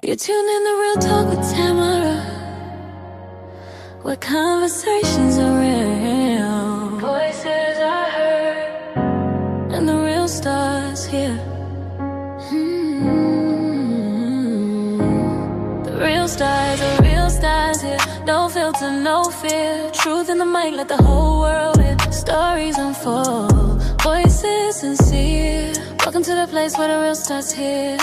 You tune in to Real Talk with Tamara, where conversations are real, voices are heard, and the real stars here. The real stars are real stars here. No filter, no fear. Truth in the mic, let the whole world hear. Stories unfold, voices sincere. Welcome to the place where the real starts here.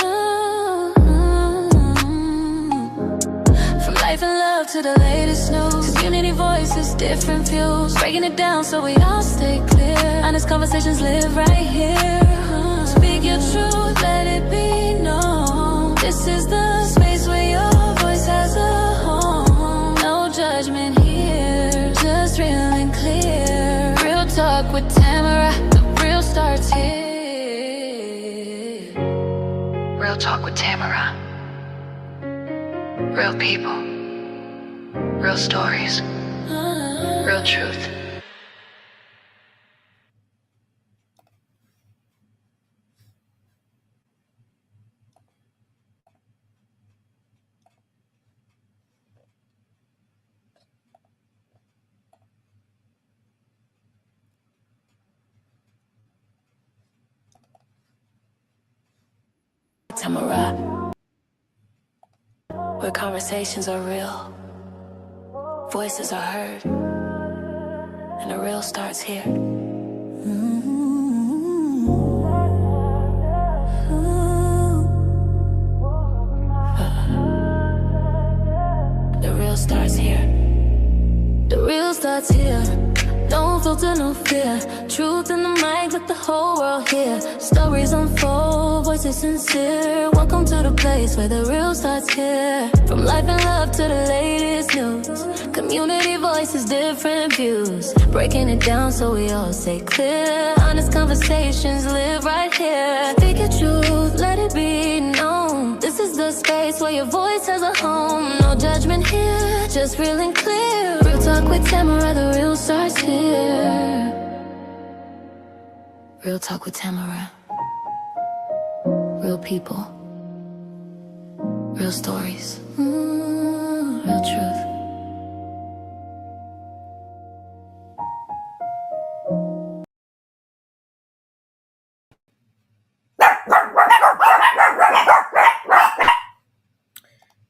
From life and love to the latest news, community voices, different views, breaking it down so we all stay clear. Honest conversations live right here. Speak your truth, let it be known. This is the space where your voice has a home. No judgment here, just real and clear. Real talk with Tamara, the real starts here. Real talk with Tamara. Real people, real stories, real truth. Tamara, where conversations are real, voices are heard, and the real starts here. The real starts here. The real starts here. No filter, no fear. Truth in the mic, let the whole world hear. Stories unfold, voices sincere. Welcome to the place where the real starts here. From life and love to the latest news, community voices, different views, breaking it down so we all stay clear. Honest conversations live right here. Speak your truth, let it be known. This is the space where your voice has a home. No judgment here, just real and clear. Real talk with Tamara, the real starts here. Real talk with Tamara. Real people. Real stories. Real truth.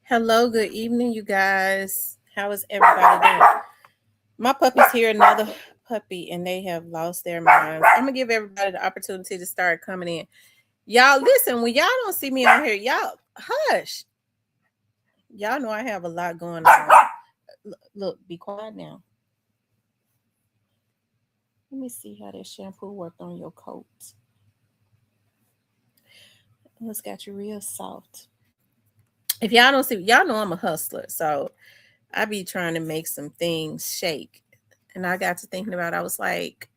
Hello, good evening, you guys. How is everybody doing? My puppy's here, another puppy, and they have lost their minds. I'm gonna give everybody the opportunity to start coming in. Y'all listen, when y'all don't see me on here, y'all hush. Y'all know I have a lot going on. Look, be quiet now. Let me see how that shampoo worked on your coat. It's got you real soft. If y'all don't see, y'all know I'm a hustler, so I be trying to make some things shake. And I got to thinking about, I was like,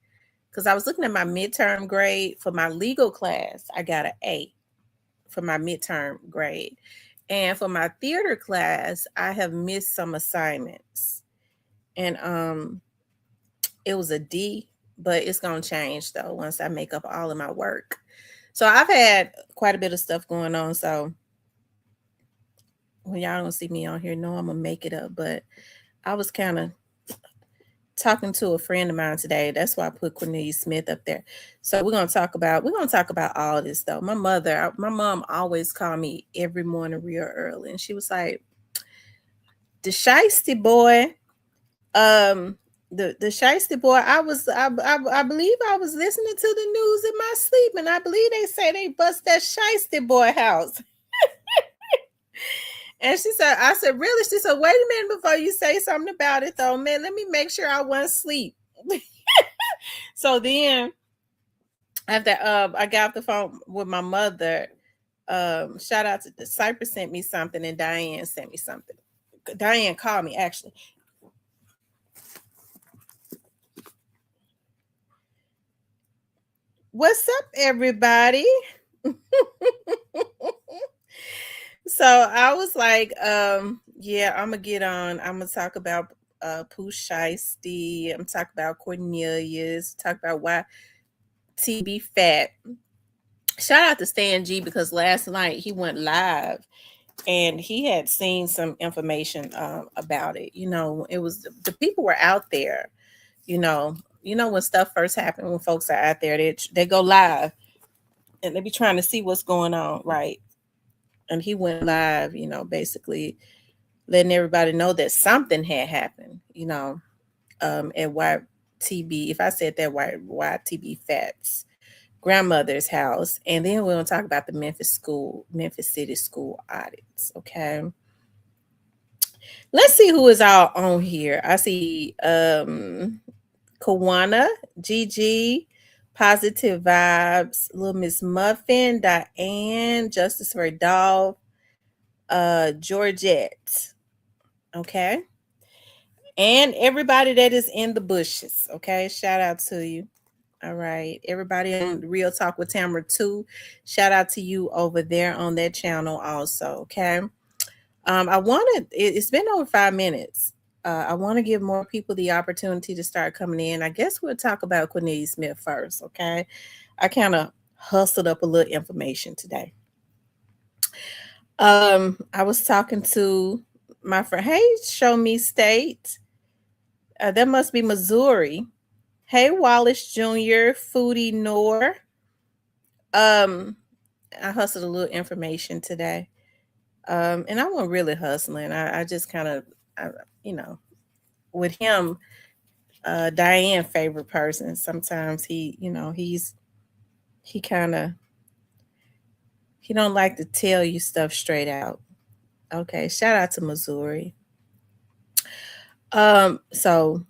because I was looking at my midterm grade for my legal class, I got an A for my midterm grade. And for my theater class, I have missed some assignments. And it was a D, but it's going to change though once I make up all of my work. So I've had quite a bit of stuff going on. So when y'all don't see me on here, no, I'm going to make it up. But I was kind of talking to a friend of mine today. That's why I put Cornelia Smith up there. So we're going to talk about all this though. My mom always called me every morning real early. And she was like, the shiesty boy, the shiesty boy, I believe I was listening to the news in my sleep. And I believe they say they bust that shiesty boy house. And I said, really? She said, wait a minute before you say something about it, though, man. Let me make sure I wasn't asleep. So then, after I got off the phone with my mother, shout out to Cypress sent me something, and Diane sent me something. Diane called me, actually. What's up, everybody? So I was like, yeah, I'm gonna get on. I'm gonna talk about Pooh Shiesty. I'm talking about Cornelius. Talk about why Ytbfatt. Shout out to Stan G because last night he went live and he had seen some information about it. It was the people were out there. When stuff first happened, when folks are out there, they go live and they be trying to see what's going on, right? And he went live, basically letting everybody know that something had happened, at YTB. If I said that, Ytbfatt's grandmother's house. And then we're going to talk about the Memphiscityschool audits. Okay. Let's see who is all on here. I see Kawana, Gigi, Positive Vibes, Little Miss Muffin, Diane, Justice for Dolph, Georgette. Okay. And everybody that is in the bushes. Okay. Shout out to you. All right. Everybody on Real Talk with Tamara 2. Shout out to you over there on that channel also. Okay. It's been over 5 minutes. I want to give more people the opportunity to start coming in. I guess we'll talk about Cornelia Smith first. Okay. I kind of hustled up a little information today. I was talking to my friend. Hey, Show Me State. That must be Missouri. Hey, Wallace Jr., Foodie Noor. I hustled a little information today. And I wasn't really hustling. I just kind of, with him, Diane favorite person. Sometimes he don't like to tell you stuff straight out. Okay, shout out to Missouri. So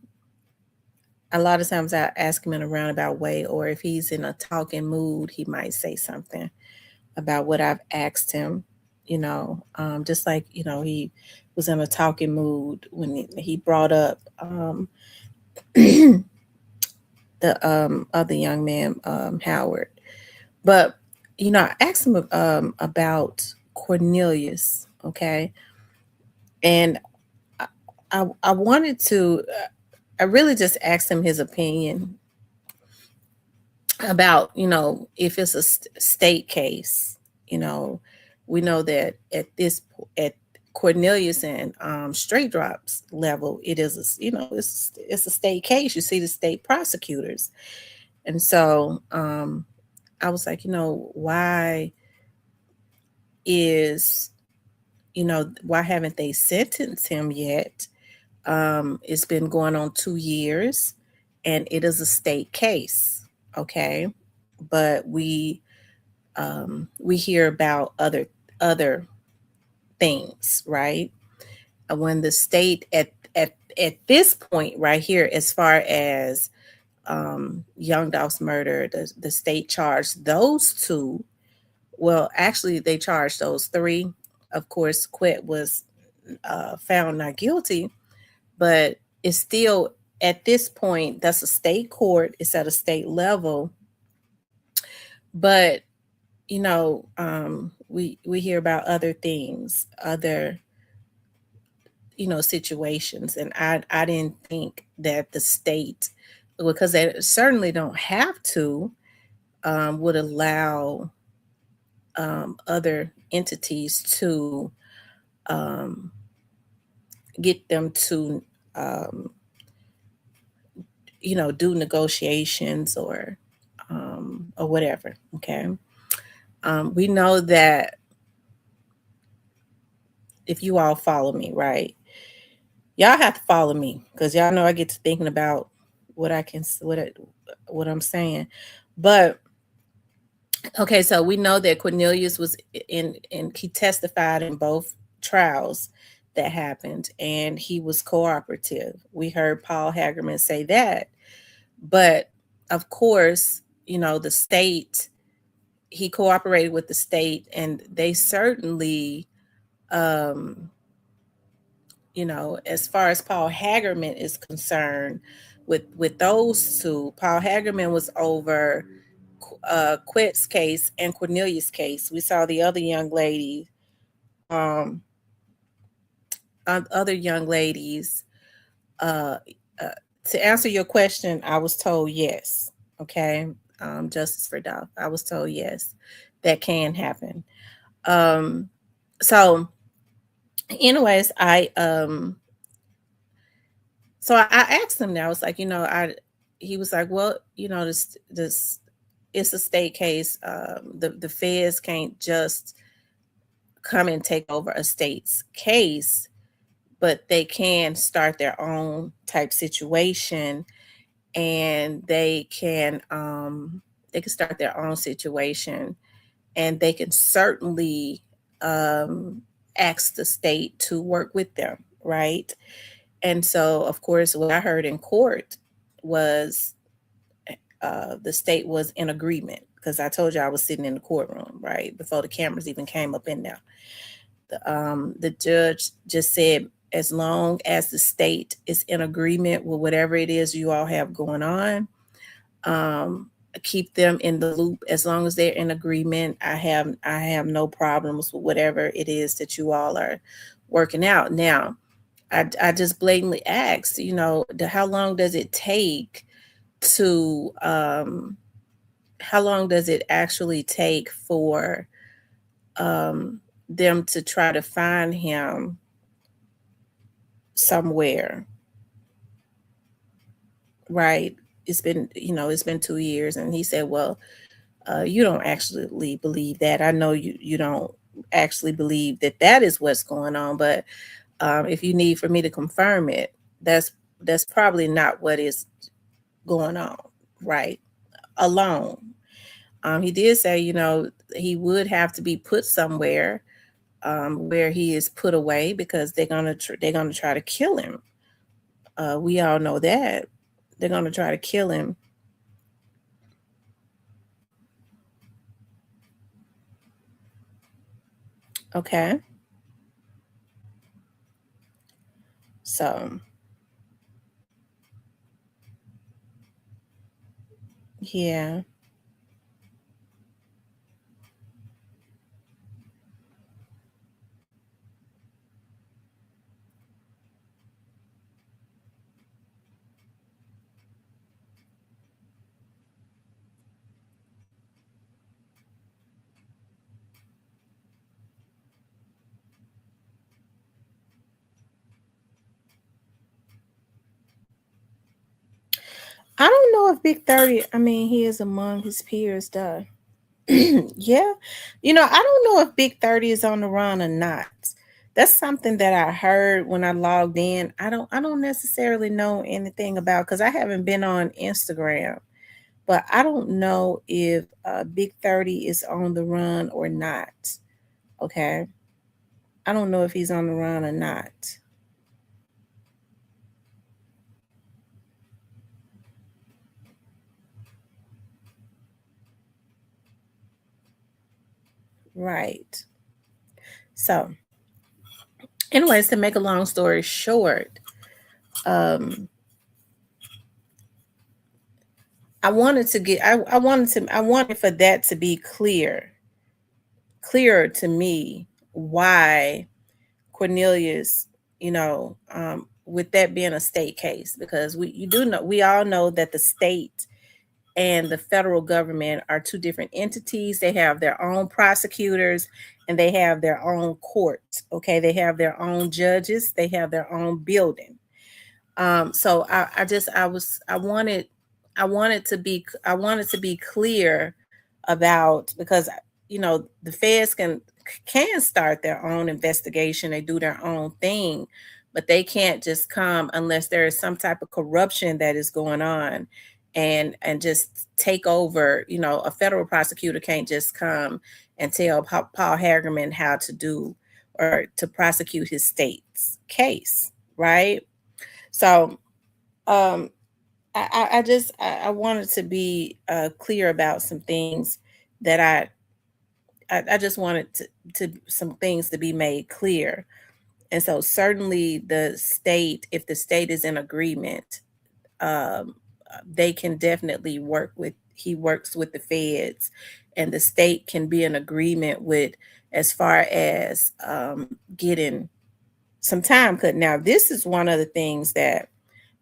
a lot of times I ask him in a roundabout way, or if he's in a talking mood, he might say something about what I've asked him. Just like he was in a talking mood when he brought up the other young man, Howard. But I asked him about Cornelius, okay, and I wanted to. I really just asked him his opinion about if it's a state case. We know that at Cornelius and Straight Drops level, it is it's a state case. You see the state prosecutors, and so I was like, why haven't they sentenced him yet? It's been going on 2 years, and it is a state case, okay? But we hear about other things, right? When the state at this point right here, as far as Young Dolph's murder, the state charged those 2. Well, actually, they charged those 3. Of course, Quet was found not guilty, but it's still at this point, that's a state court. It's at a state level. But we hear about other things, other situations, and I didn't think that the state, because they certainly don't have to, would allow other entities to get them to do negotiations or whatever. Okay. We know that if you all follow me, right, y'all have to follow me, because y'all know I get to thinking about what I'm saying. But okay, so we know that Cornelius was he testified in both trials that happened, and he was cooperative. We heard Paul Hagerman say that. But of course, the state, he cooperated with the state, and they certainly, as far as Paul Hagerman is concerned, with those 2, Paul Hagerman was over Quet's case and Cornelius' case. We saw the other young lady, other young ladies. To answer your question, I was told yes. Okay. Justice for Dolph. I was told yes, that can happen. So anyways, I asked him now. I was like, he was like, well, this it's a state case. The feds can't just come and take over a state's case, but they can start their own type situation, and they can start their own situation, and they can certainly ask the state to work with them, right? And so, of course, what I heard in court was the state was in agreement, because I told you I was sitting in the courtroom, right, before the cameras even came up in there. The judge just said, as long as the state is in agreement with whatever it is you all have going on, keep them in the loop. As long as they're in agreement, I have no problems with whatever it is that you all are working out. Now, I just blatantly asked, how long does it take to how long does it actually take for them to try to find him somewhere, right? It's been 2 years. And he said, well, you don't actually believe that. I know you don't actually believe that that is what's going on, but if you need for me to confirm it, that's probably not what is going on, right? Alone. He did say, he would have to be put somewhere where he is put away, because they're gonna try to kill him. We all know that they're gonna try to kill him. Okay, so yeah. I don't know if Big 30, I mean, he is among his peers, duh. Yeah. I don't know if Big 30 is on the run or not. That's something that I heard when I logged in. I don't necessarily know anything about, because I haven't been on Instagram, but I don't know if Big 30 is on the run or not. Okay. I don't know if he's on the run or not. Right. So, anyways, to make a long story short, um, I wanted for that to be clearer to me, why Cornelius, with that being a state case, because we all know that the state and the federal government are two different entities. They have their own prosecutors, and they have their own courts. Okay, they have their own judges. They have their own building. So I wanted to be clear about, because the feds can start their own investigation. They do their own thing, but they can't just come unless there is some type of corruption that is going on, and just take over. A federal prosecutor can't just come and tell Paul Hagerman how to do or to prosecute his state's case, right? So um, I wanted to be clear about some things that I just wanted to some things to be made clear. And so certainly the state, if the state is in agreement, um, they can definitely he works with the feds, and the state can be in agreement with, as far as getting some time cut. Now, this is one of the things that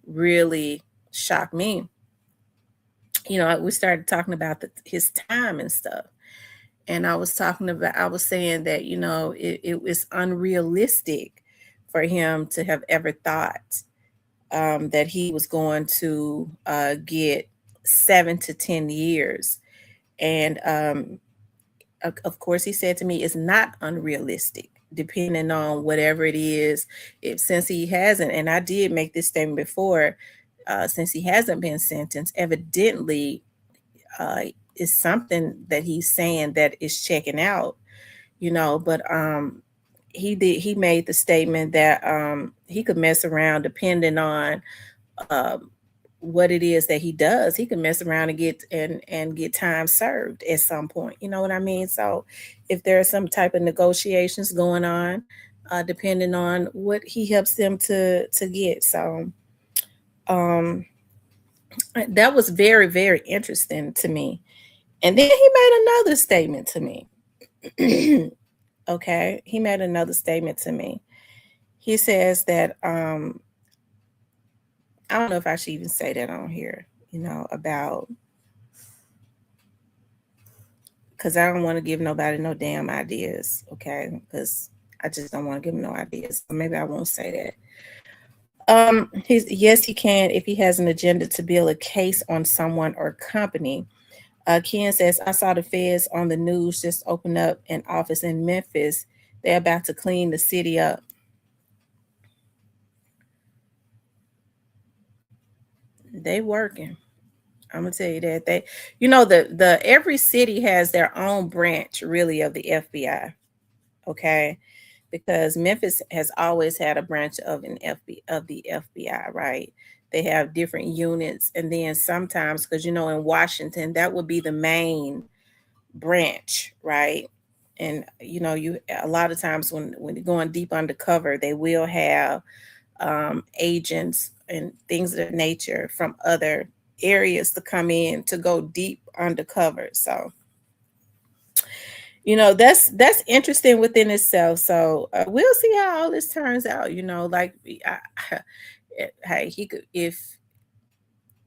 really shocked me. We started talking about his time and stuff. And I was saying that, it was unrealistic for him to have ever thought that he was going to get 7 to 10 years. And of course, he said to me, it's not unrealistic, depending on whatever it is. Since he hasn't, and I did make this statement before, since he hasn't been sentenced, evidently uh, is something that he's saying that is checking out, But he made the statement that he could mess around depending on um, what it is that he does. He can mess around and get time served at some point. You know what I mean? So if there's some type of negotiations going on, depending on what he helps them to get. So um, that was very, very interesting to me. And then he made another statement to me. Okay, he made another statement to me. He says that I don't know if I should even say that on here, about, because I don't want to give nobody no damn ideas, okay? Because I just don't want to give them no ideas. So maybe I won't say that. Yes, he can if he has an agenda to build a case on someone or company. Ken says, I saw the feds on the news just open up an office in Memphis. They're about to clean the city up. They working. I'm gonna tell you that the every city has their own branch really of the FBI. Okay, because Memphis has always had a branch of the FBI, right? They have different units, and then sometimes, because in Washington that would be the main branch, right? And you a lot of times when you're going deep undercover, they will have agents and things of that nature from other areas to come in to go deep undercover. So that's interesting within itself. So we'll see how all this turns out. Like hey, he could, if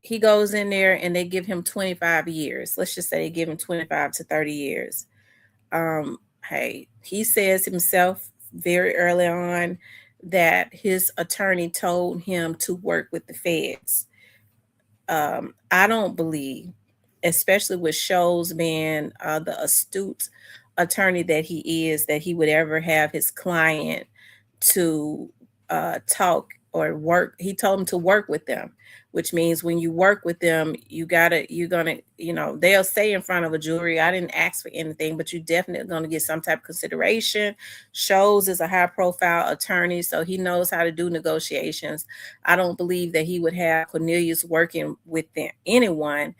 he goes in there and they give him 25 years, let's just say they give him 25 to 30 years. Hey, he says himself very early on that his attorney told him to work with the feds. I don't believe, especially with Shows being the astute attorney that he is, that he would ever have his client to talk or work. He told him to work with them, which means when you work with them, you're gonna, they'll say in front of a jury, I didn't ask for anything, but you're definitely gonna get some type of consideration. Shows is a high profile attorney, so he knows how to do negotiations. I don't believe that he would have Cornelius working with anyone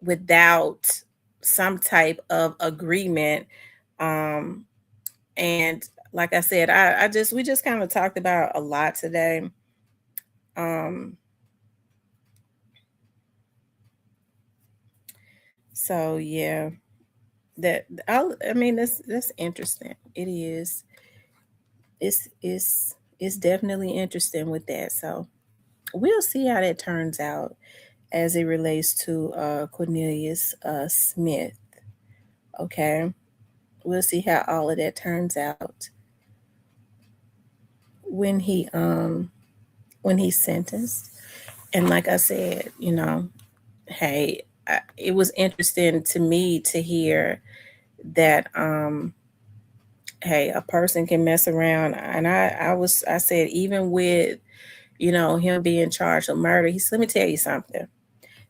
without some type of agreement. And like I said, we just kind of talked about a lot today. So yeah, I mean that's interesting. It is. It's definitely interesting with that. So we'll see how that turns out as it relates to Cornelius Smith. Okay, we'll see how all of that turns out when he's sentenced. And like I said, hey, it was interesting to me to hear that hey, a person can mess around. And I said, even with him being charged with murder, he said, let me tell you something.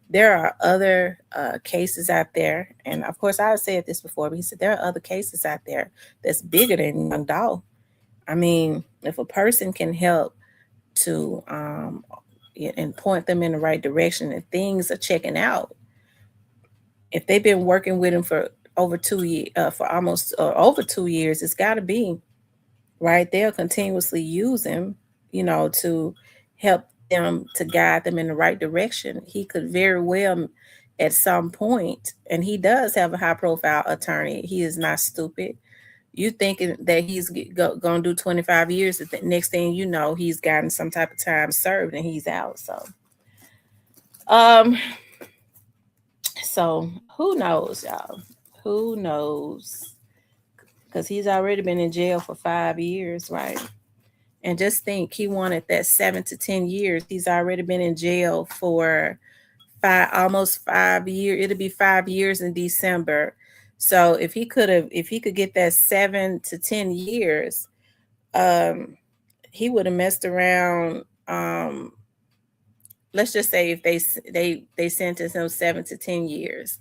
There are other cases out there, and of course I've said this before, but he said there are other cases out there that's bigger than Young Dolph. I mean, if a person can help to and point them in the right direction and things are checking out, if they've been working with him for over 2 years, for almost over 2 years, it's got to be right. They'll continuously use him, to help them, to guide them in the right direction. He could very well at some point, and he does have a high profile attorney. He is not stupid. You thinking that he's gonna do 25 years, the next thing you know, he's gotten some type of time served and he's out. So who knows, y'all? Who knows? Because he's already been in jail for 5 years, right? And just think, he wanted that 7 to 10 years. He's already been in jail for almost 5 years. It'll be 5 years in December. So if he could get that 7 to 10 years, um, he would have messed around. Let's just say if they sentenced him 7 to 10 years,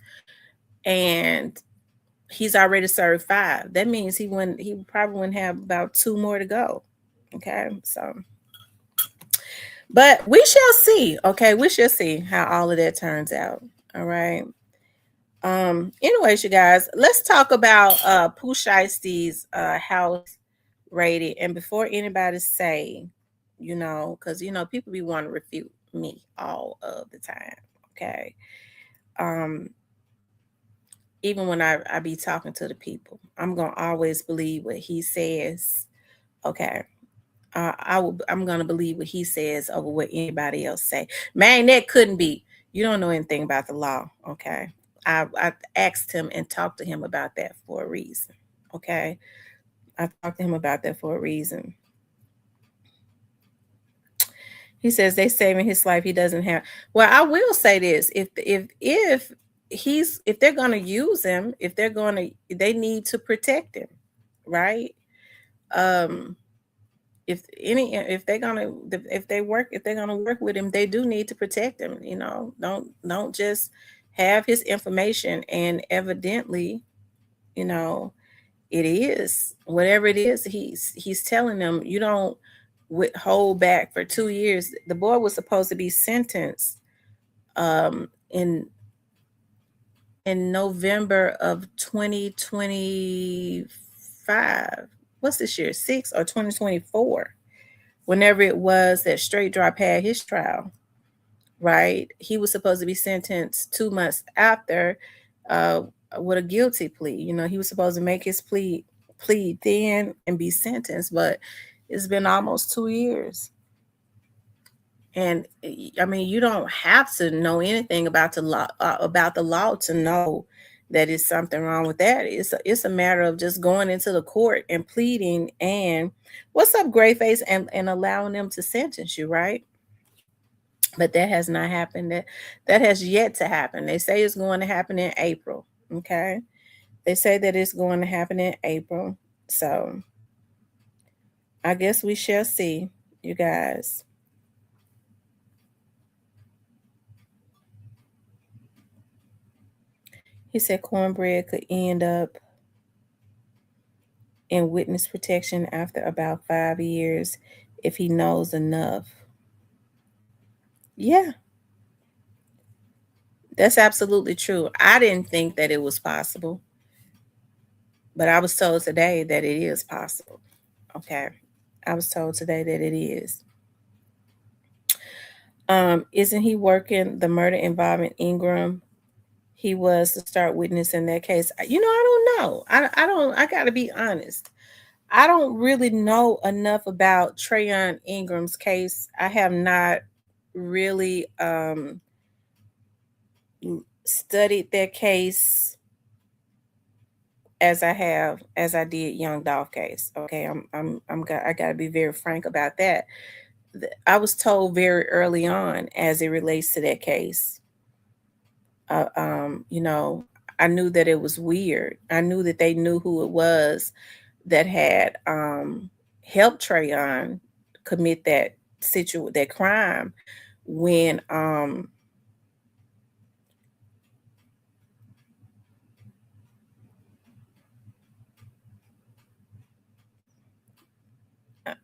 and he's already served 5. That means he probably wouldn't have about 2 more to go. Okay, so but we shall see. Okay, we shall see how all of that turns out. All right. Anyways, you guys, let's talk about Pooh Shiesty's house rating. And before anybody say, because people be wanting to refute me all of the time. Okay. Um, even when I be talking to the people, I'm gonna always believe what he says. Okay. I'm gonna believe what he says over what anybody else say. Man, that couldn't be. You don't know anything about the law, okay? I asked him and talked to him about that for a reason, okay? I talked to him about that for a reason. He says they saving his life. He doesn't have. Well, I will say this: if they're gonna use him, they need to protect him, right? Um, if they're gonna work with him, they do need to protect him. Don't just have his information, and evidently, it is whatever it is. He's telling them, you don't hold back for 2 years. The boy was supposed to be sentenced in November of 2025. What's this year, 6 or 2024? Whenever it was that Straight Drop had his trial, right? He was supposed to be sentenced 2 months after with a guilty plea. He was supposed to make his plea then and be sentenced, but it's been almost 2 years. And I mean, you don't have to know anything about the law to know that it's something wrong with that. It's a matter of just going into the court and pleading and what's up, Grayface, and allowing them to sentence you, right? But that has not happened. That has yet to happen. They say it's going to happen in April. Okay. They say that it's going to happen in April. So I guess we shall see, you guys. He said Cornbread could end up in witness protection after about 5 years if he knows enough. Yeah. That's absolutely true. I didn't think that it was possible, but I was told today that it is possible. Okay. I was told today that it is. Isn't he working the murder involving Ingram? He was to start witness in that case. I don't know. I gotta be honest. I don't really know enough about Trayon Ingram's case. I have not really studied that case as I did Young Dolph case. Okay, I gotta be very frank about that. I was told very early on as it relates to that case. I knew that it was weird. I knew that they knew who it was that had helped Trayon commit that crime when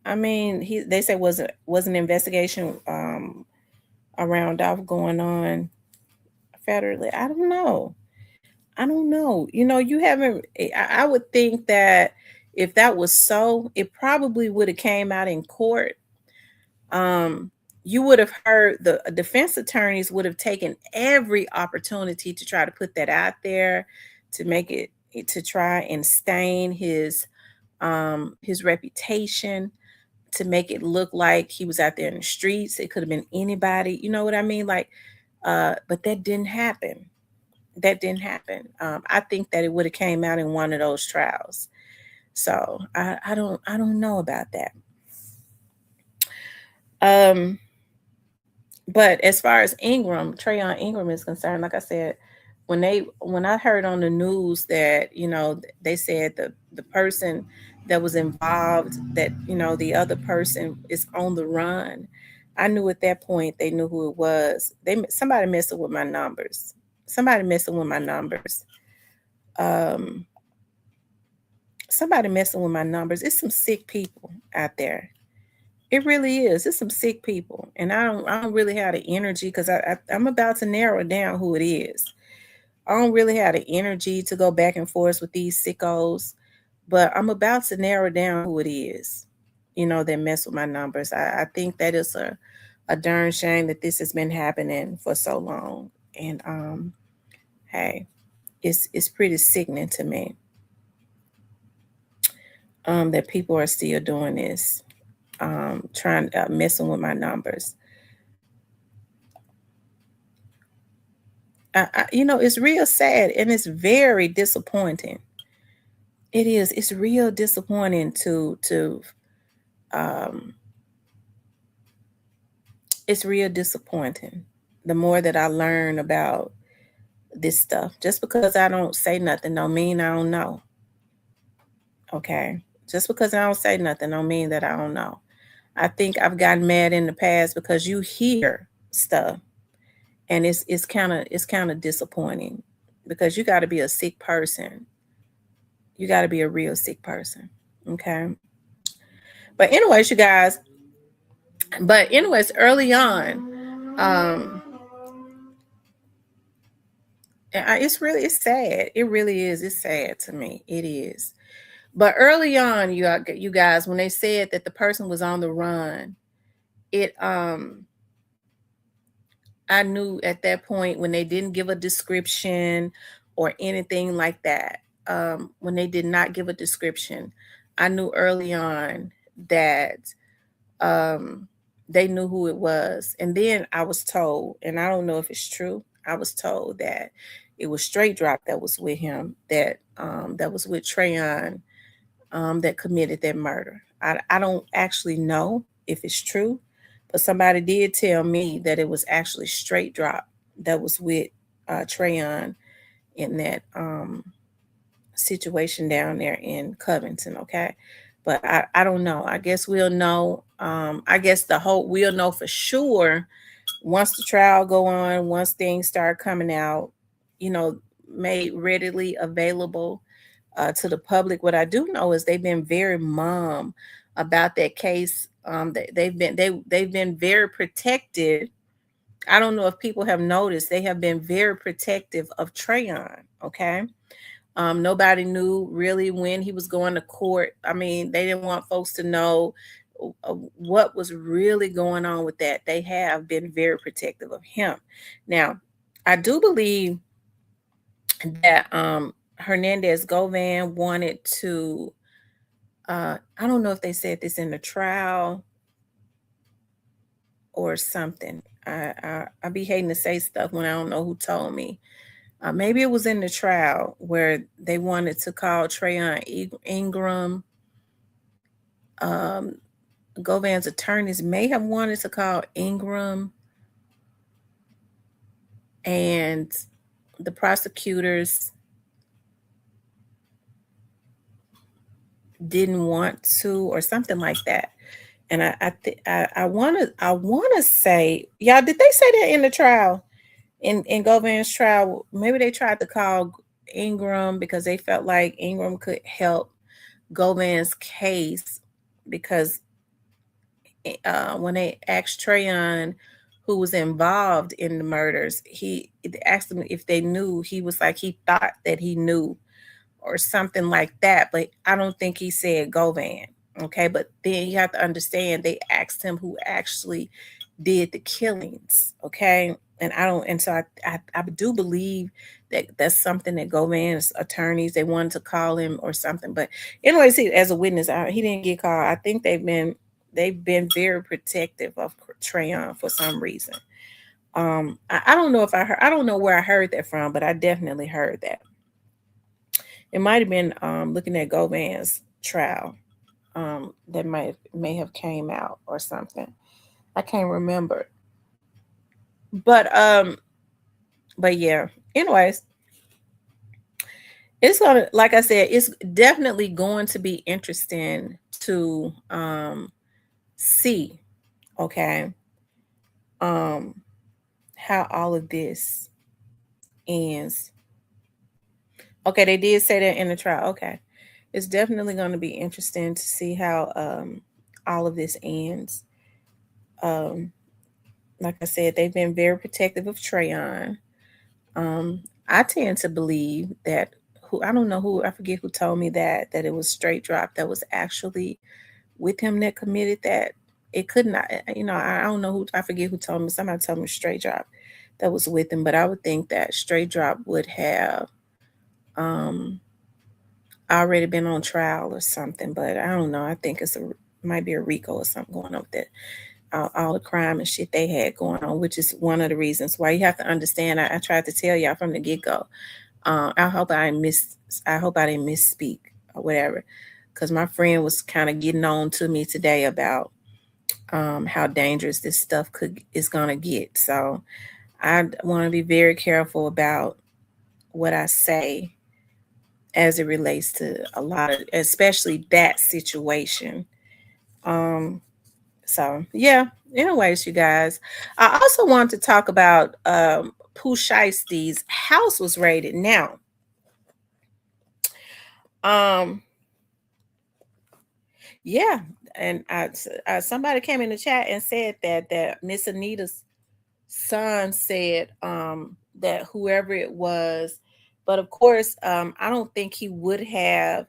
I mean, they said was an investigation around Dolph going on federally. I don't know. You haven't. I would think that if that was so, it probably would have came out in court. You would have heard the defense attorneys would have taken every opportunity to try to put that out there, to make it to try and stain his reputation, to make it look like he was out there in the streets. It could have been anybody. You know what I mean? Like, but that didn't happen. that didn't happen. I think that it would have came out in one of those trials. So I don't know about that. Um, but as far as Trayon Ingram is concerned, like I said, when I heard on the news that they said the person that was involved, that the other person is on the run, I knew at that point they knew who it was. Somebody messing with my numbers. Somebody messing with my numbers. Um, Somebody messing with my numbers. It's some sick people out there. It really is. It's some sick people, and I don't really have the energy because I'm about to narrow down who it is. I don't really have the energy to go back and forth with these sickos, but I'm about to narrow down who it is. That mess with my numbers. I think that is a darn shame that this has been happening for so long, and hey, it's pretty sickening to me that people are still doing this, trying messing with my numbers. It's real sad and it's very disappointing. It is. It's real disappointing to um it's real disappointing. The more that I learn about this stuff, just because I don't say nothing don't mean I don't know. Okay. Just because I don't say nothing don't mean that I don't know. I think I've gotten mad in the past because you hear stuff and it's kind of disappointing because you got to be a sick person. You got to be a real sick person. Okay. But anyways, you guys, early on, um, it's sad. It really is. It's sad to me. It is. But early on, you guys, when they said that the person was on the run, it I knew at that point when they didn't give a description or anything like that. When they did not give a description, I knew early on that um, they knew who it was. And then I was told, and I don't know if it's true, I was told that it was Straight Drop that was with him, that was with Trayon, that committed that murder. I don't actually know if it's true, but somebody did tell me that it was actually Straight Drop that was with Trayon in that situation down there in Covington. Okay. But I don't know. I guess we'll know. I guess we'll know for sure once the trial go on, once things start coming out, made readily available to the public. What I do know is they've been very mum about that case. They've been very protective. I don't know if people have noticed, they have been very protective of Trayon. Okay. Nobody knew really when he was going to court. I mean, they didn't want folks to know what was really going on with that. They have been very protective of him. Now, I do believe that Hernandez Govan wanted to, I don't know if they said this in the trial or something. I be hating to say stuff when I don't know who told me. Maybe it was in the trial where they wanted to call Trayon Ingram. Govan's attorneys may have wanted to call Ingram, and the prosecutors didn't want to, or something like that. And I wanna say, y'all, did they say that in the trial? In Govan's trial, maybe they tried to call Ingram because they felt like Ingram could help Govan's case because when they asked Trayon who was involved in the murders, he asked them if they knew. He was like he thought that he knew or something like that, but I don't think he said Govan. Okay, but then you have to understand they asked him who actually did the killings. Okay, and I don't, and so I do believe that that's something that Govan's attorneys, they wanted to call him or something. But anyways, as a witness, he didn't get called. I think they've been very protective of Trayon for some reason. I don't know if I don't know where I heard that from, but I definitely heard that. It might have been looking at Govan's trial. That may have came out or something. I can't remember. But but yeah. Anyways, it's gonna, like I said, it's definitely going to be interesting to see, okay, um how all of this ends. Okay, they did say that in the trial. Okay. It's definitely going to be interesting to see how all of this ends. Um like I said, they've been very protective of Trayon. I tend to believe that, who, I don't know who, I forget who told me that it was Straight Drop that was actually with him that committed that. It could not, I don't know who, I forget who told me. Somebody told me Straight Drop that was with him, but I would think that Straight Drop would have um already been on trial or something, but I don't know. I think might be a RICO or something going on with that. All the crime and shit they had going on, which is one of the reasons why you have to understand. I tried to tell y'all from the get go. I hope I didn't misspeak or whatever, because my friend was kind of getting on to me today about how dangerous this stuff is gonna get. So I want to be very careful about what I say as it relates to a lot of, especially that situation. Um, so yeah. Anyways, you guys, I also want to talk about Pooh Shiesty's house was raided. Now, um, yeah, and somebody came in the chat and said that Miss Anita's son said that whoever it was, but of course, I don't think he would have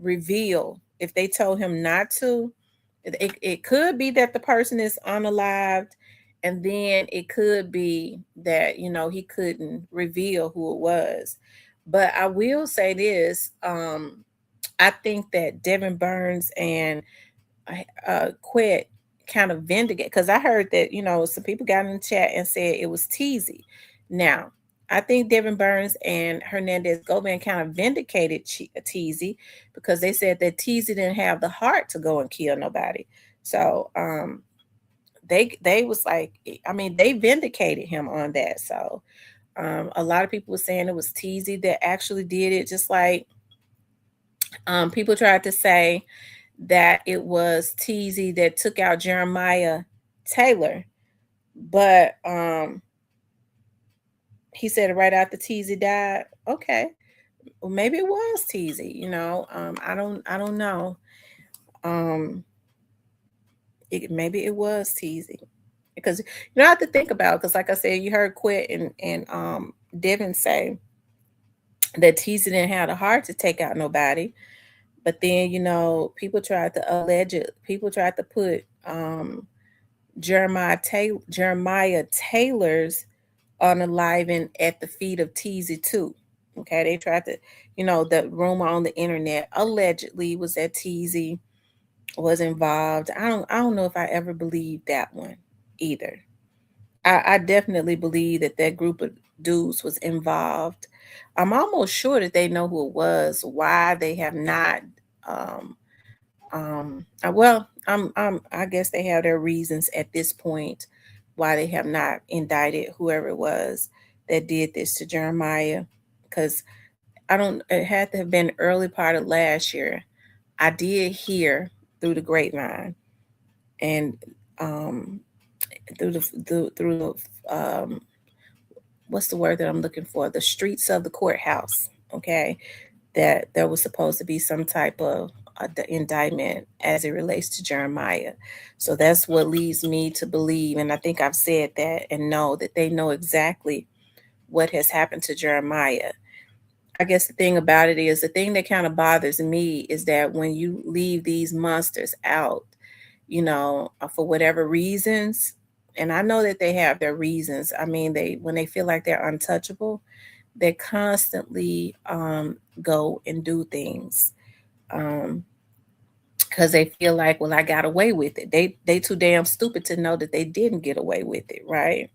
revealed if they told him not to. It could be that the person is unalived, and then it could be that he couldn't reveal who it was. But I will say this: I think that Devin Burns and Quet kind of vindicate, because I heard that some people got in the chat and said it was Teasy. Now, I think Devin Burns and Hernandez Govan kind of vindicated Teasy, because they said that Teasy didn't have the heart to go and kill nobody. So they was like, I mean, they vindicated him on that. So a lot of people were saying it was Teasy that actually did it, just like people tried to say that it was Teasy that took out Jeremiah Taylor, but he said it right after Teasy died. Okay, well, maybe it was Teasy. I don't know. Maybe it was Teasy, because you have to think about, because like I said, you heard Quit and Devin say that Teasy didn't have the heart to take out nobody. But then, people tried to put Jeremiah Taylor's unaliving at the feet of Teasy too. Okay, they tried to, the rumor on the internet allegedly was that Teasy was involved. I don't know if I ever believed that one either. I definitely believe that group of dudes was involved. I'm almost sure that they know who it was. Why they have not well, I guess they have their reasons at this point why they have not indicted whoever it was that did this to Jeremiah, because it had to have been early part of last year. I did hear through the grapevine and through the what's the word that I'm looking for? The streets of the courthouse. Okay, that there was supposed to be some type of indictment as it relates to Jeremiah. So that's what leads me to believe, and I think I've said that, and know that they know exactly what has happened to Jeremiah. I guess the thing about it is, the thing that kind of bothers me is that when you leave these monsters out, for whatever reasons, and I know that they have their reasons. I mean, when they feel like they're untouchable, they constantly go and do things because they feel like, well, I got away with it. They too damn stupid to know that they didn't get away with it, right?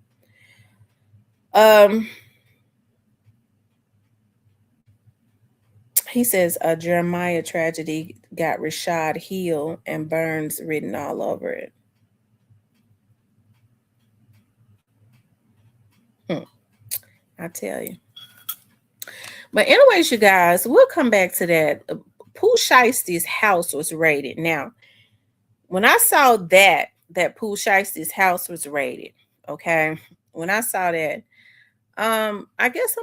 He says a Jeremiah tragedy got Rashad Hill and Burns written all over it. Hmm, I tell you. But anyways, you guys, we'll come back to that. Pooh Shiesty's house was raided. Now, when I saw that Pooh Shiesty's house was raided, okay, when I saw that, I guess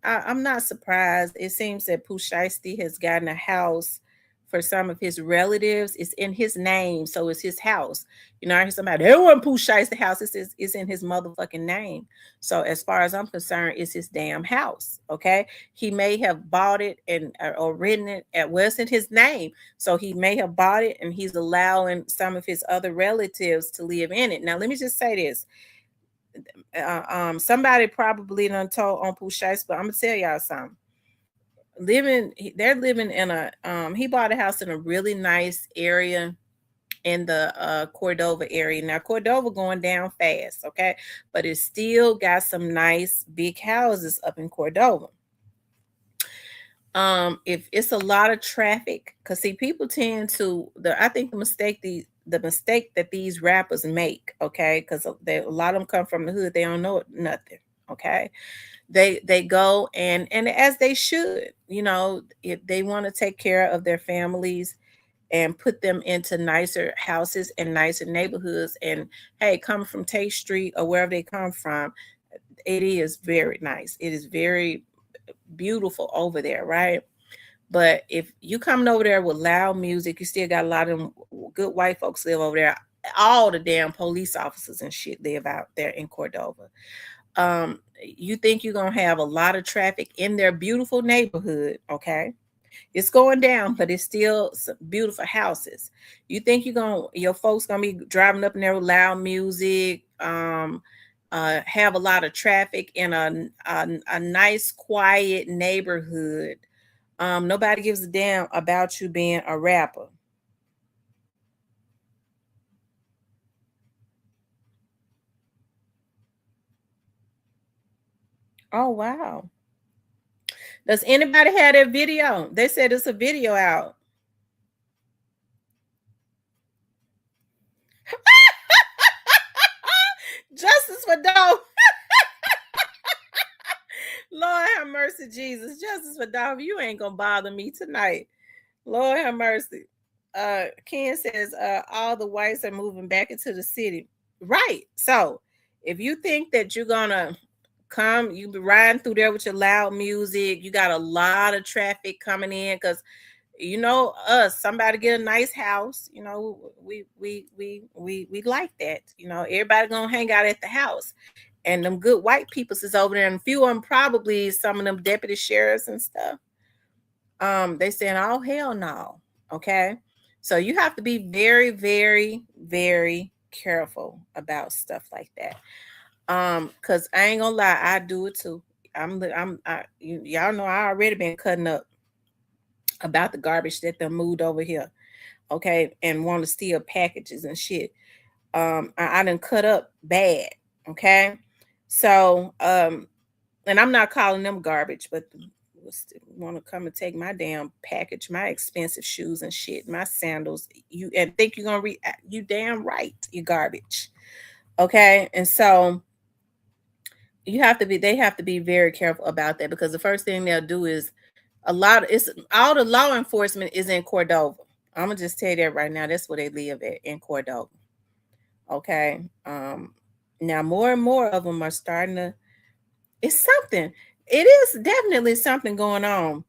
I'm not surprised. It seems that Pooh Shiesty has gotten a house for some of his relatives. It's in his name, so it's his house. You know, I hear somebody, they want Pooh Shiesty house. It's in his motherfucking name. So as far as I'm concerned, it's his damn house. Okay. He may have bought it and or written it at well, it's in his name. So he may have bought it and he's allowing some of his other relatives to live in it. Now let me just say this. Somebody probably done told on Pooh Shiesty, but I'm gonna tell y'all something. They're living in a he bought a house in a really nice area in the Cordova area. Now Cordova going down fast, okay, but it still got some nice big houses up in Cordova. If it's a lot of traffic, because see, people tend to I think the mistake that these rappers make, okay, because a lot of them come from the hood, they don't know nothing, okay. They go and as they should, you know, if they want to take care of their families and put them into nicer houses and nicer neighborhoods, and hey, come from Tate Street or wherever they come from, it is very nice. It is very beautiful over there, right? But if you coming over there with loud music, you still got a lot of them good white folks live over there. All the damn police officers and shit live out there in Cordova. You think you're gonna have a lot of traffic in their beautiful neighborhood, okay? It's going down, but it's still some beautiful houses. You think your folks gonna be driving up in there with loud music, have a lot of traffic in a nice, quiet neighborhood. Nobody gives a damn about you being a rapper. Oh wow. Does anybody have that video? They said it's a video out. Justice for Dove. Lord have mercy, Jesus. Justice for Dove. You ain't gonna bother me tonight. Lord have mercy. Ken says all the whites are moving back into the city. Right. So if you think that you're gonna come, you be riding through there with your loud music, you got a lot of traffic coming in because you know us, somebody get a nice house, you know, we like that. You know, everybody gonna hang out at the house. And them good white peoples is over there, and a few of them probably some of them deputy sheriffs and stuff. They saying, oh hell no. Okay. So you have to be very, very, very careful about stuff like that. Because I ain't gonna lie, I do it too. Y'all know I already been cutting up about the garbage that they moved over here, okay, and want to steal packages and shit. I done cut up bad, okay. So, and I'm not calling them garbage, but want to come and take my damn package, my expensive shoes and shit, my sandals. You and think you're gonna you damn right, you garbage, okay. And so they have to be very careful about that because the first thing they'll do is it's all the law enforcement is in Cordova. I'm gonna just tell you that right now. That's where they live at, in Cordova. Okay. Now more and more of them are starting to. It's something. It is definitely something going on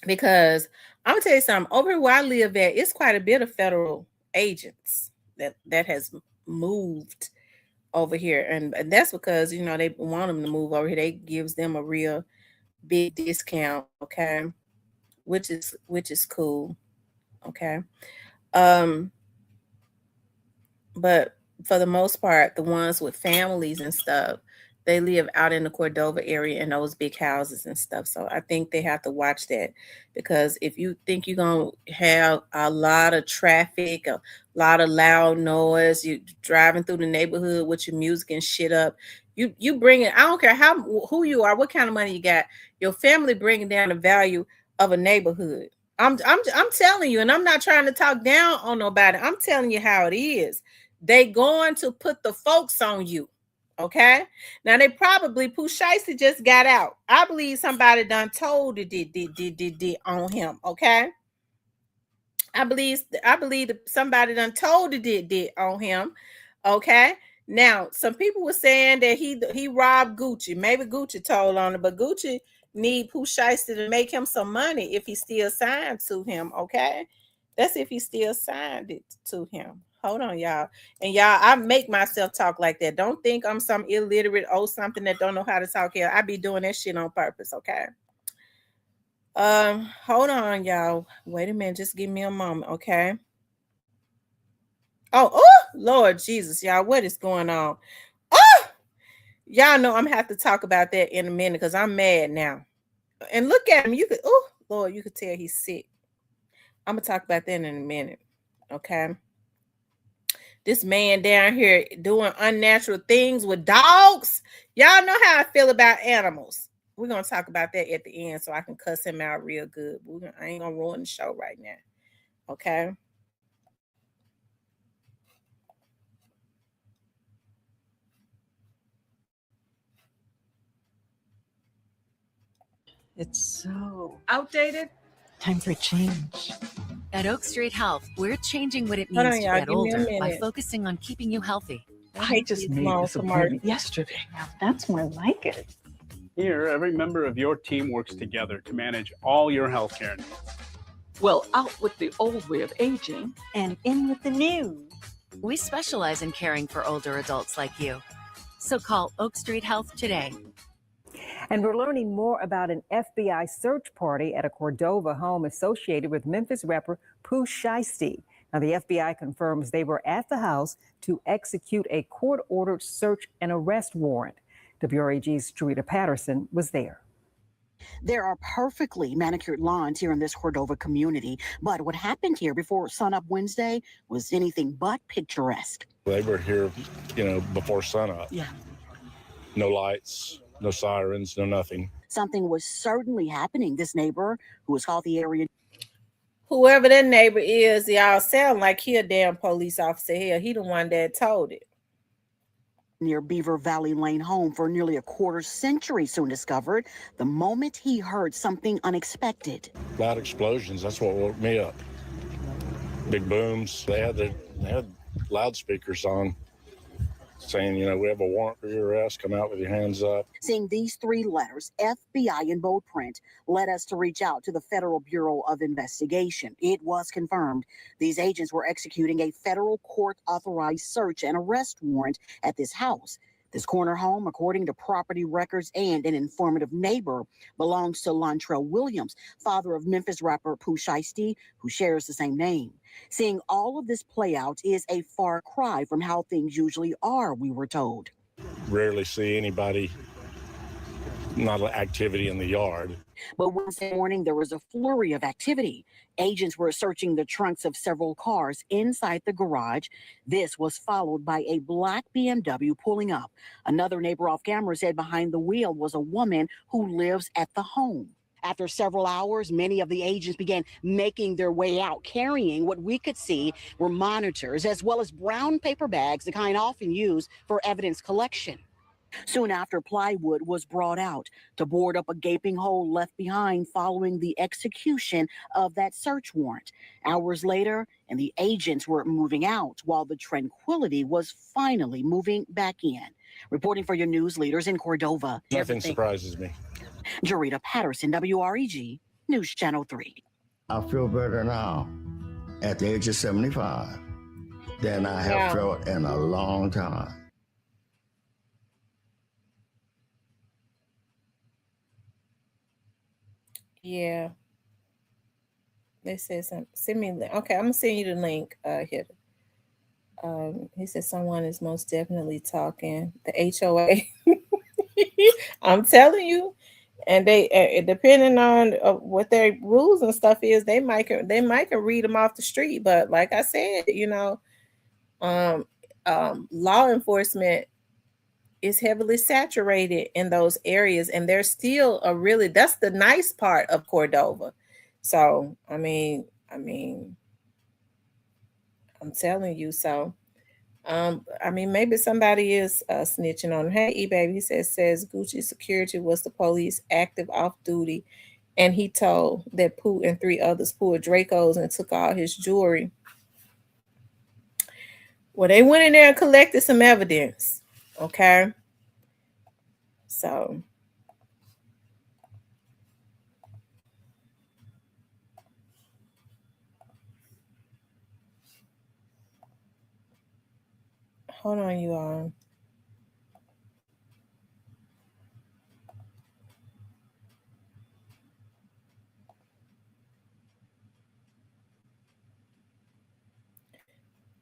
because I'm gonna tell you something. Over where I live at, it's quite a bit of federal agents that has moved over here, and that's because you know they want them to move over here. They gives them a real big discount, okay, which is cool, okay. Um, but for the most part, the ones with families and stuff, they live out in the Cordova area in those big houses and stuff. So I think they have to watch that because if you think you're gonna have a lot of traffic, a lot of loud noise, you driving through the neighborhood with your music and shit up, You bring it. I don't care who you are, what kind of money you got. Your family bringing down the value of a neighborhood. I'm telling you, and I'm not trying to talk down on nobody. I'm telling you how it is. They going to put the folks on you. Okay. Now they probably Pooh Shiesty just got out. I believe somebody done told it did on him. Okay. I believe that somebody done told it did on him. Okay. Now, some people were saying that he robbed Gucci. Maybe Gucci told on it, but Gucci need Pooh Shiesty to make him some money if he still signed to him. Okay. That's if he still signed it to him. Hold on, y'all. And y'all, I make myself talk like that. Don't think I'm some illiterate or something that don't know how to talk here. I be doing that shit on purpose. Okay. Hold on, y'all. Wait a minute. Just give me a moment, okay? Oh, Lord Jesus, y'all, what is going on? Oh, y'all know I'm gonna have to talk about that in a minute because I'm mad now. And look at him. You could, Lord, you could tell he's sick. I'm gonna talk about that in a minute, okay? This man down here doing unnatural things with dogs. Y'all know how I feel about animals. We're going to talk about that at the end so I can cuss him out real good. I ain't going to ruin the show right now. Okay? It's so outdated. Time for change. At Oak Street Health, we're changing what it means to get older by focusing on keeping you healthy. I just made this appointment yesterday. Now that's more like it. Here, every member of your team works together to manage all your healthcare needs. Well, out with the old way of aging and in with the new. We specialize in caring for older adults like you. So call Oak Street Health today. And we're learning more about an FBI search party at a Cordova home associated with Memphis rapper Pooh Shiesty. Now, the FBI confirms they were at the house to execute a court-ordered search and arrest warrant. WRAG's Jarita Patterson was there. There are perfectly manicured lawns here in this Cordova community, but what happened here before sunup Wednesday was anything but picturesque. They were here, before sunup. Yeah. No lights, no sirens, no nothing. Something was certainly happening. This neighbor, who has called the area. Whoever that neighbor is, y'all sound like he a damn police officer here. He the one that told it. Near Beaver Valley Lane home for nearly a quarter century, soon discovered the moment he heard something unexpected. Loud explosions, that's what woke me up. Big booms. They had loudspeakers on saying, we have a warrant for your arrest, come out with your hands up. Seeing these three letters, FBI in bold print, led us to reach out to the Federal Bureau of Investigation. It was confirmed these agents were executing a federal court-authorized search and arrest warrant at this house. This corner home, according to property records and an informative neighbor, belongs to Lontrell Williams, father of Memphis rapper Pooh Shiesty, who shares the same name. Seeing all of this play out is a far cry from how things usually are, we were told. Rarely see anybody, not activity in the yard. But Wednesday morning, there was a flurry of activity. Agents were searching the trunks of several cars inside the garage. This was followed by a black BMW pulling up. Another neighbor off camera said behind the wheel was a woman who lives at the home. After several hours, many of the agents began making their way out, carrying what we could see were monitors, as well as brown paper bags, the kind often used for evidence collection. Soon after, plywood was brought out to board up a gaping hole left behind following the execution of that search warrant. Hours later, and the agents were moving out while the tranquility was finally moving back in. Reporting for your news leaders in Cordova. Nothing surprises me. Jarita Patterson, WREG, News Channel 3. I feel better now at the age of 75 than I have felt in a long time. Yeah. They said something. Send me. Okay, I'm gonna send you the link here. He said someone is most definitely talking. The HOA. I'm telling you, and they depending on what their rules and stuff is, they might can read them off the street. But like I said, law enforcement is heavily saturated in those areas, and there's still that's the nice part of Cordova. So I mean, I'm telling you. So I mean, maybe somebody is snitching on him. Hey, E-Baby, he says Gucci security was the police active off duty, and he told that Pooh and 3 others pulled Dracos and took all his jewelry. Well, they went in there and collected some evidence. Okay. So hold on, you all.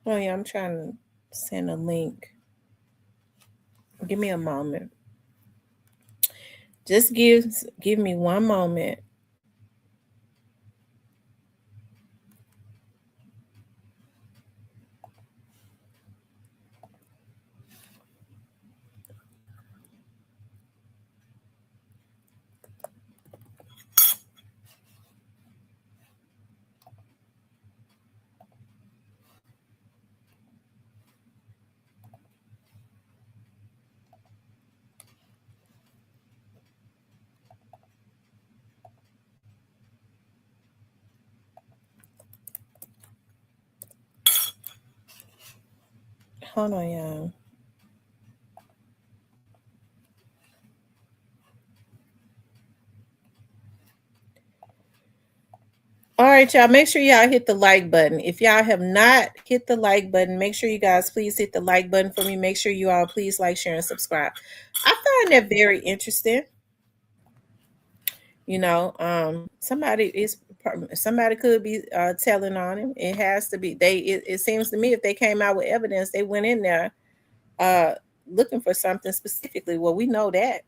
Oh yeah, I'm trying to send a link. Give me a moment. Just give me one moment. Hold on, y'all. All right, y'all. Make sure y'all hit the like button. If y'all have not hit the like button, make sure you guys please hit the like button for me. Make sure you all please like, share, and subscribe. I find that very interesting. You know, somebody could be telling on him. It has to be it seems to me if they came out with evidence, they went in there looking for something specifically. Well, we know that.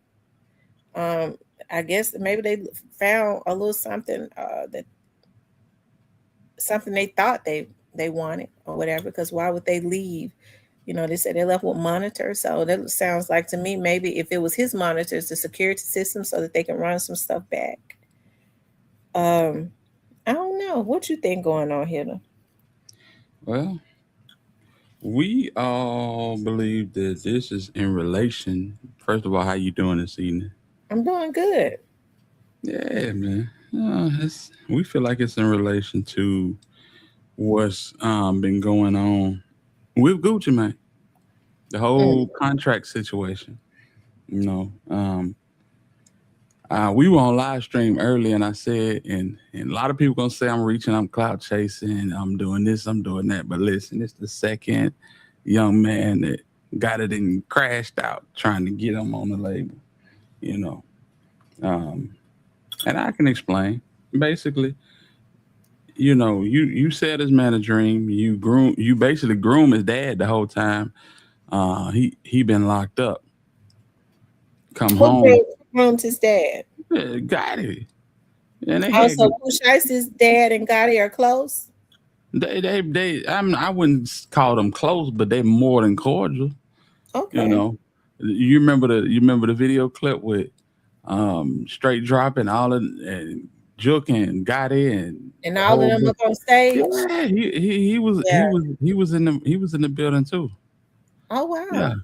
I guess maybe they found a little something something they thought they wanted or whatever, because why would they leave? You know, they said they left with monitors. So that sounds like to me, maybe if it was his monitors, the security system, so that they can run some stuff back. I don't know. What you think going on here? Well, we all believe that this is in relation. First of all, how you doing this evening? I'm doing good. Yeah, man. We feel like it's in relation to what's been going on with Gucci Mane, the whole contract situation. You know, we were on live stream early, and I said, and a lot of people gonna say I'm reaching, I'm cloud chasing, I'm doing this, I'm doing that. But listen, it's the second young man that got it and crashed out trying to get him on the label. You know, and I can explain. Basically, you know, you set his man a dream. You basically groom his dad the whole time. He been locked up. Come home. Groomed his dad? Got it. And they also Pooh Shiesty's dad and Gotti are close. I wouldn't call them close, but they're more than cordial. Okay. You know, you remember the video clip with Straight Dropping all of and Jook and Gotti and all of them up on stage. Yeah, he was in the building too. Oh wow.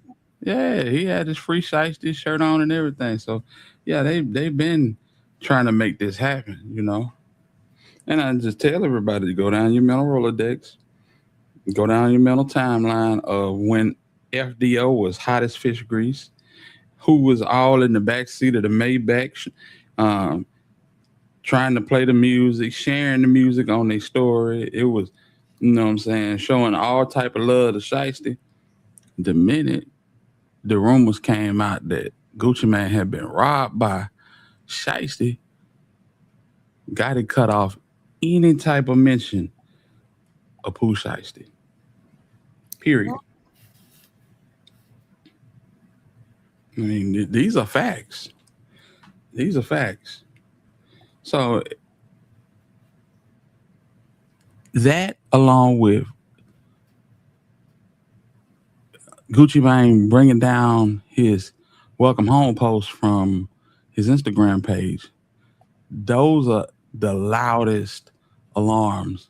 Yeah, he had his Free Shiesty shirt on and everything. So yeah, they've been trying to make this happen, you know. And I just tell everybody to go down your mental Rolodex, go down your mental timeline of when FDO was hot as fish grease, who was all in the back seat of the Maybach, trying to play the music, sharing the music on their story. It was, you know what I'm saying, showing all type of love to Shiesty. The minute the rumors came out that Gucci Mane had been robbed by Shiesty, got it cut off any type of mention of Pooh Shiesty. Period. I mean, these are facts. These are facts. So that, along with Gucci Mane bringing down his welcome home post from his Instagram page. Those are the loudest alarms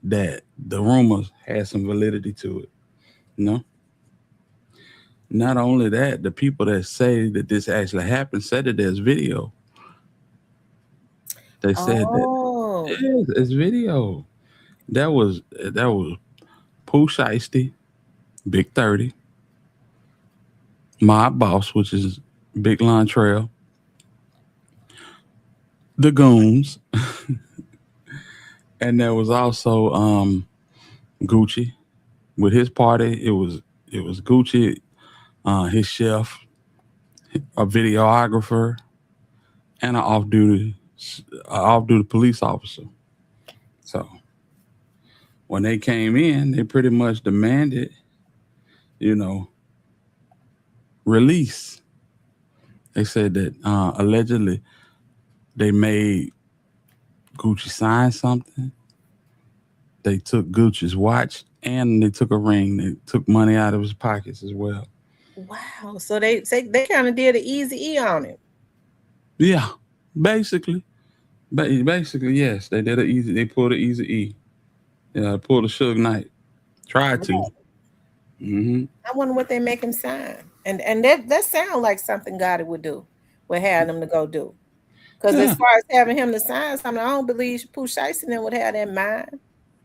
that the rumors had some validity to it. Not only that, the people that say that this actually happened said that there's video. They said that it's video. That was Pooh Shiesty, Big 30, Mob Boss, which is Big Launtrail, the Goons, and there was also Gucci with his party. It was Gucci, his chef, a videographer, and an off-duty police officer. So when they came in, they pretty much demanded, release. They said that allegedly they made Gucci sign something. They took Gucci's watch and they took a ring. They took money out of his pockets as well. Wow. So they kind of did an easy E on it. Yeah, basically. Basically, yes. They did they pulled an easy E. Yeah, pulled a Suge Knight. Tried to. Mm-hmm. I wonder what they make him sign. And that sounds like something Gotti would do, would have them to go do. Because as far as having him to sign something, I don't believe Pooh Shiesty would have that in mind.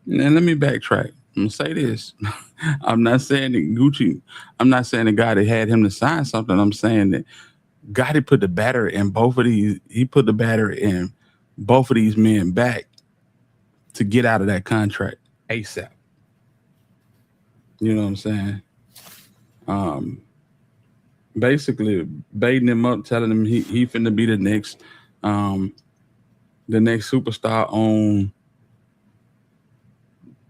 And let me backtrack. I'm gonna say this. I'm not saying that Gotti had him to sign something. I'm saying that Gotti put the battery in both of these. He put the battery in both of these men back to get out of that contract ASAP. You know what I'm saying? Basically baiting him up, telling him he finna be the next superstar on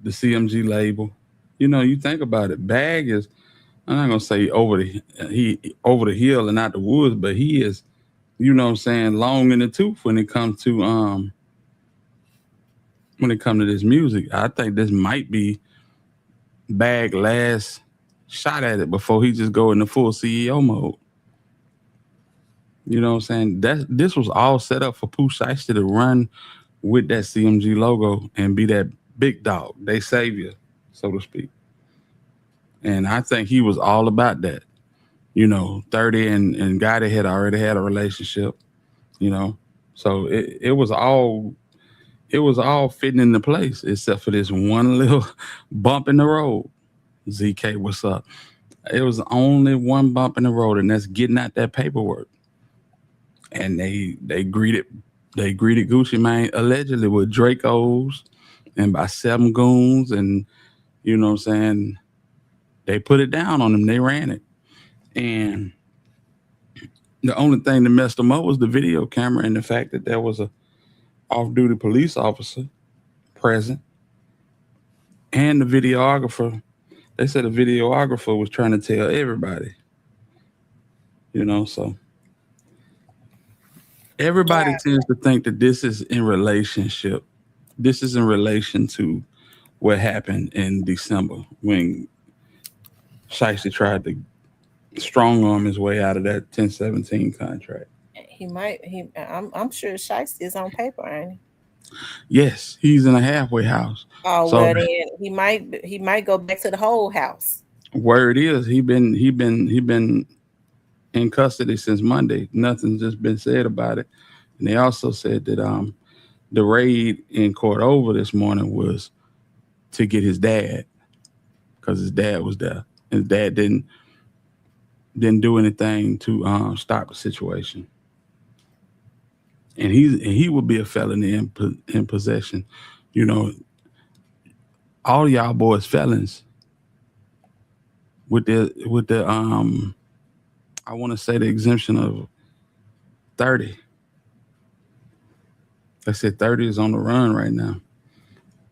the CMG label. You think about it. Bag is, I'm not gonna say over the hill and out the woods, but he is, long in the tooth when it comes to this music. I think this might be Bag last shot at it before he just go into full CEO mode. You know what I'm saying? This was all set up for Pooh Shiesty to run with that CMG logo and be that big dog, they savior, so to speak. And I think he was all about that. 30 and Gotti had already had a relationship, so it was all fitting into place except for this one little bump in the road. ZK, what's up? It was only one bump in the road, and that's getting out that paperwork. And they greeted Gucci Mane allegedly with Dracos and by 7 goons, and you know what I'm saying, they put it down on him. They ran it. And the only thing that messed them up was the video camera and the fact that there was a off-duty police officer present. And the videographer, they said the videographer was trying to tell everybody. So everybody tends to think that this is in relation to what happened in December when Shiesty tried to strong arm his way out of that 1017 contract. I'm sure Shiesty is on paper, ain't he? Yes, he's in a halfway house. Oh, so, well, then he might go back to the whole house. Word is he been in custody since Monday. Nothing's just been said about it. And they also said that the raid in Cordova this morning was to get his dad, because his dad was there. His dad didn't do anything to stop the situation. And he would be a felony in possession. All y'all boys felons with the I want to say the exemption of 30. I said 30 is on the run right now.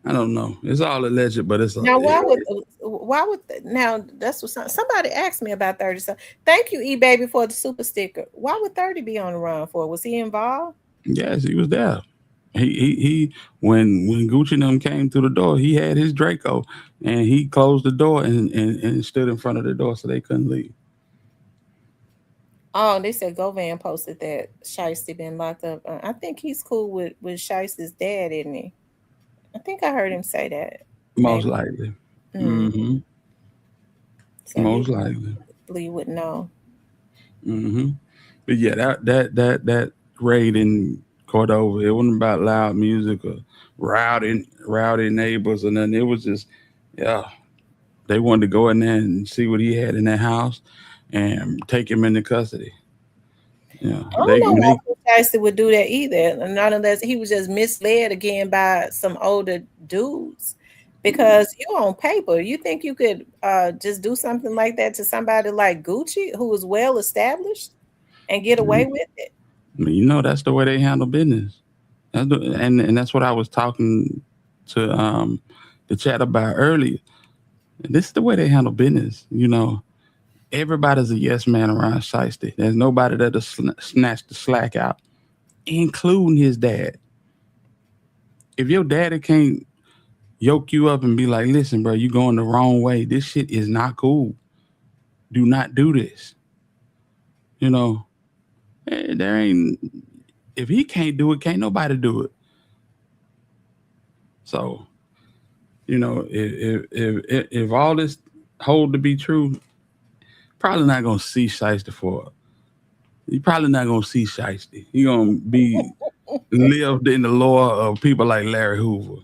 I don't know. It's all alleged, but it's now. Why would now? That's what somebody asked me about 30. So thank you, E-Baby, for the super sticker. Why would 30 be on the run for? Was he involved? Yes, he was there. He when Gucci and them came through the door, he had his Draco and he closed the door and stood in front of the door so they couldn't leave. Oh, they said Govan posted that Shiesty been locked up. I think he's cool with Shiesty's dad, isn't he? I think I heard him say that. Most likely. Mm-hmm. So most likely. You would know. Mm-hmm. But yeah, that raid in Cordova, it wasn't about loud music or rowdy neighbors or nothing. It was just, they wanted to go in there and see what he had in that house and take him into custody. Yeah, I don't know why Shiesty would do that either. Not unless he was just misled again by some older dudes. Because you on paper, you think you could just do something like that to somebody like Gucci, who was well established, and get away with it? You know, that's the way they handle business. And that's what I was talking to the chat about earlier. This is the way they handle business. You know, everybody's a yes man around Shiesty. There's nobody that'll snatch the slack out, including his dad. If your daddy can't yoke you up and be like, listen, bro, you're going the wrong way. This shit is not cool. Do not do this. You know, there ain't, if he can't do it, can't nobody do it. So, you know, if all this hold to be true, probably not gonna see Shiesty for it. You're probably not gonna see Shiesty. You're gonna be lived in the lore of people like Larry Hoover.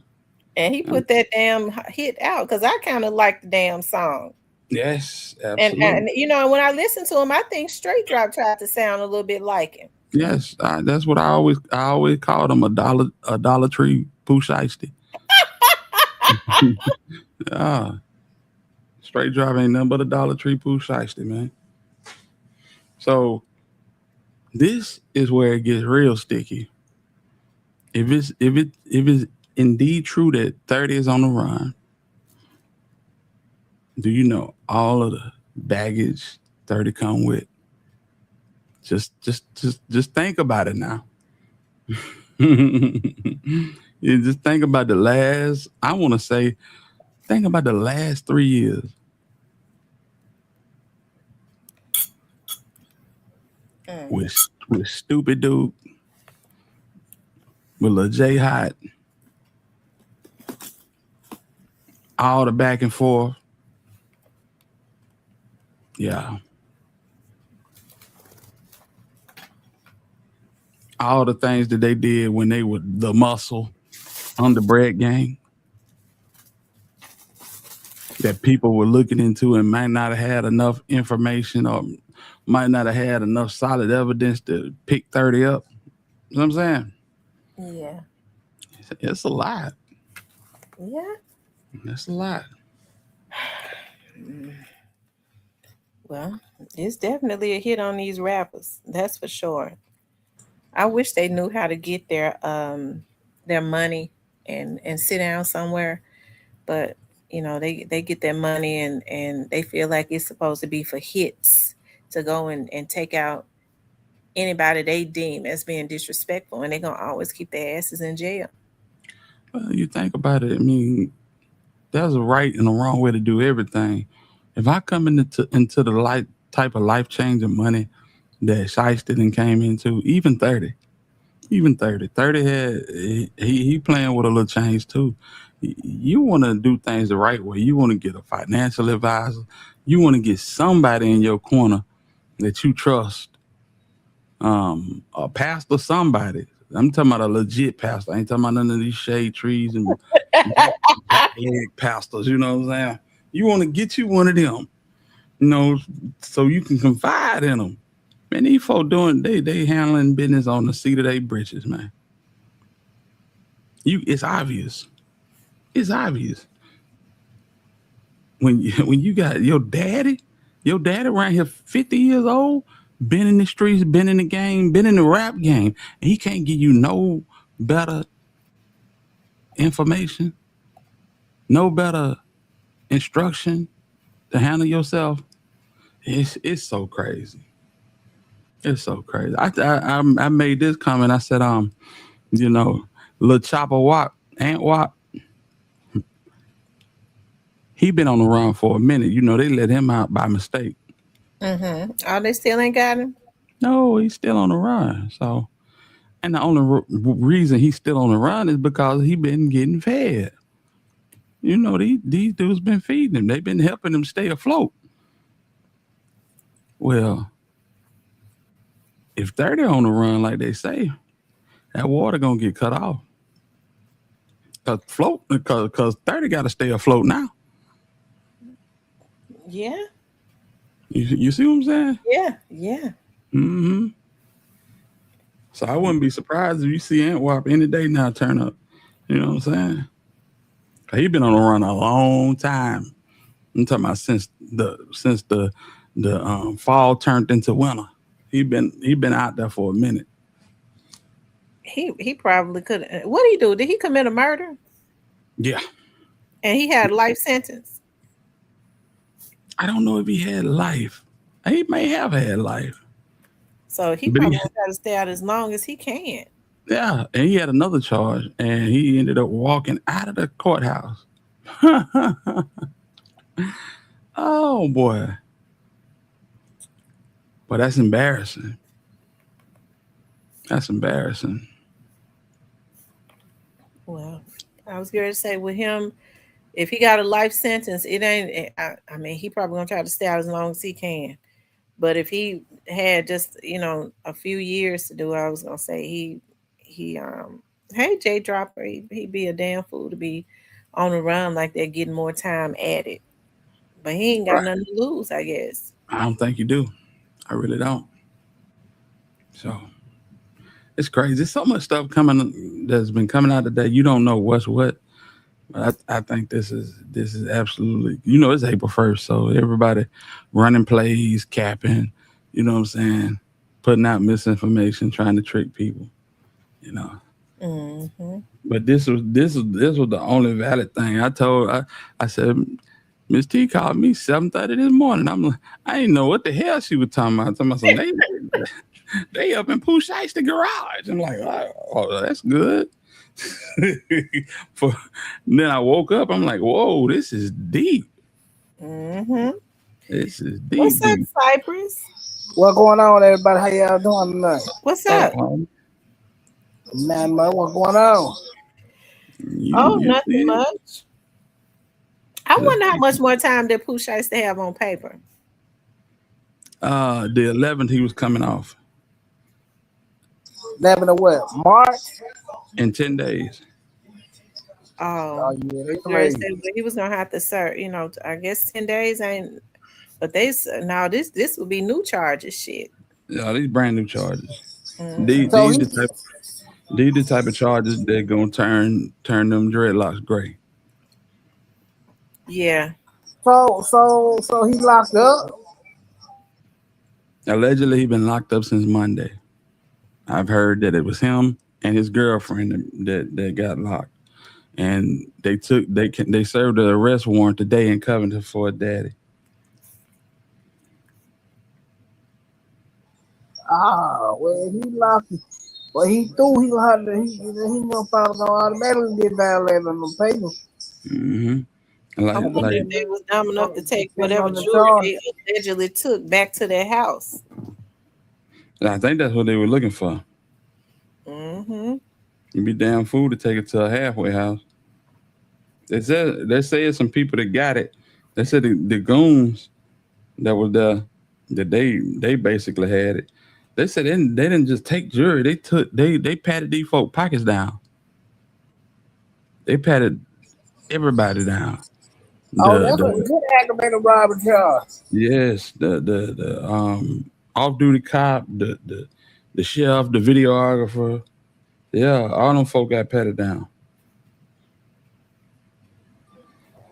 And he put that damn hit out because I kind of like the damn song. Yes, absolutely. And you know, when I listen to him, I think Straight Drop tried to sound a little bit like him. Yes, that's what I always called him, a Dollar Tree Pooh Shiesty. Straight Drop ain't nothing but a Dollar Tree Pooh Shiesty, man. So this is where it gets real sticky. If it's indeed true that 30 is on the run, do you know all of the baggage 30 come with? Just think about it now. You just think about the last, I want to say, think about the last 3 years. With Stupid Dude, with Lil J Hot, all the back and forth. Yeah. All the things that they did when they were the muscle on the bread gang that people were looking into and might not have had enough information or might not have had enough solid evidence to pick 30 up. You know what I'm saying? Yeah. It's a lot. Yeah. That's a lot. Well, it's definitely a hit on these rappers. That's for sure. I wish they knew how to get their money and sit down somewhere. But, you know, they get their money and they feel like it's supposed to be for hits to go and take out anybody they deem as being disrespectful. And they're going to always keep their asses in jail. Well, you think about it. I mean, there's a right and a wrong way to do everything. If I come into the type of life-changing money that Shiesty came into, even 30 had, he playing with a little change too. You want to do things the right way. You want to get a financial advisor. You want to get somebody in your corner that you trust. A pastor, somebody. I'm talking about a legit pastor. I ain't talking about none of these shade trees and egg pastors. You know what I'm saying? You want to get you one of them, you know, so you can confide in them. Man, these folk they handling business on the seat of their britches, man. It's obvious. It's obvious. When you got your daddy around here 50 years old, been in the streets, been in the game, been in the rap game, and he can't give you no better information, no better instruction to handle yourself. It's so crazy. It's so crazy. I made this comment. I said, you know, little Chopper Wop, Ant Wop. He been on the run for a minute. You know, they let him out by mistake. Oh, they still ain't got him? No, he's still on the run. So, and the only reason he's still on the run is because he been getting fed. You know, these dudes been feeding him. They've been helping him stay afloat. Well, if 30 on the run, like they say, that water gonna get cut off. Because 30 got to stay afloat now. Yeah. You see what I'm saying? Yeah. Mm-hmm. So I wouldn't be surprised if you see Ant Wop any day now turn up. You know what I'm saying? He been on the run a long time. I'm talking about since the fall turned into winter. He been out there for a minute. He probably could. What did he do? Did he commit a murder? Yeah. And he had a life sentence? I don't know if he had life. He may have had life. So he probably got to stay out as long as he can. Yeah, and he had another charge, and he ended up walking out of the courthouse. Oh, boy. But that's embarrassing. That's embarrassing. Well, I was going to say with him, if he got a life sentence, it ain't, I mean, he probably going to try to stay out as long as he can. But if he had just, a few years to do, I was going to say hey, Jay Dropper, he'd be a damn fool to be on the run like they're getting more time at it. But he ain't got nothing to lose, I guess. I don't think you do. I really don't. So it's crazy. There's so much stuff that's been coming out today. You don't know what's what. But I think this is absolutely, it's April 1st. So everybody running plays, capping, you know what I'm saying? Putting out misinformation, trying to trick people, Mm-hmm. But this was the only valid thing. I said, Miss T called me 7:30 this morning. I didn't know what the hell she was talking about. They up in Pooh Shiesty garage. I'm like, oh, that's good. Then I woke up. I'm like, whoa, this is deep. Mm-hmm. This is deep. What's up, Cypress? What going on, everybody? How y'all doing tonight? What's up? Man, what's going on? Nothing much. I wonder how much more time did Pooh Shiesty have on paper? The 11th he was coming off. 11 of what? March? In 10 days. Oh yeah, they crazy. He was gonna have to serve, I guess 10 days ain't, but this would be new charges, shit. Yeah, these brand new charges. Mm-hmm. These the type of charges that gonna turn them dreadlocks gray. Yeah. So he locked up? Allegedly, he been locked up since Monday. I've heard that it was him and his girlfriend that got locked, and they served the arrest warrant today in Covington for a daddy. Well, he locked. Well, he threw. He probably gonna automatically get violated on the paper. Mm-hmm. I wonder if they was dumb enough to take whatever jewelry they allegedly took back to their house. I think that's what they were looking for. Mm-hmm. You'd be damn fool to take it to a halfway house. They say some people that got it. They said the goons that was there, that they basically had it. They said they didn't just take jewelry. They patted these folk pockets down. They patted everybody down. That's a good aggravated robbery charge. Yes, the off-duty cop, the sheriff, the videographer. Yeah, all them folk got patted down.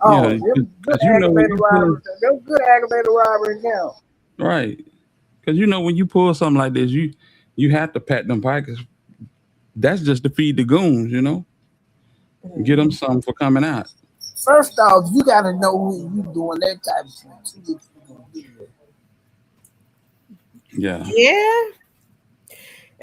Good aggravated robbery. That's good aggravated robbery count. Right. Because when you pull something like this, you have to pat them pockets. That's just to feed the goons, Get them something for coming out. First off, you got to know who you doing that type of thing. Yeah. Yeah.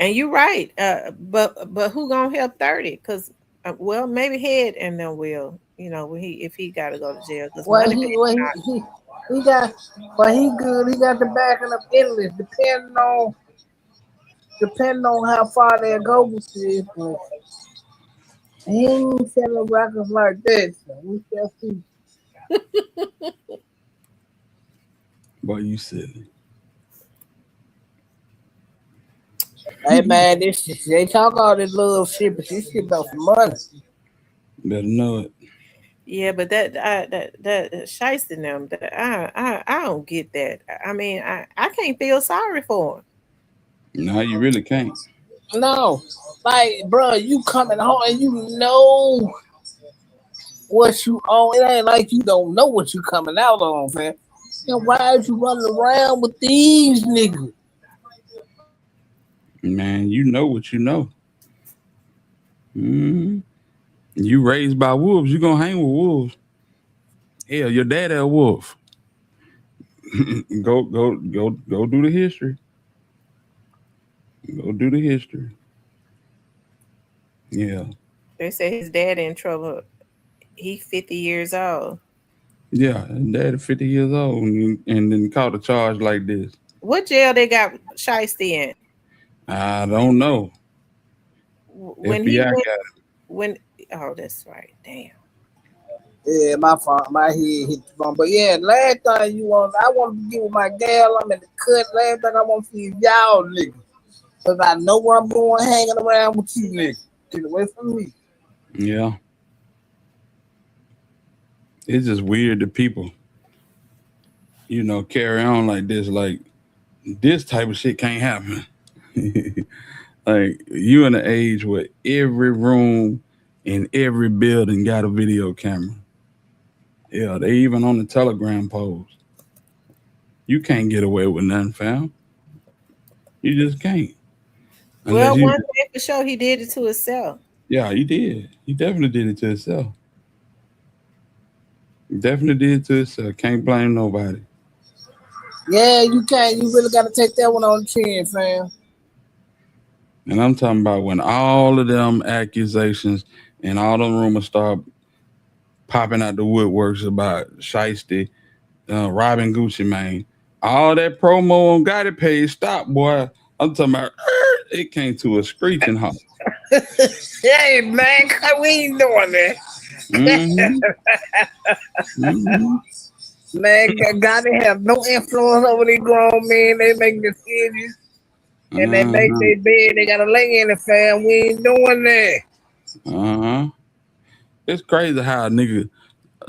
And you're right. But who gonna help 30? Because well, maybe Head and then will. When if he got to go to jail. Because Well, he got, but he good. He got the backing of endless, depending on how far they go with this. But he ain't selling records like that. So we shall see. Boy, you silly. Hey man, they talk all this little shit, but this shit about some money. Better know it. Yeah, but that shiesting them, I don't get that. I mean, I can't feel sorry for him. No, you really can't. No, like, bro, you coming home and you know what you own. It ain't like you don't know what you coming out on, man. Why is you running around with these niggas? Man, you know what you know. You raised by wolves, you gonna hang with wolves. Hell, your dad a wolf. Go do the history. Go do the history. Yeah. They say his dad in trouble. He 50 years old. Yeah, dad 50 years old and then caught a charge like this. What jail they got Shiesty in? I don't know. When FBI got it. Oh, that's right. Damn. Yeah, my fault. My head hit the phone. But yeah, last time I want to get with my gal. I'm in the cut. Last thing I want to see is y'all niggas. Because I know where I'm going hanging around with you niggas. Get away from me. Yeah. It's just weird that people, carry on like this. Like, this type of shit can't happen. Like, you in the age where every room in every building got a video camera. Yeah, they even on the Telegram post. You can't get away with nothing, fam. You just can't. Well, one thing for sure, he did it to himself. Yeah, he did. He definitely did it to himself. Definitely did it to himself. Can't blame nobody. Yeah, you can't. You really got to take that one on the chin, fam. And I'm talking about when all of them accusations and all them rumors start popping out the woodworks about Shiesty, robbing Gucci Mane, all that promo on Gotti page stopped, boy. I'm talking about it came to a screeching halt. Hey, man, we ain't doing that. Man, gotta have no influence over these grown men. They make decisions and they make their bed. They gotta lay in it, fam. We ain't doing that. It's crazy how a nigga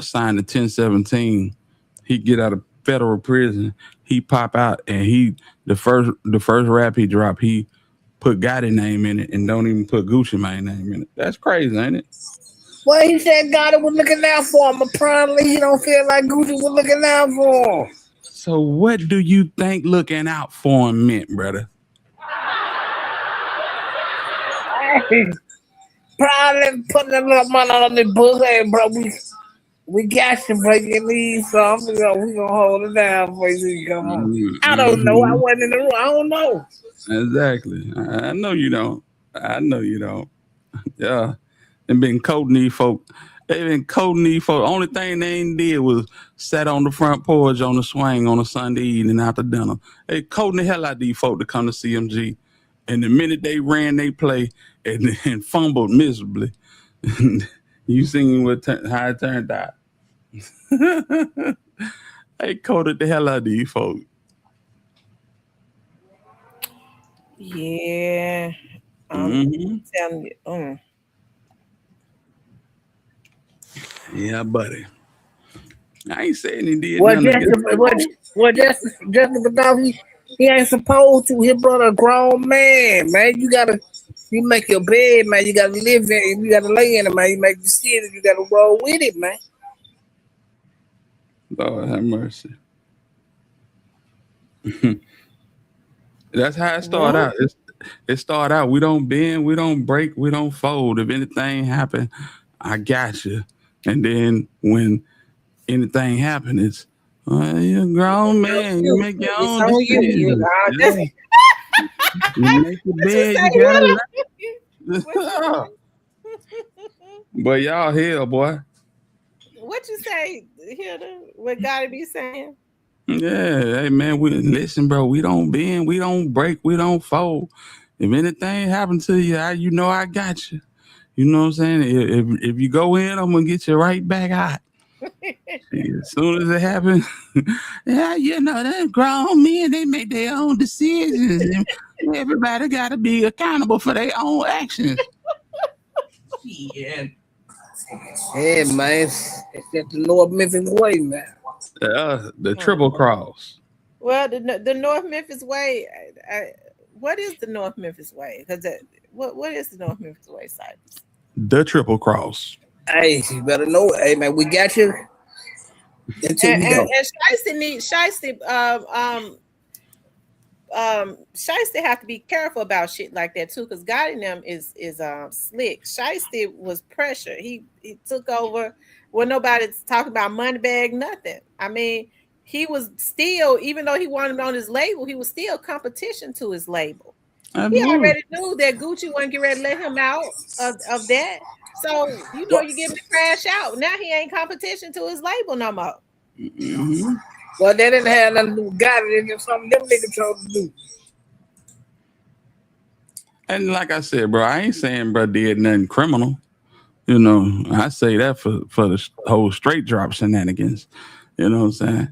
signed the 1017. He get out of federal prison. He pop out and the first rap he dropped, he put Gotti name in it and don't even put Gucci Mane name in it. That's crazy, ain't it? Well, he said Gotti was looking out for him. Apparently, he don't feel like Gucci was looking out for him. So what do you think looking out for him meant, brother? Probably putting a little money on the book. Hey, bro, we got you, bro. You need some. We gonna hold it down for you. Come on. I don't know. I wasn't in the room. I don't know. Exactly. I know you don't. I know you don't. Yeah. And been coding these folk. They been coding these folk. Only thing they ain't did was sat on the front porch on the swing on a Sunday evening after dinner. They coding the hell out of these folk to come to CMG. And the minute they ran, they play and fumbled miserably. You seen how it turned out. They coded the hell out of these folk. Yeah. I'm telling you. Yeah, buddy. I ain't saying he did Well, nothing. Jessica, he ain't supposed to. His brother a grown man, man. You make your bed, man. You gotta live in it. You gotta lay in it, man. You make decisions. You gotta roll with it, man. Lord have mercy. That's how it started out. It started out, we don't bend, we don't break, we don't fold. If anything happen, I got you. And then when anything happen, it's you're a grown man. You make your own decisions. You make your bed, you gotta. But y'all hell, boy. What you say, Hilda? What gotta be saying? Yeah, hey man, listen, bro. We don't bend, we don't break, we don't fold. If anything happened to you, you know I got you. You know what I'm saying? If you go in, I'm gonna get you right back out. As soon as it happens, yeah, you know, they're grown men, they make their own decisions. And everybody gotta be accountable for their own actions. Yeah. Hey man, it's at the North Memphis way, man. The triple cross. Well, the North Memphis way. What is the North Memphis way? Because what is the North Memphis way, Cypress? The triple cross. Hey, you better know it. Hey man, we got you. And Shiesty Shiesty have to be careful about shit like that too, because God in them is slick. Shiesty was pressure. He took over when nobody's talking about money bag, nothing. I mean, he was still, even though he wanted on his label, he was still competition to his label. He already knew that Gucci wasn't getting ready to let him out of that. So you know, you give him the crash out. Now he ain't competition to his label no more. Mm-hmm. Well, they didn't have nothing to do. Got it. It's something them niggas chose to do. And like I said, bro, I ain't saying bro did nothing criminal. You know, I say that for the whole straight drop shenanigans. You know what I'm saying?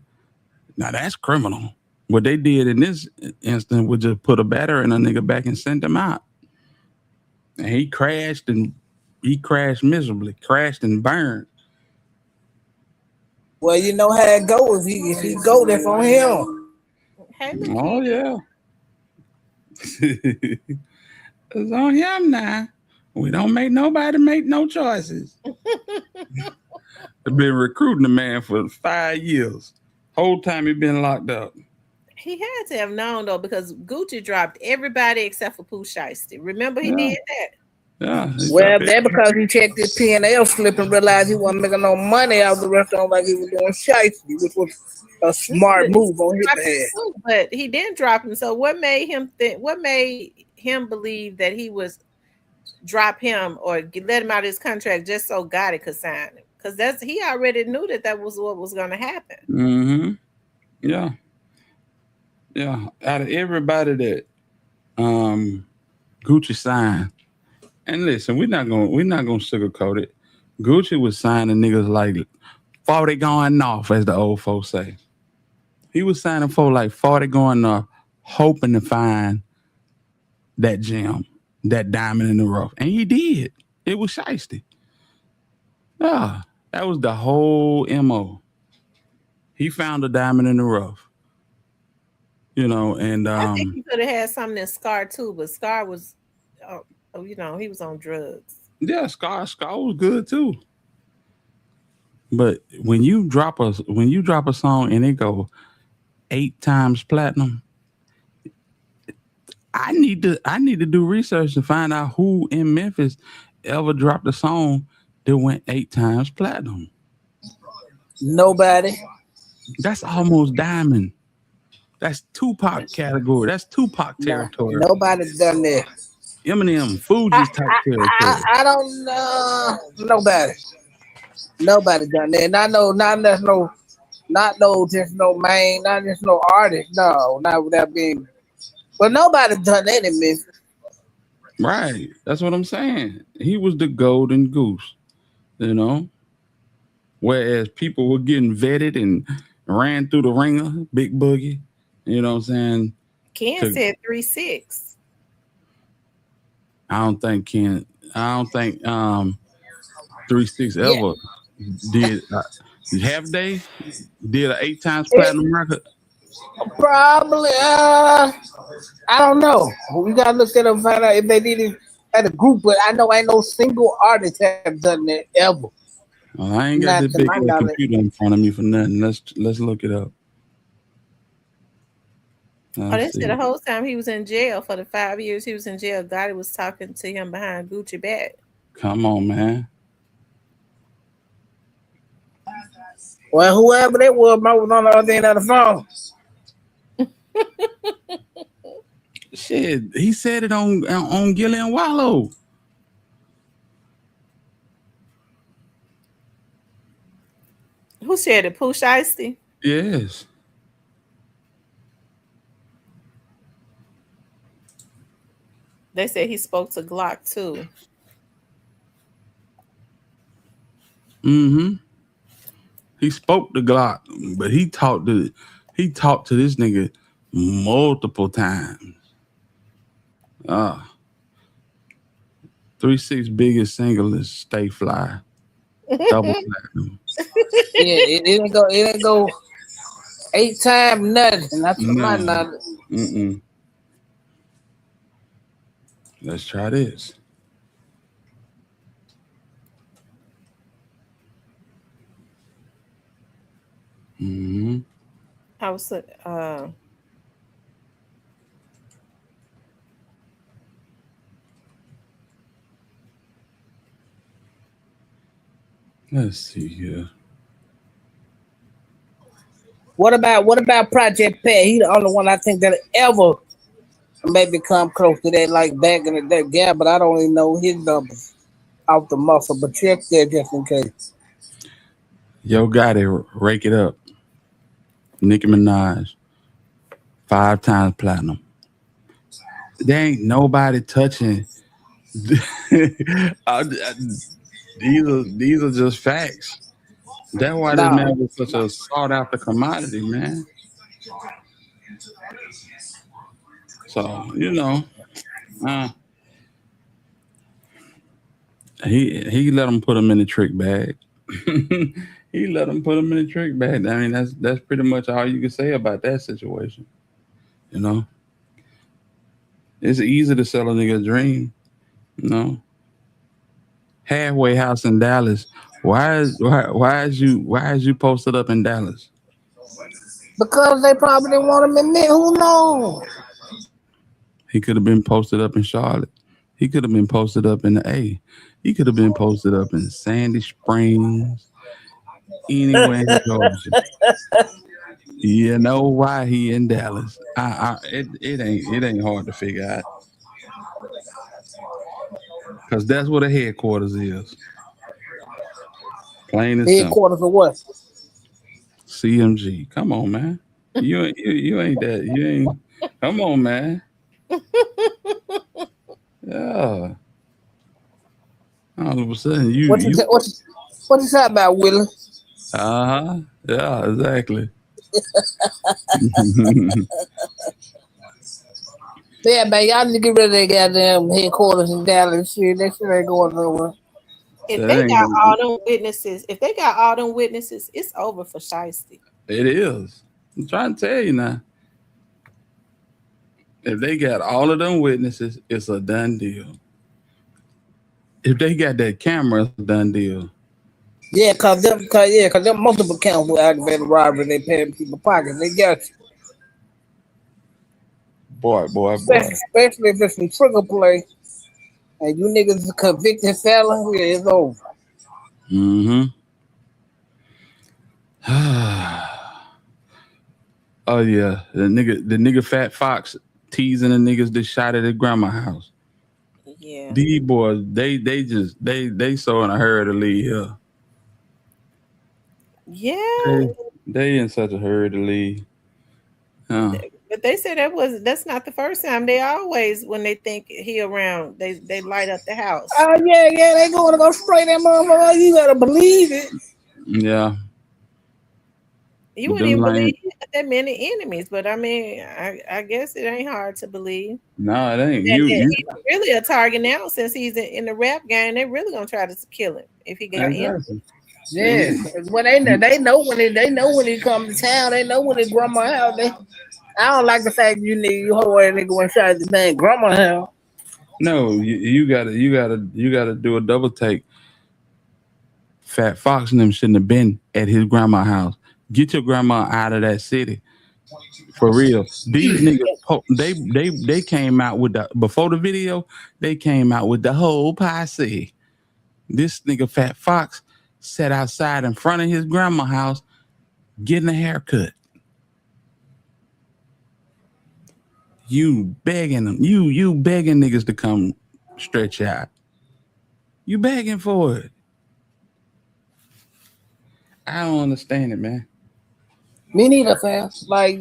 Now that's criminal. What they did in this instance was just put a batter in a nigga back and send him out. And he crashed miserably, crashed and burned. Well, you know how it goes. If he go, that's on him. Oh yeah. It's on him now. We don't make nobody make no choices. I've been recruiting the man for 5 years. Whole time he been locked up. He had to have known though, because Gucci dropped everybody except for Pooh Shiesty. Remember he did that. Yeah. Well, that's because he checked his P&L slip and realized he wasn't making no money out of the restaurant like he was doing shiesty, which was a smart move on his part. But he didn't drop him. So what made him think? What made him believe that he was drop him or let him out of his contract just so Gotti could sign him? Because he already knew that was what was going to happen. Mm-hmm. Yeah. Yeah. Out of everybody that Gucci signed, and listen, we're not gonna sugarcoat it. Gucci was signing niggas like 40 going off, as the old folks say. He was signing for like 40 going off, hoping to find that gem, that diamond in the rough. And he did. It was shiesty. Yeah, that was the whole MO. He found a diamond in the rough. You know, and I think he could have had something in Scar too, but Scar was, you know, he was on drugs. Yeah, Scar was good too. But when you drop a song and it go 8 times platinum, I need to do research to find out who in Memphis ever dropped a song that went 8 times platinum. Nobody. That's almost diamond. That's Tupac category. That's Tupac territory. Nobody's done that. Eminem, Fuji's type territory. I don't know. Nobody done that. And I know not just no main, not just no artist. No, not without being. But nobody done that in Memphis. Right. That's what I'm saying. He was the golden goose, you know. Whereas people were getting vetted and ran through the ringer, Big Boogie. You know what I'm saying? Ken said 3-6. I don't think 3-6 ever did. Have they did an 8 times platinum record? Probably. I don't know. We gotta look at them and find out if they did it at a group. But I know ain't no single artist have done that ever. Well, I ain't got the big computer in front of me for nothing. Let's look it up. They said the whole time he was in jail, for the 5 years he was in jail, Gotti was talking to him behind Gucci back. Come on, man. Well, whoever that was on the other end of the phone. Shit, he said it on Gillian Wallow. Who said it? Pooh Shiesty? Yes. They said he spoke to Glock too. Mm-hmm. He spoke to Glock, but he talked to this nigga multiple times. 3-6 biggest single is Stay Fly. Double platinum. Yeah, it didn't go 8 times nothing. That's my knowledge. Mm-mm. Let's try this. Mm-hmm. I was Let's see here. What about Project Pat? He the only one I think that ever maybe come close to that, like back in the day. Yeah, but I don't even know his numbers off the muscle. But check there just in case. Yo Gotti, Rake It Up. Nicki Minaj, 5 times platinum. There ain't nobody touching. These are just facts. That's why this man was such a sought after commodity, man. So he let him put him in the trick bag. He let him put him in the trick bag. I mean, that's pretty much all you can say about that situation. It's easy to sell a nigga a dream. Halfway house in Dallas. Why is you posted up in Dallas? Because they probably didn't want him in there. Who knows? He could have been posted up in Charlotte. He could have been posted up in the A. He could have been posted up in Sandy Springs. Anywhere in Georgia. You know why he in Dallas? It ain't hard to figure out. Because that's where the headquarters is. Plain and simple. Headquarters of what? CMG. Come on, man. You ain't that. You ain't. Come on, man. Yeah. All of a sudden, What you talking about, Willie? Yeah, exactly. Yeah, man, y'all need to get rid of that goddamn headquarters in Dallas. Shit, that shit ain't going nowhere. If they got all them witnesses, it's over for Shiesty. It is. I'm trying to tell you now. If they got all of them witnesses, it's a done deal. If they got that camera, it's a done deal. Yeah, cause them multiple counts with aggravated robbery. They paying people pockets. They got you. Boy. Especially if it's some trigger play, and you niggas a convicted felon, yeah, it's over. Mm-hmm. Oh yeah, the nigga Fat Fox teasing the niggas that shot at his grandma's house. Yeah. These boys, they so in a hurry to leave here. Yeah. They in such a hurry to leave. But they said that's not the first time. They always, when they think he around, they light up the house. Oh yeah, they going to go spray that motherfucker. You gotta believe it. Yeah. You wouldn't even believe that many enemies, but I mean, I guess it ain't hard to believe. No, it ain't. He's really a target now since he's in the rap game. They're really gonna try to kill him if he got in. Yeah, well, they know when he come to town. They know when his grandma house. I don't like the fact you whole ass nigga went shot the man grandma house. No, you gotta do a double take. Fat Fox and them shouldn't have been at his grandma's house. Get your grandma out of that city. For real. These niggas, they came out with before the video, they came out with the whole posse. This nigga Fat Fox sat outside in front of his grandma's house getting a haircut. You begging them. You begging niggas to come stretch out. You begging for it. I don't understand it, man. Me neither, fam. Like,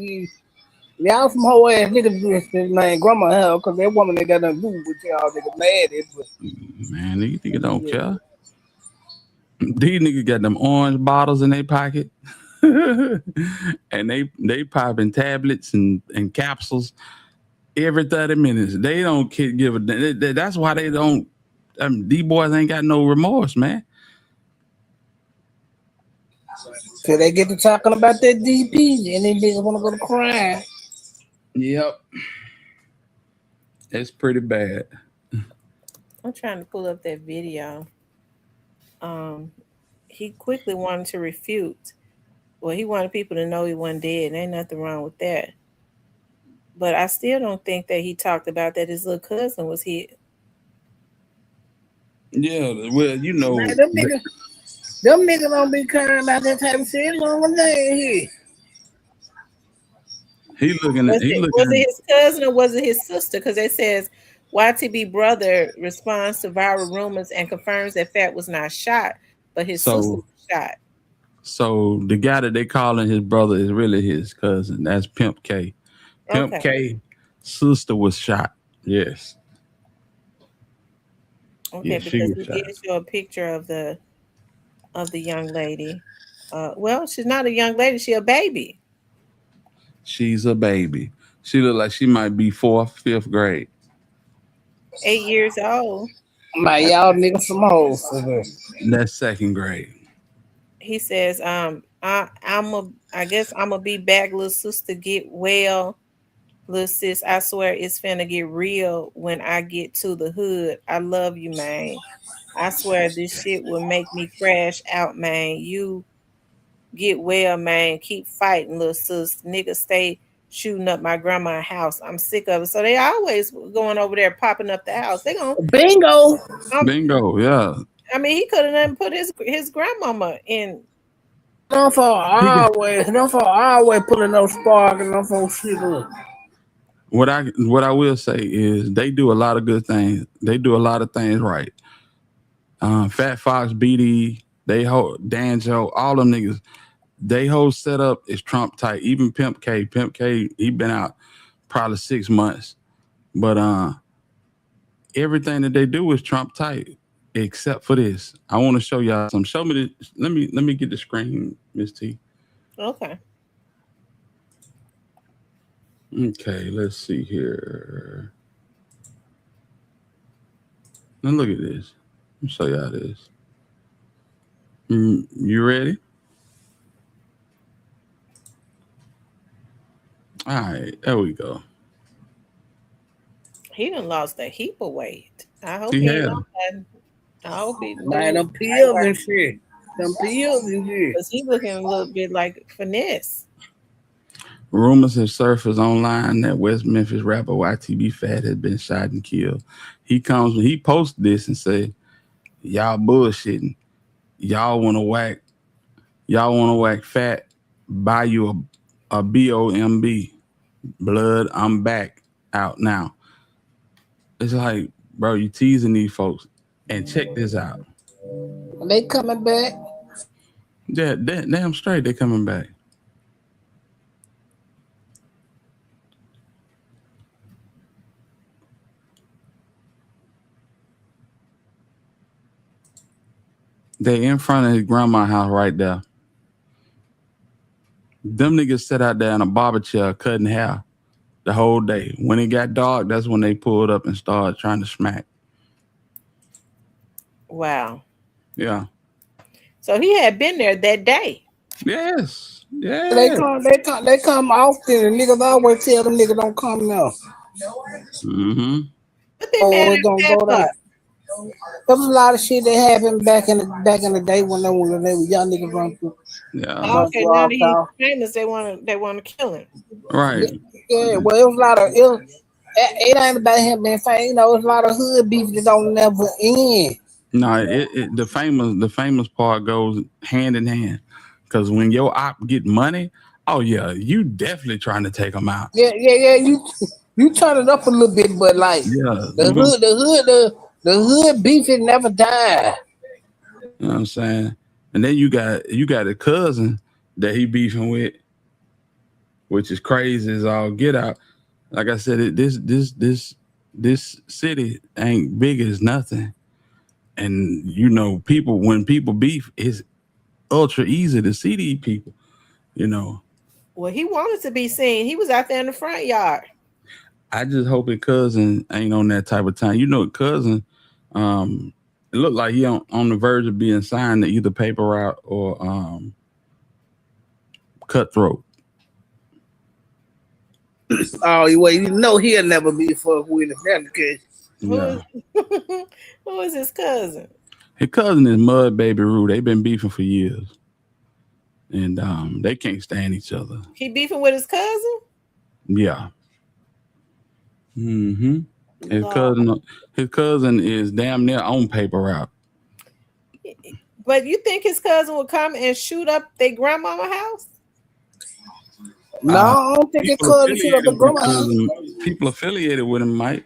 y'all some whole ass niggas, man, grandma hell, because that woman they got nothing to do with y'all niggas mad at. But Man, these niggas don't care. These niggas got them orange bottles in their pocket. And they popping tablets and capsules every 30 minutes. They don't give a damn. That's why they don't. These boys ain't got no remorse, man. till they get to talking about that DP, and then niggas want to go to crime. Yep. It's pretty bad. I'm trying to pull up that video. He quickly wanted to refute. Well, he wanted people to know he wasn't dead, and ain't nothing wrong with that. But I still don't think that he talked about that his little cousin was hit. Yeah, well, you know, Man, them niggas don't be caring about that type of shit. Long as they here. he looking at Was it his cousin or was it his sister? Because it says YTB brother responds to viral rumors and confirms that Fat was not shot, but his sister was shot. So the guy that they calling his brother is really his cousin. That's Pimp K. Pimp K sister was shot. Yes. Okay, Yeah, because she he was shot. did show a picture of the young lady. Well, she's not a young lady, she's a baby. She's a baby. She look like she might be 4th, 5th grade. 8 years old. Man, y'all niggas some hoes. That's 2nd grade. He says, I guess I'm gonna be back, little sister. Get well, little sis. I swear it's finna get real when I get to the hood. I love you, man. I swear this shit will make me crash out, man. You get well, man. Keep fighting, little sis. Niggas stay shooting up my grandma's house. I'm sick of it. So they always going over there popping up the house. They gonna bingo. Bingo, yeah. I mean, he could have put his grandmama in. Don't for always putting no spark and no for shit up. What I will say is they do a lot of good things. They do a lot of things right. Fat Fox, BD, they hold Danjo, all them niggas. They whole setup is Trump tight. Even Pimp K. Pimp K, he been out probably 6 months. But everything that they do is Trump tight, except for this. I want to show y'all some. Show me this. Let me get the screen, Miss T. Okay. Okay, let's see here. Now look at this. Let me show y'all this. You ready? All right, there we go. He done lost a heap of weight. I hope He he has. I hope he Man, them pills and shit. Them pills and shit. Because he looking a little bit like Finesse. Rumors have surfaced online that West Memphis rapper Ytbfatt has been shot and killed. He posts this and say, "Y'all bullshitting. Y'all want to whack Fat? Buy you a BOMB. Blood, I'm back out now." It's like, bro, you teasing these folks. And check this out. They coming back. Yeah, damn straight, they coming back. They in front of his grandma's house right there. Them niggas sat out there in a barber chair cutting hair the whole day. When it got dark, that's when they pulled up and started trying to smack. Wow. Yeah. So he had been there that day. Yes. Yeah. They come often, and niggas always tell them niggas don't come now. Mm-hmm. What they mad We're gonna go there. There was a lot of shit that happened back in the day when they were young niggas run through. Yeah. Okay, now that he's famous, they want to kill him. Right. Yeah, well, it was a lot of it ain't about him being famous. You know, it's a lot of hood beef that don't never end. No, the famous part goes hand in hand. Because when your op get money, oh yeah, you definitely trying to take them out. Yeah. You turn it up a little bit, but like Yeah, the hood beef it never died. you know what I'm saying? And then you got a cousin that he beefing with, which is crazy as all get out. Like I said, this city ain't big as nothing. And you know, when people beef, it's ultra easy to see these people, you know. Well, he wanted to be seen. He was out there in the front yard. I just hope his cousin ain't on that type of time. You know, cousin, it looked like he on the verge of being signed to either paper route or cutthroat. Oh, well, you know he'll never be fucked with if that's the case. Yeah. Who is his cousin? His cousin is Mud Baby Rue. They've been beefing for years. And they can't stand each other. He beefing with his cousin? Yeah. Mm-hmm. His cousin is damn near on paper route. But you think his cousin would come and shoot up their grandmama house? No, I don't think his cousin shoot up the grandma house. People affiliated with him might.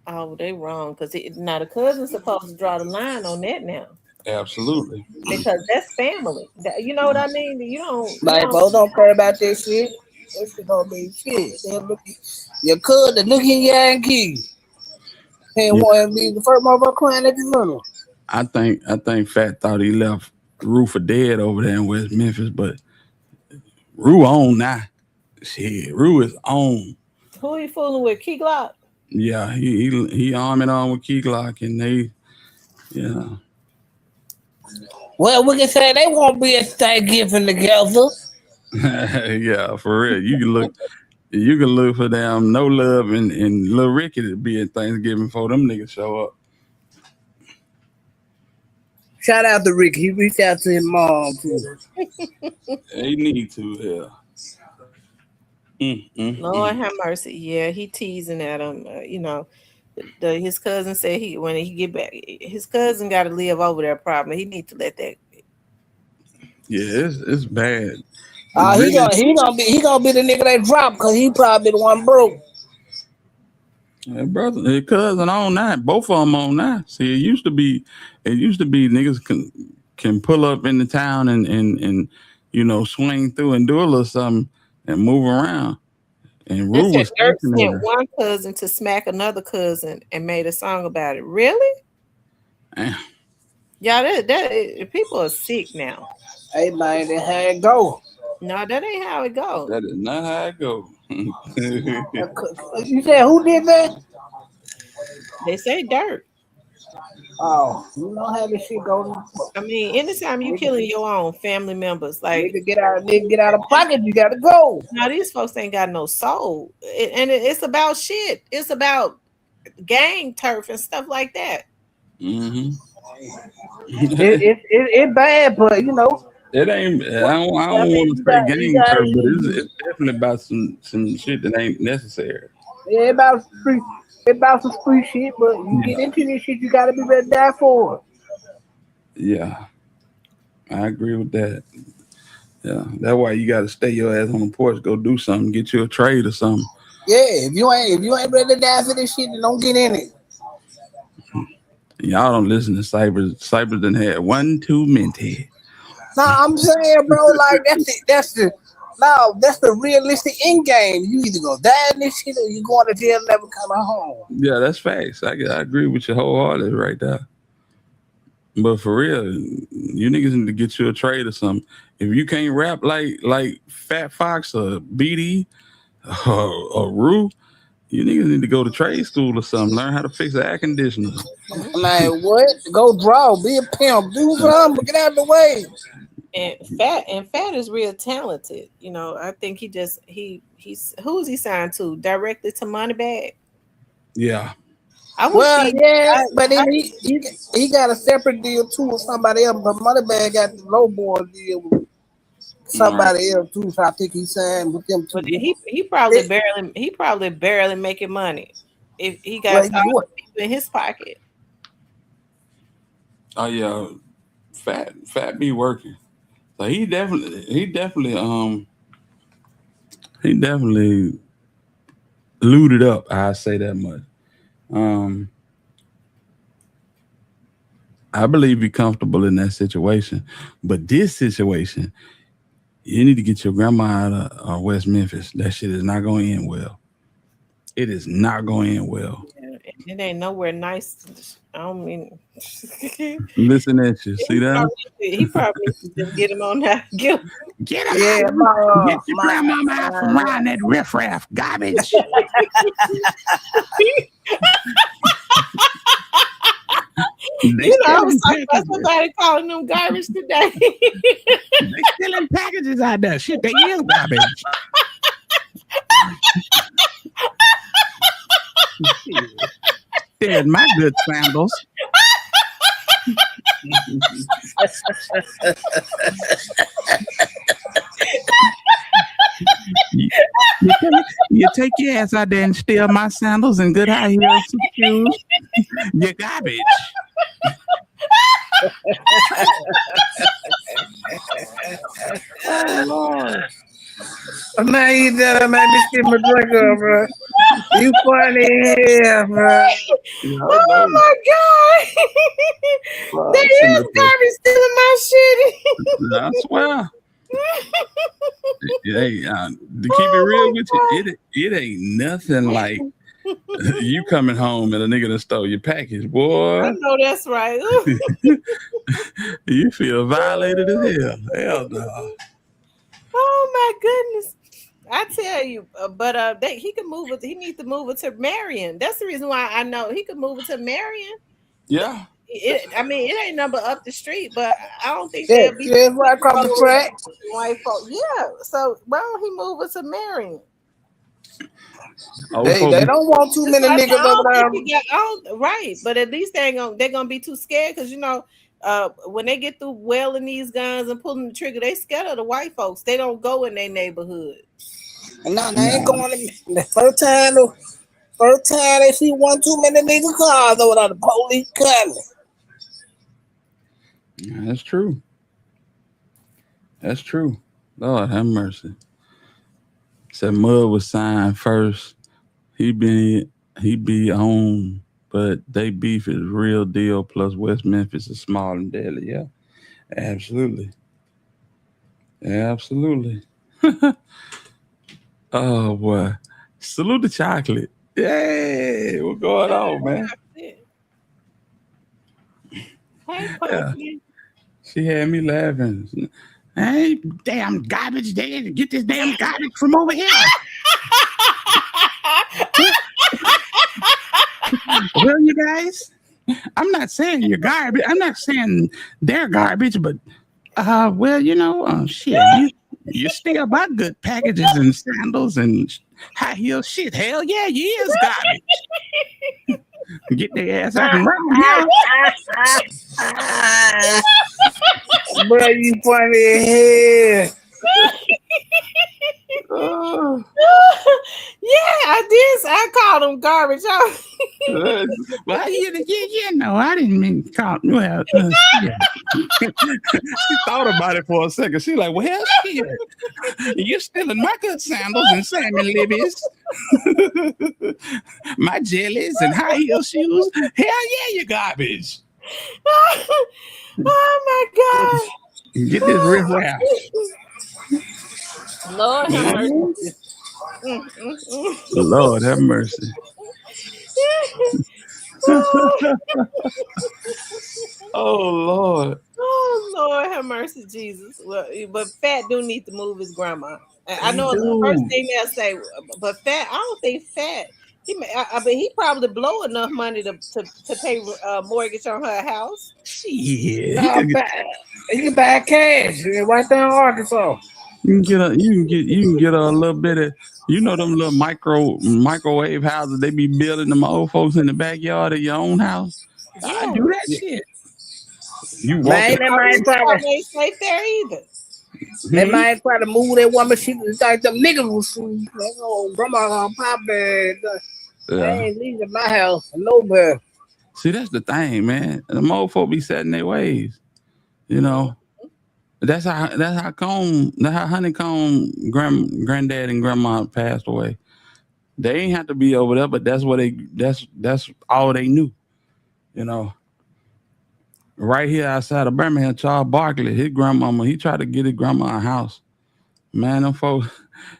Oh, they wrong, because now the cousin's supposed to draw the line on that now. Absolutely. Because that's family. You know what I mean? You don't Like, folks don't care about that shit. That shit don't mean shit. Your cousin looking Yankee. And want to be the first motherfucker crying at the funeral. I think Fat thought he left Rue for dead over there in West Memphis, but Rue on now. Shit, Rue is on. Who he fooling with? Key Glock? Yeah, he arming on with Key Glock, and they, yeah. Well, we can say they won't be at Thanksgiving together. Yeah, for real. You can look for them No Love and Lil Ricky to be at Thanksgiving before them niggas show up. Shout out to Ricky. He reached out to his mom too. They need to, yeah. Lord have mercy. Yeah, he teasing at him. You know, his cousin said when he get back, his cousin got to live over there. Probably he need to let that. Yeah, it's bad. He gonna be the nigga that dropped because he probably the one broke. Yeah, brother, his cousin on that. Both of them on that. See, it used to be niggas can pull up in the town and you know, swing through and do a little something and move around. And Rue was sent one cousin to smack another cousin and made a song about it. Really? Damn. Y'all, that people are sick now. Hey man, that's how it go. No, that ain't how it goes. That is not how it goes. You said who did that? They say Dirt. Oh, you know how this shit goes. I mean, anytime you killing your own family members, like nigga get out of pocket, you gotta go. Now these folks ain't got no soul, and it's about shit. It's about gang turf and stuff like that. Mm-hmm. It's bad, but you know. It ain't. I don't want to say gang turf, but it's definitely about some shit that ain't necessary. Yeah, about some street shit, but you get into this shit, you gotta be ready to die for it. Yeah, I agree with that. Yeah, that's why you gotta stay your ass on the porch, go do something, get you a trade or something. Yeah, if you ain't ready to die for this shit, then don't get in it. Y'all don't listen to Cyber. Cyber done had 1 too many. Nah, I'm saying, bro, like that's the realistic end game. You either gonna die in this shit or you going to jail and never coming home. Yeah, that's facts. I agree with you wholeheartedly right there. But for real, you niggas need to get you a trade or something. If you can't rap like Fat Fox or BD or Rue, you niggas need to go to trade school or something. Learn how to fix the air conditioner. Like what? Go draw, be a pimp, do something, get out of the way. And Fat is real talented. You know, I think he's who's he signed to? Directly to Moneybag. Yeah. But then he got a separate deal too with somebody else. But Moneybag got the low boy deal with somebody else too. So I think he signed with them too. But he probably barely making money if he got all the people in his pocket. Oh yeah, Fat be working. So he definitely looted up. I say that much. I believe you're comfortable in that situation, but this situation, you need to get your grandma out of West Memphis. That shit is not going to end well. It is not going to end well. It ain't nowhere nice. I don't mean. Listen at you. See that? He probably needs to just get him on that. Get him Get out. Get your grandmama out from around that riffraff garbage. I was talking about somebody calling them garbage today. They stealing packages out there. Shit, they is garbage. Stealing my good sandals. You take your ass out there and steal my sandals and good high heels and shoes. You're garbage. Oh, Lord. Man, you done made me skip my drink up, bro. You funny here, bro. Oh my God. They is garbage stealing my shit. I swear. Hey, to keep it real with you, it ain't nothing like you coming home and a nigga done stole your package, boy. I know that's right. You feel violated as hell. Hell no. Oh my goodness. I tell you, but he can move it. He needs to move it to Marion. That's the reason why I know he could move it to Marion. Yeah. I mean, it ain't number up the street, but I don't think Yeah, they'll be right across the track. White folk. Yeah. So why don't he move it to Marion? They don't want too many niggas over there. Right, but at least they're gonna be too scared because when they get through wielding these guns and pulling the trigger, they scared of the white folks. They don't go in their neighborhood. No, they ain't going. The first time they see one too many niggas cars over there, the police coming. That's true. That's true. Lord have mercy. Said Mud was signed first. He be on, but they beef is real deal. Plus West Memphis is small and deadly. Yeah, absolutely. Absolutely. Oh boy. Salute the chocolate. Yay, what's going on, man? Yeah. She had me laughing. Hey, damn garbage, they get this damn garbage from over here. Well, you guys, I'm not saying you're garbage. I'm not saying they're garbage, but shit, you still buy good packages and sandals and high heel shit. Hell yeah, you is garbage. Get their ass out and run here. Bro, you funny as hell. Yeah, I did. I called them garbage. Well, I didn't mean to call. Well, she thought about it for a second. She's like, well, shit, you're stealing my good sandals and salmon libbies, my jellies and high heel shoes. Hell yeah, you garbage. Oh my God. Get this riff out. Lord have mercy. Lord have mercy. Oh Lord. Oh Lord have mercy, Jesus. Well, but Fat do need to move his grandma. I know it's the first thing they'll say, but Fat, I don't think Fat. He probably blow enough money to pay mortgage on her house. Shit. You can buy cash right there in Arkansas. You can get a little bit of, them little microwave houses they be building them old folks in the backyard of your own house. I do that shit. You walk they might probably ain't safe there either. They might try to move that woman. She like them niggas was grandma gonna pop that. I ain't leaving my house nowhere. See, that's the thing, man. The old folk be set in their ways. That's how Honeycomb granddad and grandma passed away. They ain't have to be over there, but that's what that's all they knew. You know. Right here outside of Birmingham, Charles Barkley, his grandmama, he tried to get his grandma a house. Man, them folks,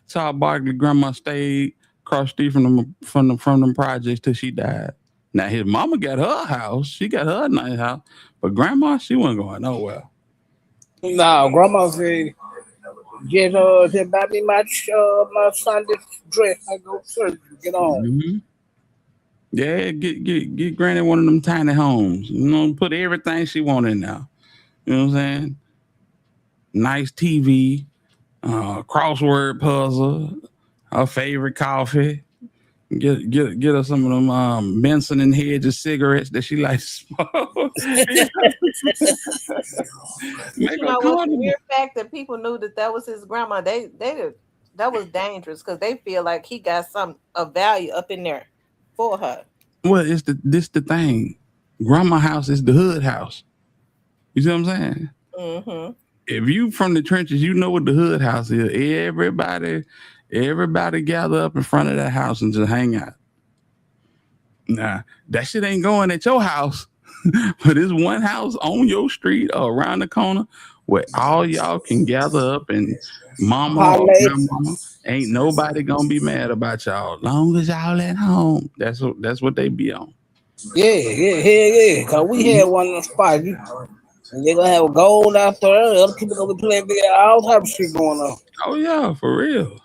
Charles Barkley grandma stayed across the street from them projects till she died. Now his mama got her house, she got her nice house, but grandma, she wasn't going nowhere. No, grandma said, just buy me my Sunday dress. I go to church. Get on. Mm-hmm. Yeah, get Granny one of them tiny homes. You know, put everything she want in there. You know what I'm saying? Nice TV, crossword puzzle, her favorite coffee. Get her some of them Benson and Hedges cigarettes that she likes to smoke. You know what's the weird fact that people knew that was his grandma. That was dangerous because they feel like he got some of value up in there for her. Well, this the thing. Grandma house is the hood house. You see what I'm saying? Mm-hmm. If you from the trenches, you know what the hood house is. Everybody gather up in front of that house and just hang out. Nah, that shit ain't going at your house. But it's one house on your street or around the corner where all y'all can gather up and mama or grandmama, ain't nobody gonna be mad about y'all. Long as y'all at home. That's what they be on. Yeah. Cause we had one of the spots. They're gonna have a gold out there. Other people gonna be playing big, all type of shit going on. Oh yeah, for real.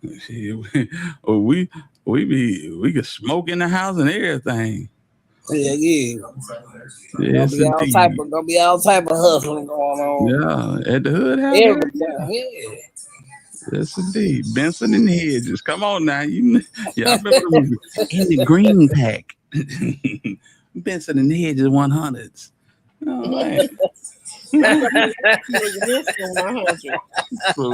we can smoke in the house and everything. Yeah. Yes, Gonna be all type of hustling going on. Yeah, at the hood house. Yeah. Yes, indeed. Benson and Hedges. Come on now. Y'all remember in the green pack. Benson and Hedges 100s. Oh, man. For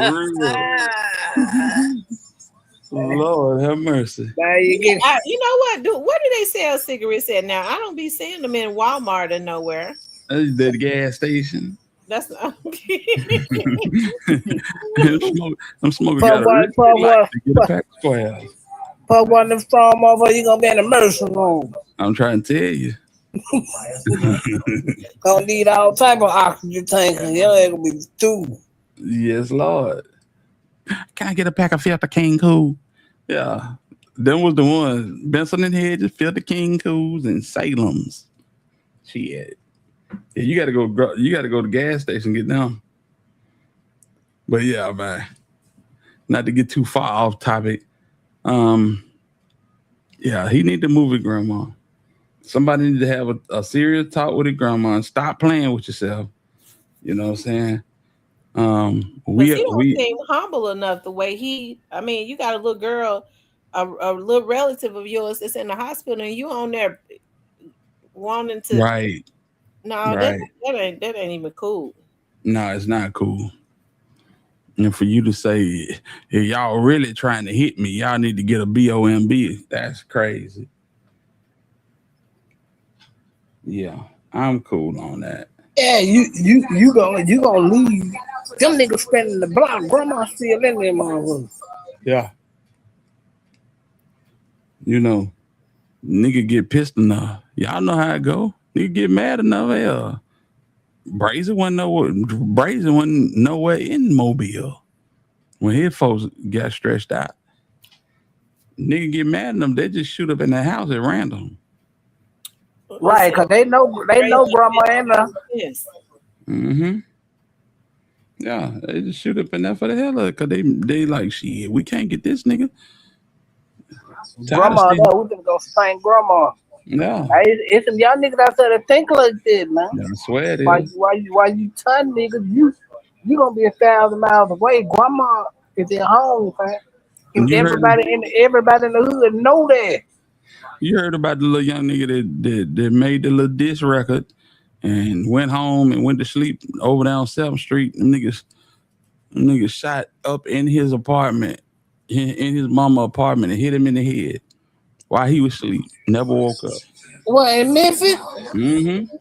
real. Lord have mercy. You know what? Where do they sell cigarettes at now? I don't be seeing them in Walmart or nowhere. The gas station. That's not I'm smoking. Put one of them strong motherfuckers, you gonna be in the emergency room. I'm trying to tell you. Gonna need all type of oxygen tanks, and your ass gonna be through. Yes, Lord. Can I get a pack of Filter King Cool? Yeah. Them was the ones. Benson and Hedges, Filter King Cools, and Salem's. Shit. Yeah, you gotta go to the gas station and get them. But yeah, man. Not to get too far off topic. Yeah, he need to move his grandma. Somebody need to have a serious talk with his grandma and stop playing with yourself. You know what I'm saying? He don't seem humble enough the way you got a little girl, a little relative of yours that's in the hospital and you on there wanting to. Right. No, right. That ain't even cool. No, it's not cool. And for you to say, if y'all really trying to hit me, y'all need to get a BOMB. That's crazy. Yeah, I'm cool on that. Yeah, you gonna leave. Them niggas spending the block. Grandma still in there, motherfucker. Yeah. You know, nigga get pissed enough. Y'all know how it go. Nigga get mad enough. Hell, Brazen wasn't nowhere in Mobile when his folks got stretched out. Nigga get mad at them. They just shoot up in the house at random. Right, because they know grandma in there. Yes. Mm-hmm. Yeah, they just shoot up in there for the hell of it, because they like, shit, we can't get this nigga. Grandma, no, we can go spank grandma. Yeah. It's some y'all niggas out there that think like this, man. Yeah, I swear it is. Why you ton niggas, you gonna be 1,000 miles away. Grandma is at home, man. Everybody in the hood know that. You heard about the little young nigga that made the little diss record and went home and went to sleep over down 7th Street. Them niggas shot up in his apartment, in his mama apartment, and hit him in the head while he was asleep. Never woke up. What, in Memphis? Mm-hmm.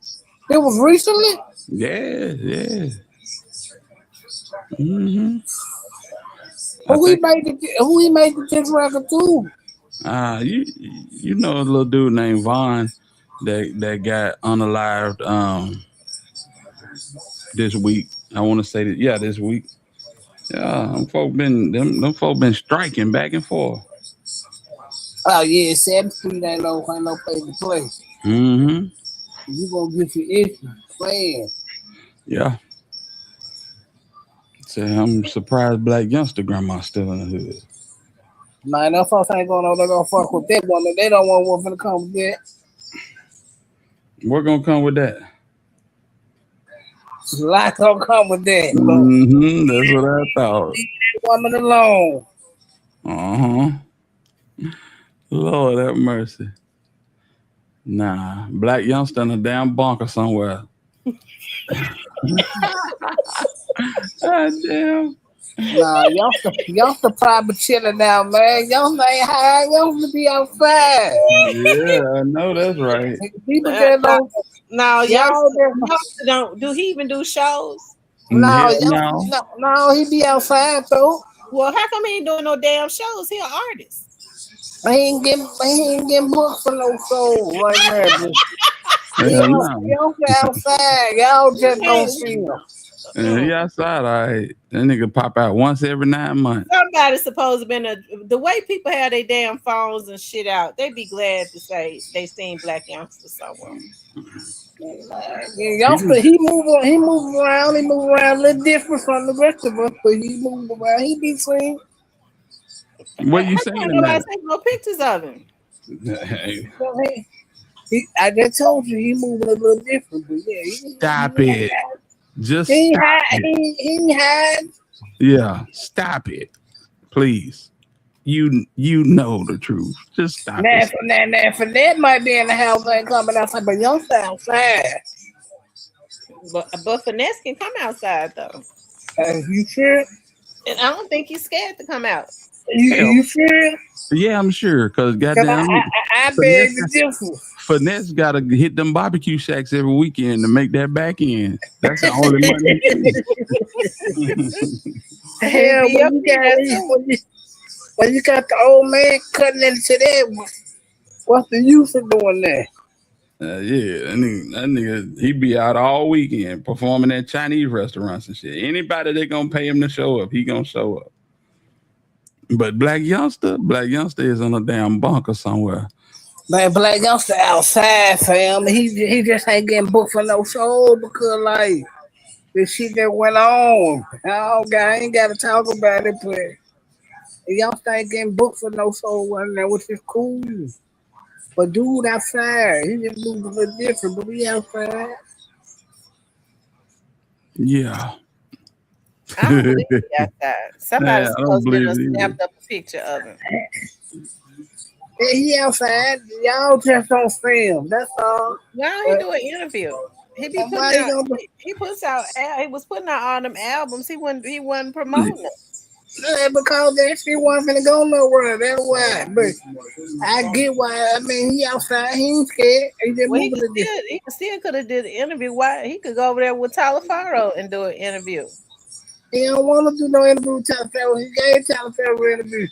It was recently? Yeah. Mm-hmm. Who he made this record to? You know a little dude named Vaughn that got unalived this week. I want to say that this week. Yeah, them folk been striking back and forth. Oh yeah, 7th Street ain't no place to play. Mm-hmm. You gonna get your issue playing. Yeah. So I'm surprised Black Youngster grandma's still in the hood. Man, them folks ain't going over there gonna fuck with that woman. They don't want one to come with that. What gonna come with that? A lot gonna come with that. Mm-hmm. That's what I thought. Leave that woman alone. Lord have mercy. Nah, Black Youngster in a damn bunker somewhere. God damn. Nah, youngster probably chilling now, man. Youngster ain't high. Youngster be outside. Yeah, I know that's right. People just don't. No, Y'all youngster don't. Do he even do shows? No, No, he be outside though. Well, how come he ain't doing no damn shows? He an artist. He ain't getting booked for no show right now. Youngster outside. Y'all just don't see him. He outside, all right. That nigga pop out once every 9 months. Somebody's supposed to been the way people have their damn phones and shit out. They be glad to say they seen Black Youngster somewhere. Youngster, he move around a little different from the rest of us, but he move around. He be seen. What you saying? Nobody take no pictures of him. Hey. I just told you he moving a little different, but yeah. Stop it. Just he stop hide. it. He hide. Yeah, stop it, please. You know the truth. Just stop it. For that might be in the house ain't coming outside, but Youngster outside. But Finesse can come outside though. You sure? And I don't think he's scared to come out. You sure? Yeah, I'm sure. Cause goddamn, I bet it's different. Finesse gotta hit them barbecue shacks every weekend to make that back end. That's the only money. Hell, when you got the old man cutting into that, what's the use of doing that? Yeah, that nigga, he be out all weekend performing at Chinese restaurants and shit. Anybody that gonna pay him to show up, he gonna show up. But Black Youngster is in a damn bunker somewhere. Man, Black Youngster outside, fam. He just ain't getting booked for no show because like the shit that went on. Oh God, I ain't gotta talk about it, but Youngster ain't getting booked for no show right now, which is cool. But dude outside, he just moved a little different, but he outside. Yeah. I don't believe he outside. Somebody's supposed to have snapped up a picture of him. Yeah, he outside. Y'all just don't film. That's all. No, he do an interview. He be putting out. He puts out. He was putting out all them albums. He wasn't promoting them. Yeah, because that shit wasn't finna go nowhere. That's why. But I get why. I mean, he outside. He ain't scared. He just moving he still could have did an interview. Why he could go over there with Tyler Farrow and do an interview. He don't want to do no interview with Tyler Farrow. He gave Tyler Farrow an interview.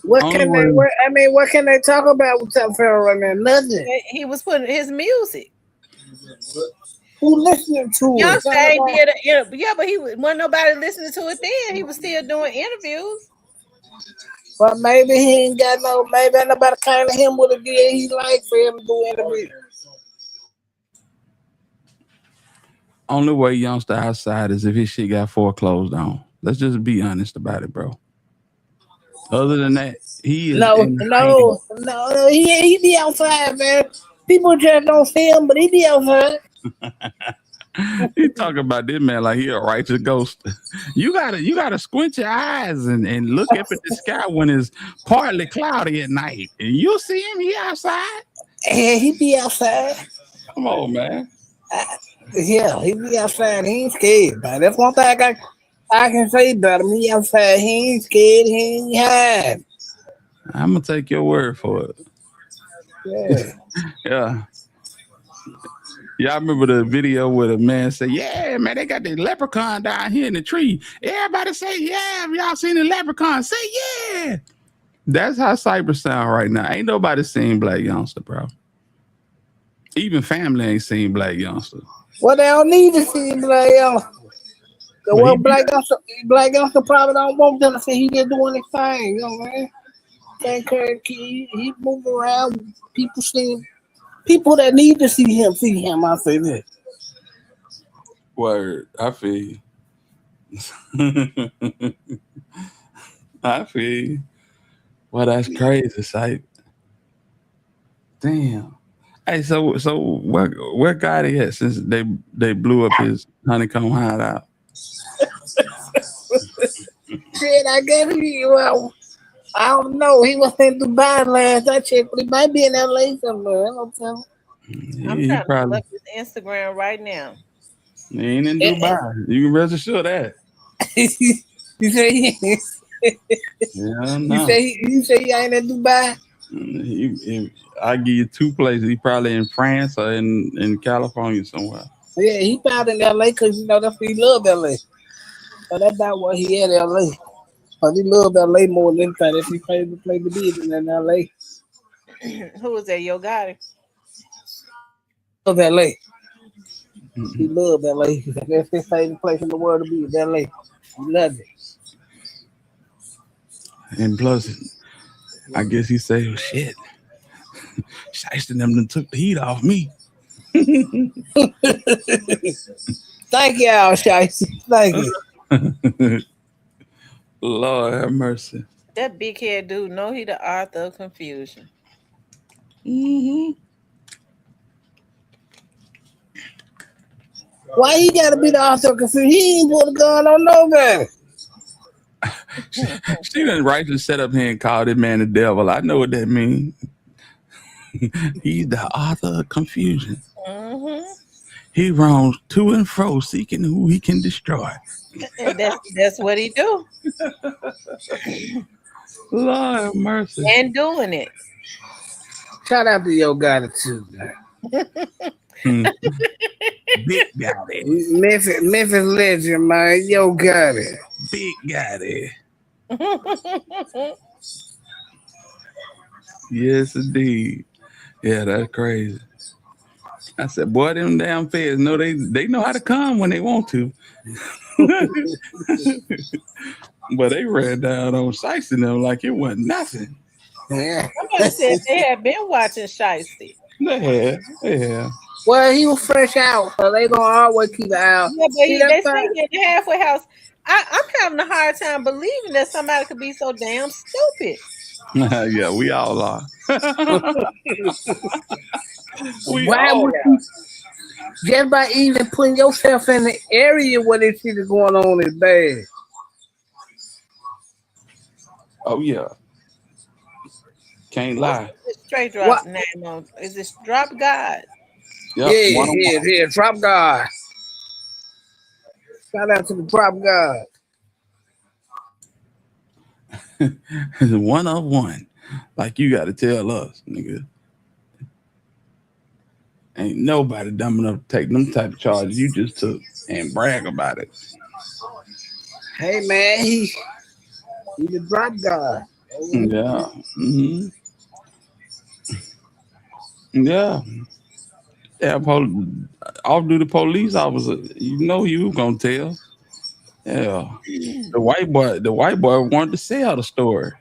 What can they talk about with Tyler Farrow right now? Nothing. He was putting his music. Who listening to it? But he wasn't nobody listening to it then. He was still doing interviews. But maybe he ain't got maybe ain't nobody came to him with a deal he like for him to do interviews. Only way Youngster outside is if his shit got foreclosed on. Let's just be honest about it, bro. Other than that, he is no. He be outside, man. People just don't see him, but he be outside. He talking about this man like he a righteous ghost. You gotta squint your eyes and look up at the sky when it's partly cloudy at night, and you'll see him. He outside. Yeah, he be outside. Come on, man. Yeah, he be outside. He ain't scared, man. That's one thing I can say about him. He outside. He ain't scared. He ain't hide. I'm gonna take your word for it. Yeah. Yeah. Y'all remember the video where the man said, "Yeah, man, they got the leprechaun down here in the tree." Everybody say, "Yeah." Y'all seen the leprechaun? Say, "Yeah." That's how Cypress sound right now. Ain't nobody seen Black Youngster, bro. Even family ain't seen Black Youngster. Well, they don't need to see Black Youngster. The Well, one Black Youngster probably don't want them to see he just doing his thing, you know, man. He move around. People that need to see him. I say that. Word, I feel you. I feel you. Well, that's crazy, sight. Damn. Hey, so where got he at since they blew up his honeycomb hideout? Shit, I guess I don't know. He was in Dubai last I checked, but he might be in LA somewhere. I don't know. I'm trying to look his Instagram right now. He ain't in Dubai. You can rest assured that. You say he? Yeah, no. You say he ain't in Dubai? I give you two places. He probably in France or in California somewhere. Yeah, he found in LA because that's what he loved LA. So that's about what he had LA. Because he loved LA more than anything. If he played the business in LA. Who was that? Yo Gotti? Love LA. He loved LA. That's his favorite place in the world to be is LA. He loved it. And plus, I guess he say, "Oh, shit, Shiesty and them done took the heat off me." Thank y'all, Shiesty. Thank you. Lord have mercy. That big head dude, know he the author of confusion. Mm-hmm. Why he gotta be the author of confusion? He ain't put a gun on nobody. She done rightly set up here and called that man the devil. I know what that means. He's the author of confusion. Mm-hmm. He roams to and fro seeking who he can destroy. And that's what he do. Lord have mercy. And doing it. Shout out to Yo Gotti too, man. Big Gotti. Memphis legend, man. Yo Gotti. Big Gotti. Yes, indeed. Yeah, that's crazy. I said, boy, them damn feds know they know how to come when they want to. But they ran down on Shiesty and them like it wasn't nothing. Yeah. Somebody said they had been watching Shiesty. They had. Well, he was fresh out, so they gonna always keep it out. Yeah, but they say he in the halfway house. I'm having a hard time believing that somebody could be so damn stupid. Yeah, we all are. Why would you, just by even putting yourself in the area where this shit is going on is bad? Oh yeah. Can't lie. Straight drop name on. Is this Drop God? Yep, yeah, Drop God. Shout out to the Drop God. One of one. Like you gotta tell us, nigga. Ain't nobody dumb enough to take them type of charges you just took and brag about it. Hey man, he's a Drop God. Yeah. Mm-hmm. Yeah. Yeah, off-duty police officer, you know you gonna tell. Yeah. The white boy wanted to sell the story.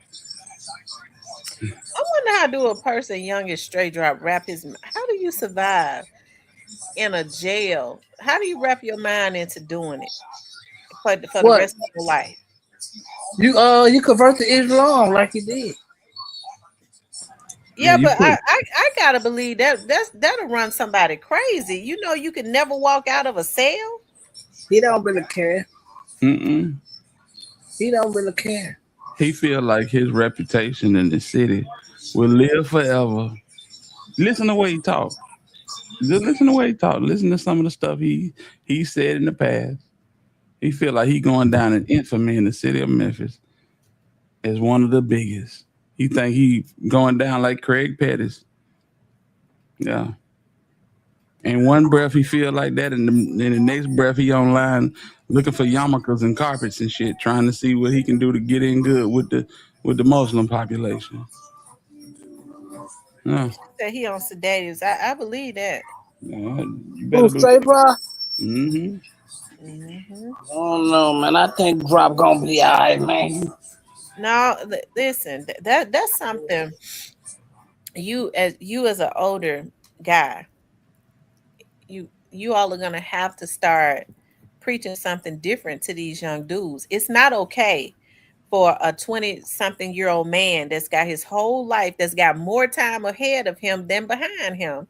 I wonder how do a person young as straight drop wrap his. How do you survive in a jail? How do you wrap your mind into doing it for the rest of your life? You convert to Islam like you did. Yeah, but I gotta believe that'll run somebody crazy. You know, you could never walk out of a cell. He don't really care. Mm-mm. He don't really care. He feel like his reputation in the city will live forever. Listen to the way he talk. Just listen to the way he talk. Listen to some of the stuff he said in the past. He feel like he going down in infamy in the city of Memphis as one of the biggest. He think he going down like Craig Pettis. Yeah. And one breath he feel like that, and then the next breath he online looking for yarmulkes and carpets and shit, trying to see what he can do to get in good with the Muslim population. Yeah. That he on sedatives. I believe that. Yeah, you better say, bro? Mm-hmm. I don't know, man. I think drop gonna be all right, man. No, listen, that's something you as an older guy, you all are gonna have to start preaching something different to these young dudes. It's not okay for a 20-something-year-old man that's got his whole life, that's got more time ahead of him than behind him,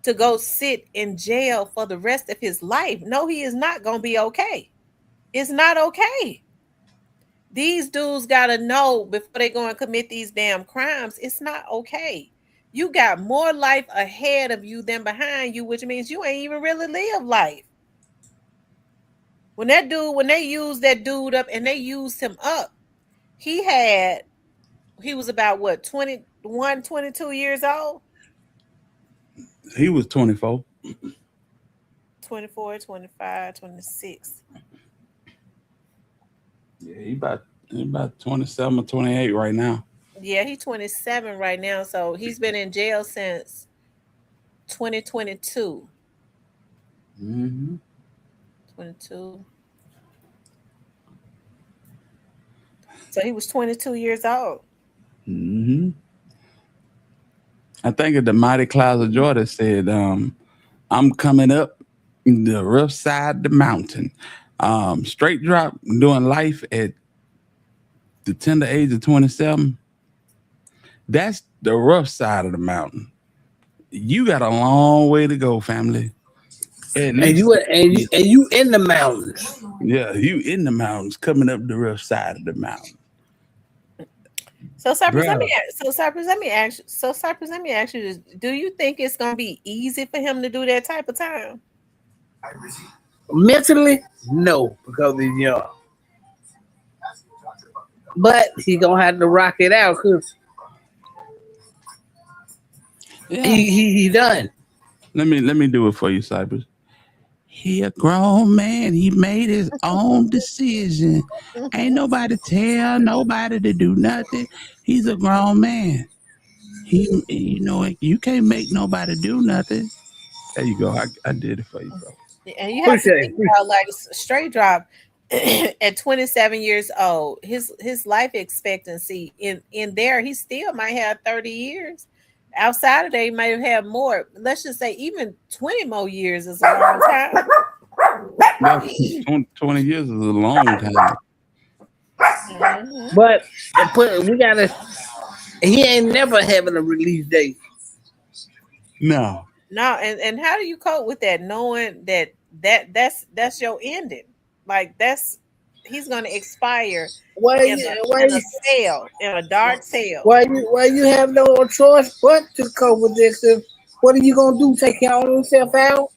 to go sit in jail for the rest of his life. No, he is not gonna be okay. It's not okay. These dudes gotta know before they go and commit these damn crimes. It's not okay. You got more life ahead of you than behind you, which means you ain't even really live life. When they used that dude up and they used him up, he was about what, 21, 22 years old? He was 24. 24, 25, 26. Yeah, he about 27 or 28 right now. Yeah, he's 27 right now. So he's been in jail since 2022. Mm-hmm. 22. So he was 22 years old. Mm-hmm. I think of the Mighty Clouds of Joy that said, I'm coming up the rough side of the mountain. Straight drop, doing life at the tender age of 27. That's the rough side of the mountain. You got a long way to go, family. And you in the mountains. Yeah, you in the mountains, coming up the rough side of the mountain. So Cypress, let me ask you this. Do you think it's gonna be easy for him to do that type of time? Mentally, no, because he's young. But he gonna have to rock it out because he done. Let me do it for you, Cypress. He a grown man. He made his own decision. Ain't nobody tell nobody to do nothing. He's a grown man. You can't make nobody do nothing. There you go. I did it for you, bro. And you have to think about, like, straight drop at 27 years old, his life expectancy in there, he still might have 30 years. Outside of that, he might have more. Let's just say even 20 more years is a long time. 20 years is a long time. But he ain't never having a release date. No. No, and how do you cope with that, knowing that's your ending? Like, he's gonna expire in a dark cell. Why you have no choice but to cope with this? What are you gonna do? Take your own self out?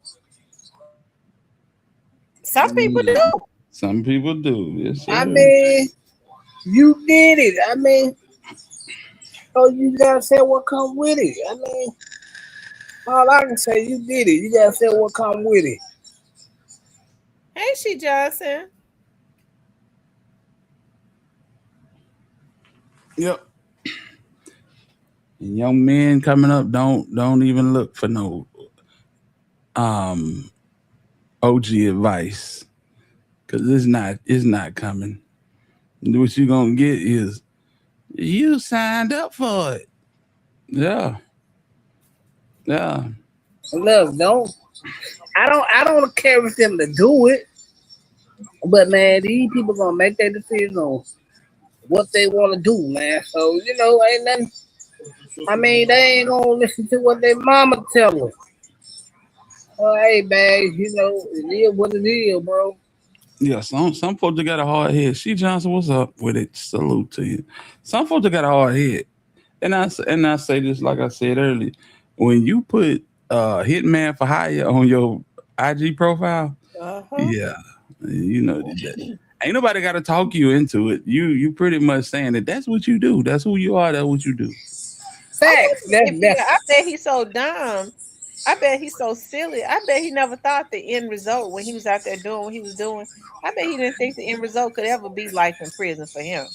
Some people do. Some people do. Yes, I mean, you did it. I mean, so you gotta say what come with it. I mean, all I can say, you did it. You gotta say what come with it. Hey, she Johnson. Yep. And young men coming up, don't even look for no OG advice, because it's not coming. What you gonna get is you signed up for it. Yeah. Look, I don't care with them to do it, but man, these people gonna make their decision on what they want to do, man. So ain't nothing. I mean, they ain't gonna listen to what their mama tell them. Oh, hey, man, it is what it is, bro. Yeah, some folks that got a hard head. She Johnson, what's up with it? Salute to you. Some folks that got a hard head, and I say this like I said earlier. When you put Hitman for Hire on your IG profile, yeah, ain't nobody got to talk you into it. You pretty much saying that that's what you do. That's who you are. That's what you do. I bet he's so dumb. I bet he's so silly. I bet he never thought the end result when he was out there doing what he was doing. I bet he didn't think the end result could ever be life in prison for him.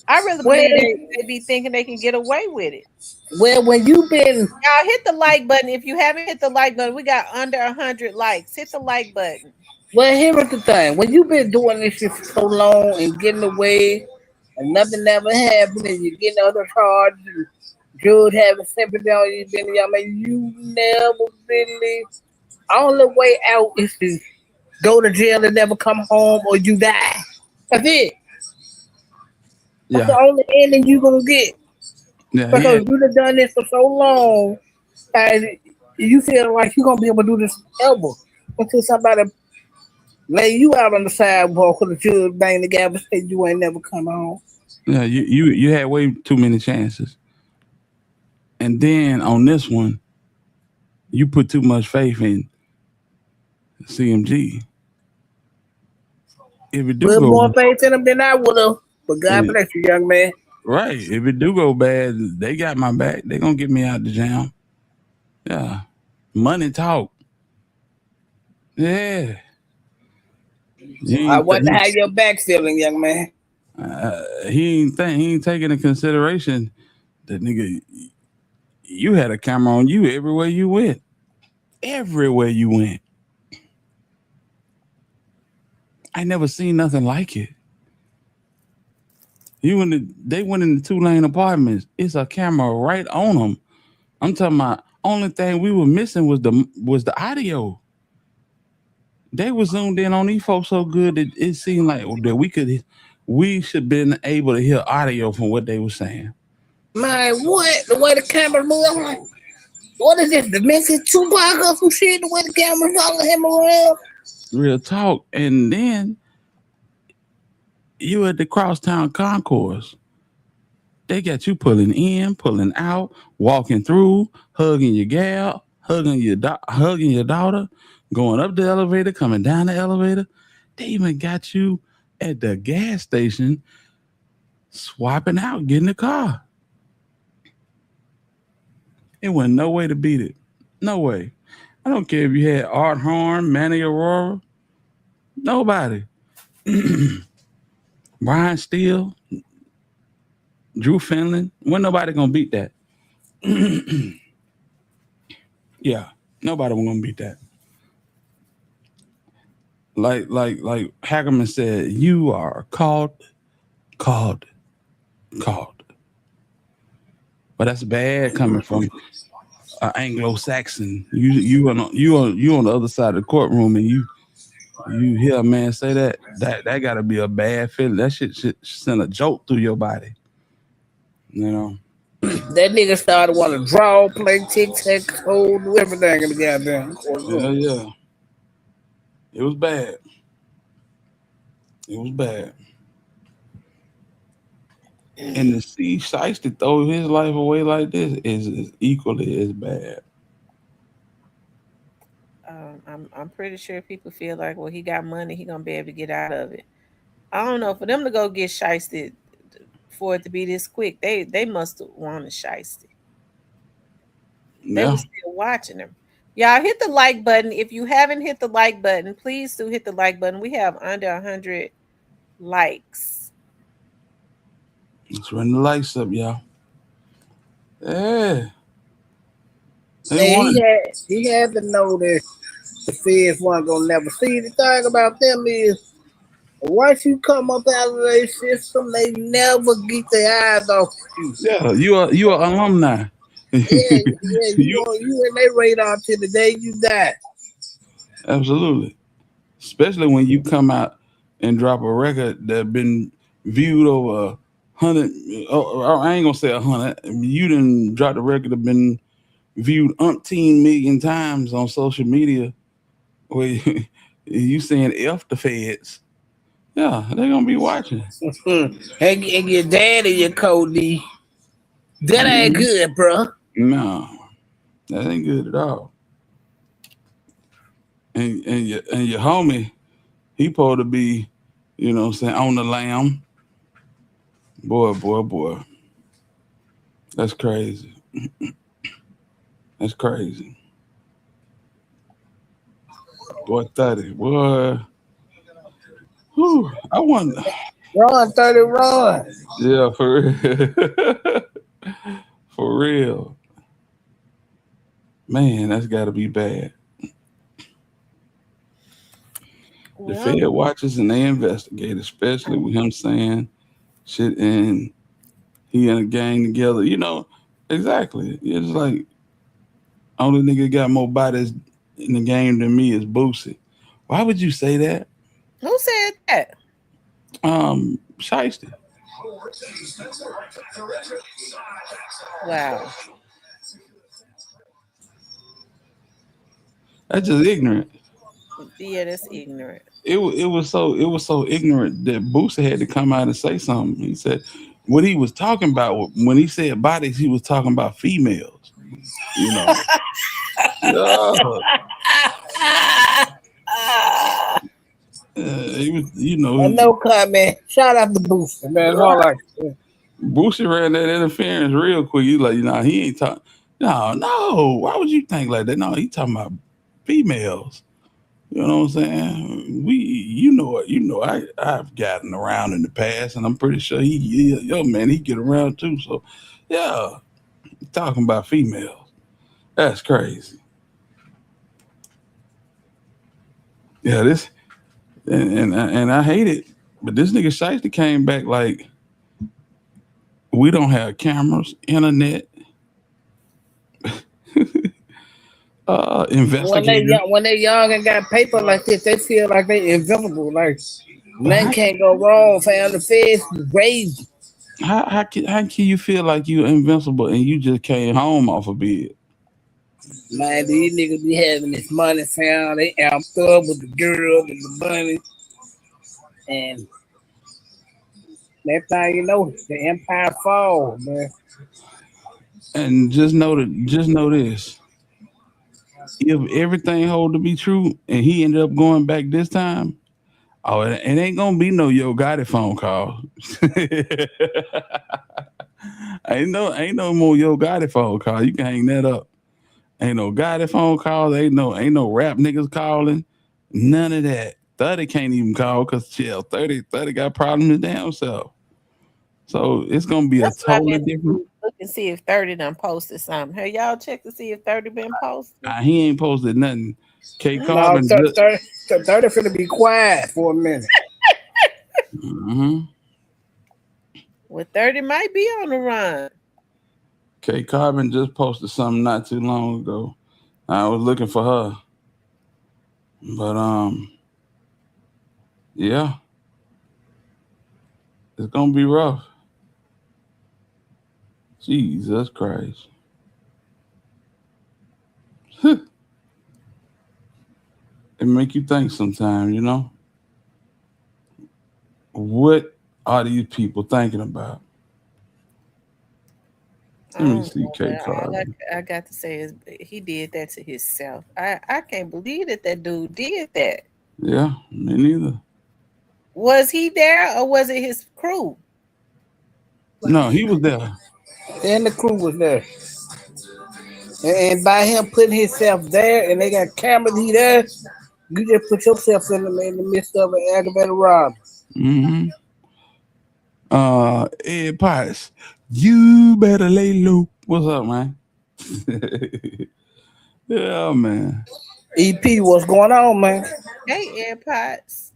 I really Well, believe they be thinking they can get away with it. well, when you been Y'all hit the like button. If you haven't hit the like button, we got under 100 likes. Hit the like button. well, here's the thing. When you been doing this shit for so long and getting away and nothing never happened and you getting other charges, judge having sympathy on you, Billy, I mean, you never really only way out is to go to jail and never come home or you die. That's it. That's the Yeah. only ending you gonna get. Yeah. Because you done done this for so long and you feel like you're gonna be able to do this ever until somebody lay you out on the sidewalk or the judge bang the gap and say you ain't never come home. Yeah. You had way too many chances. And then on this one, you put too much faith in CMG. If it do Put go more faith in them than I would have. But God bless you, young man. right, if it do go bad, they got my back. They gonna get me out the jam. Yeah, money talk. Yeah. I wonder how your back feeling, young man. He ain't taking into consideration that nigga. You had a camera on you everywhere you went. Everywhere you went. I never seen nothing like it. They went in the 2-lane apartments. It's a camera right on them. I'm talking about only thing we were missing was the audio. They were zoomed in on these folks so good that it seemed like that we should been able to hear audio from what they were saying. Man, what? The way the camera move, I'm like, what is this? The Memphis Tupac or some shit? The way the camera follow him around? Real talk. And then you at the Crosstown Concourse. They got you pulling in, pulling out, walking through, hugging your gal, hugging your daughter, going up the elevator, coming down the elevator. They even got you at the gas station, swapping out, getting the car. It wasn't no way to beat it. No way. I don't care if you had Art Horn, Manny Aurora, nobody. Brian Steele, Drew Finland, wasn't nobody gonna beat that. Yeah, nobody was gonna beat that. Like Hackerman said, you are called. But that's bad coming from an Anglo-Saxon. You on the other side of the courtroom and you hear a man say that gotta be a bad feeling. That shit should send a jolt through your body. You know. That nigga started want to draw, play tic-tac-toe, do everything in the goddamn courtroom. Yeah. It was bad. It was bad. And to see Shiesty throw his life away like this is equally as bad. I'm pretty sure people feel like, well, he got money, he gonna be able to get out of it. I don't know. For them to go get Shiesty, for it to be this quick, they must have wanted Shiesty. They were still watching him. Y'all hit the like button. If you haven't hit the like button, please do hit the like button. We have under 100 likes. Let's run the lights up, y'all. Yeah. He had to know that the feds weren't gonna never see. The thing about them is once you come up out of their system, they never get their eyes off you. Yeah, you are alumni. Yeah, you in their radar till the day you die. Absolutely. Especially when you come out and drop a record that been viewed over 100. I ain't gonna say 100. You done dropped a record that been viewed umpteen million times on social media. Where you saying F the feds? Yeah, they're gonna be watching. and your daddy, your Cody. That ain't good, bro. No, that ain't good at all. And your homie, he supposed to be, you know what I'm saying, on the lam. Boy. That's crazy. That's crazy. Boy, 30. Boy. Whew, I want. Run, 30, run. Yeah, for real. For real. Man, that's got to be bad. The Well, Fed watches and they investigate, especially with him saying shit and he and a gang together. You know, exactly. It's like only nigga got more bodies in the game than me is Boosie. Why would you say that? who said that? Shiesty. Wow. That's just ignorant. Yeah, that's ignorant. It was so ignorant that Boosie had to come out and say something. He said what he was talking about when he said bodies, he was talking about females. You know. Yeah. He was, you know. No comment. Shout out to Booster, man. That's all I can say. Boosie ran that interference real quick. He like, he ain't talking. No. Why would you think like that? No, he talking about females. You know what I'm saying? I've gotten around in the past, and I'm pretty sure he get around too. So, yeah, talking about females. That's crazy. Yeah, this and I hate it, but this nigga Shiesty came back like we don't have cameras, internet, investigators. When they young and got paper like this, they feel like they invincible. Like nothing can't go wrong. Fam, the feds raised. How can you feel like you invincible and you just came home off a bed? Man, these niggas be having this money, fam. They amped up with the girls and the money, and next thing you know, the empire falls, man. And just know this. If everything hold to be true and he ended up going back this time, it ain't gonna be no Yo Gotti phone call. ain't no more Yo Gotti phone call. You can hang that up. Ain't no Gotti phone call. Ain't no rap niggas calling. None of that. 30 can't even call because 30 got problems with damn self. So it's gonna be a totally different. Look and see if 30 done posted something. Hey, y'all check to see if 30 been posted. He ain't posted nothing. K No, Carbon. 30 finna be quiet for a minute. Mm-hmm. Well, 30 might be on the run. K Carbon just posted something not too long ago. I was looking for her. But yeah. It's gonna be rough. Jesus Christ. It make you think sometimes, you know? What are these people thinking about? Let me see K Carbon. I got to say he did that to himself. I can't believe that dude did that. Yeah, me neither. Was he there or was it his crew? No, he was there. And the crew was there. And by him putting himself there and they got cameras, he there, you just put yourself in the midst of an aggravated robbery. Mm-hmm. Ytbfatt, you better lay low. What's up, man? Yeah, man. EP, what's going on, man? Hey, Ytbfatt.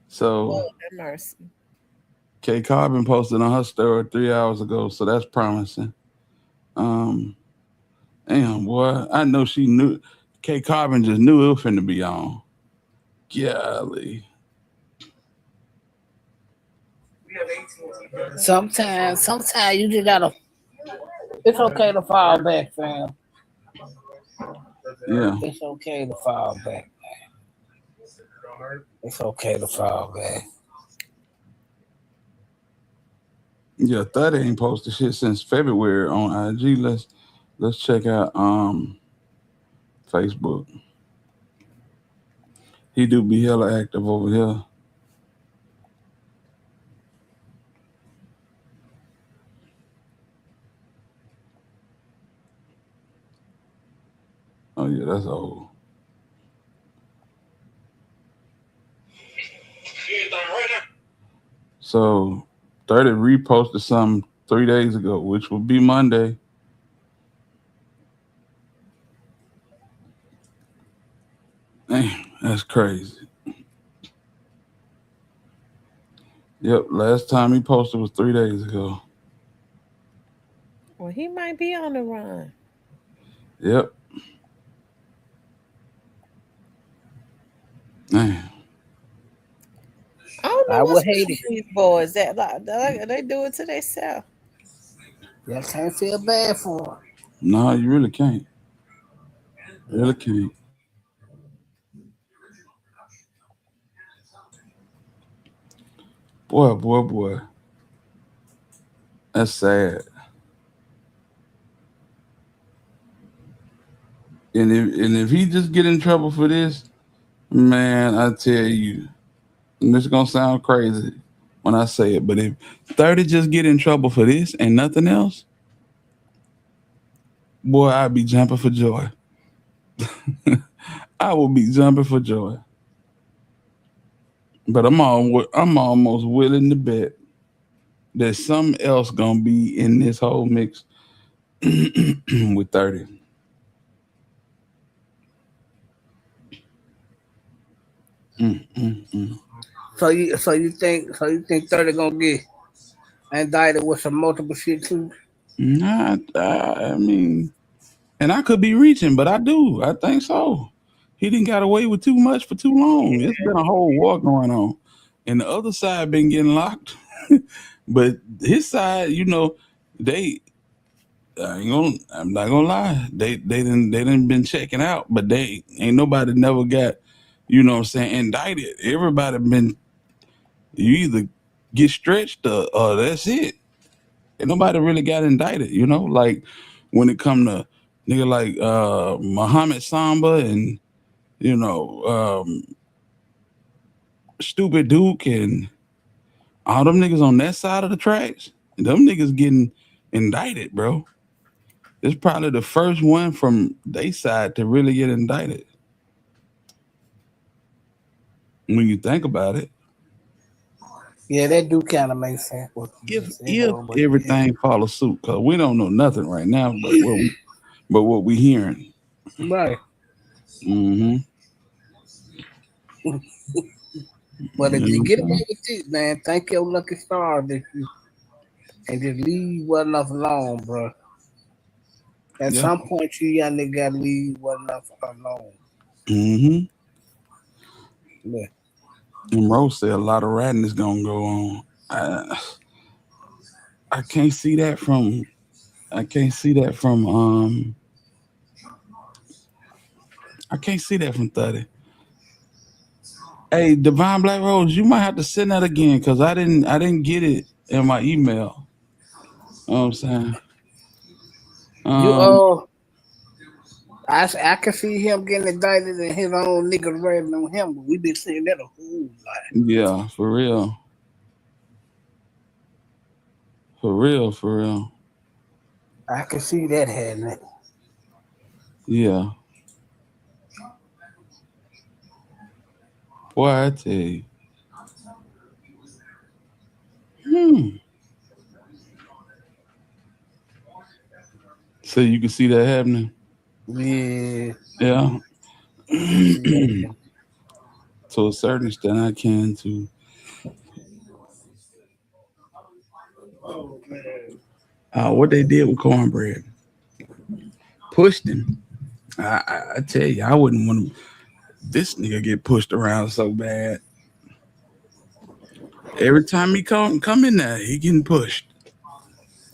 So, Lord have mercy. K Carbon posted on her story 3 hours ago, so that's promising. Damn, boy, I know she knew. K Carbon just knew it was finna be on. Golly. Sometimes you just gotta. It's okay to fall back, fam. Yeah. It's okay to fall back. It's okay to fall back. Yeah, 30 ain't posted shit since February on IG. Let's check out Facebook. He do be hella active over here. Oh yeah, that's old. So 30 reposted something 3 days ago, which would be Monday. Damn, that's crazy. Yep, last time he posted was 3 days ago. Well, he might be on the run. Yep. Damn. I don't know I what's would with hate it. these boys that they do it to themselves. You can't feel bad for them. No, you really can't. Really can't. Boy. That's sad. And if he just get in trouble for this, man, I tell you, and this is gonna sound crazy when I say it, but if 30 just get in trouble for this and nothing else, boy, I'd be jumping for joy. I will be jumping for joy. But I'm almost willing to bet there's something else gonna be in this whole mix with 30. So you think 30 gonna get indicted with some multiple shit too? Nah, I mean, and I could be reaching, but I think so. He didn't got away with too much for too long. It's been a whole war going on, and the other side been getting locked. But his side, they I'm not gonna lie, they didn't been checking out, but they ain't nobody never got, what I'm saying, indicted. Everybody been, you either get stretched or that's it. And nobody really got indicted, like when it come to nigga like Muhammad Samba and Stupid Duke and all them niggas on that side of the tracks, them niggas getting indicted, bro. It's probably the first one from they side to really get indicted. When you think about it. Yeah, that do kind of make sense. If everything follows suit, because we don't know nothing right now, but what we hearing. Right. Mm-hmm. But if you get away with it, man, thank your lucky stars that you and just leave well enough alone, bro. At some point, you young nigga gotta leave well enough alone. Mm-hmm. Yeah. And Rose said a lot of ratting is gonna go on. I can't see that from 30. Hey, Divine Black Rose, you might have to send that again because I didn't get it in my email. You know what I'm saying? I can see him getting indicted and his own niggas ratting on him, but we been seeing that a whole lot. Yeah, for real. For real. I can see that happening. Yeah. Boy, I tell you. So you can see that happening? Yeah. Yeah. To a certain extent, I can too. What they did with Cornbread. Pushed him. I tell you, I wouldn't want to. This nigga get pushed around so bad. Every time he come in there, he getting pushed.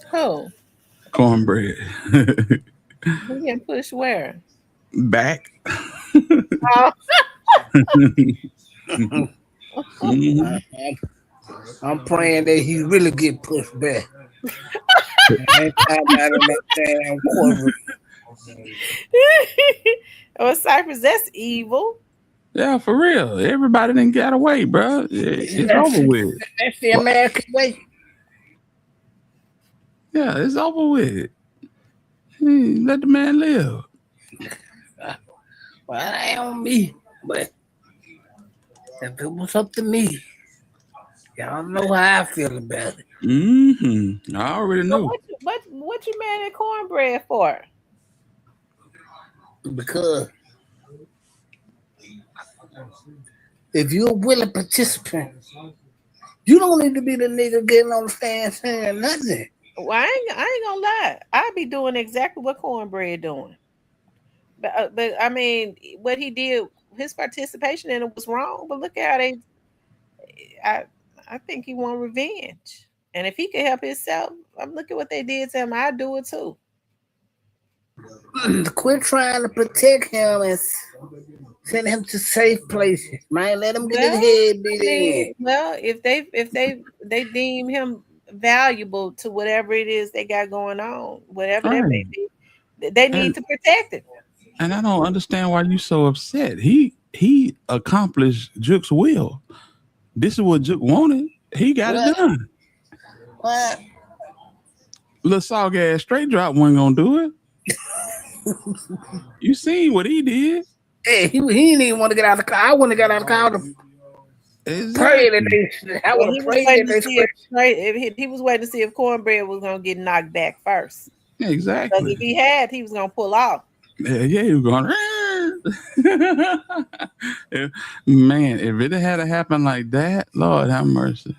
Who? Cornbread. He getting pushed where? Back. I'm praying that he really get pushed back. Oh, Cypress, that's evil. Yeah, for real. Everybody done got away, bro. It's over with. That's the American way. Yeah, it's over with. Let the man live. Well, that ain't on me, but if it was up to me, y'all know how I feel about it. Mm-hmm. I already know. What you mad at Cornbread for? Because if you're a willing participant, you don't need to be the nigga getting on the stand saying nothing. Well, I ain't gonna lie. I be doing exactly what Cornbread doing. But I mean, what he did, his participation in it was wrong. But look at how I think he want revenge. And if he could help himself, I'm looking what they did to him. I'd do it too. Quit trying to protect him and send him to safe places, man. Let him get his head beat in. Well, if they deem him valuable to whatever it is they got going on, whatever that may be, they need to protect it. And I don't understand why you so upset. He accomplished Juke's will. This is what Juke wanted. He got it done. What? Little soft gas straight drop wasn't gonna do it. You seen what he did? Hey, he didn't even want to get out of the car. I wouldn't have got out of the car to pray that they. I would have prayed that he was waiting to see if Cornbread was gonna get knocked back first. Exactly. Because if he had, he was gonna pull off. Yeah, he was going. Man, if it had happened like that, Lord have mercy.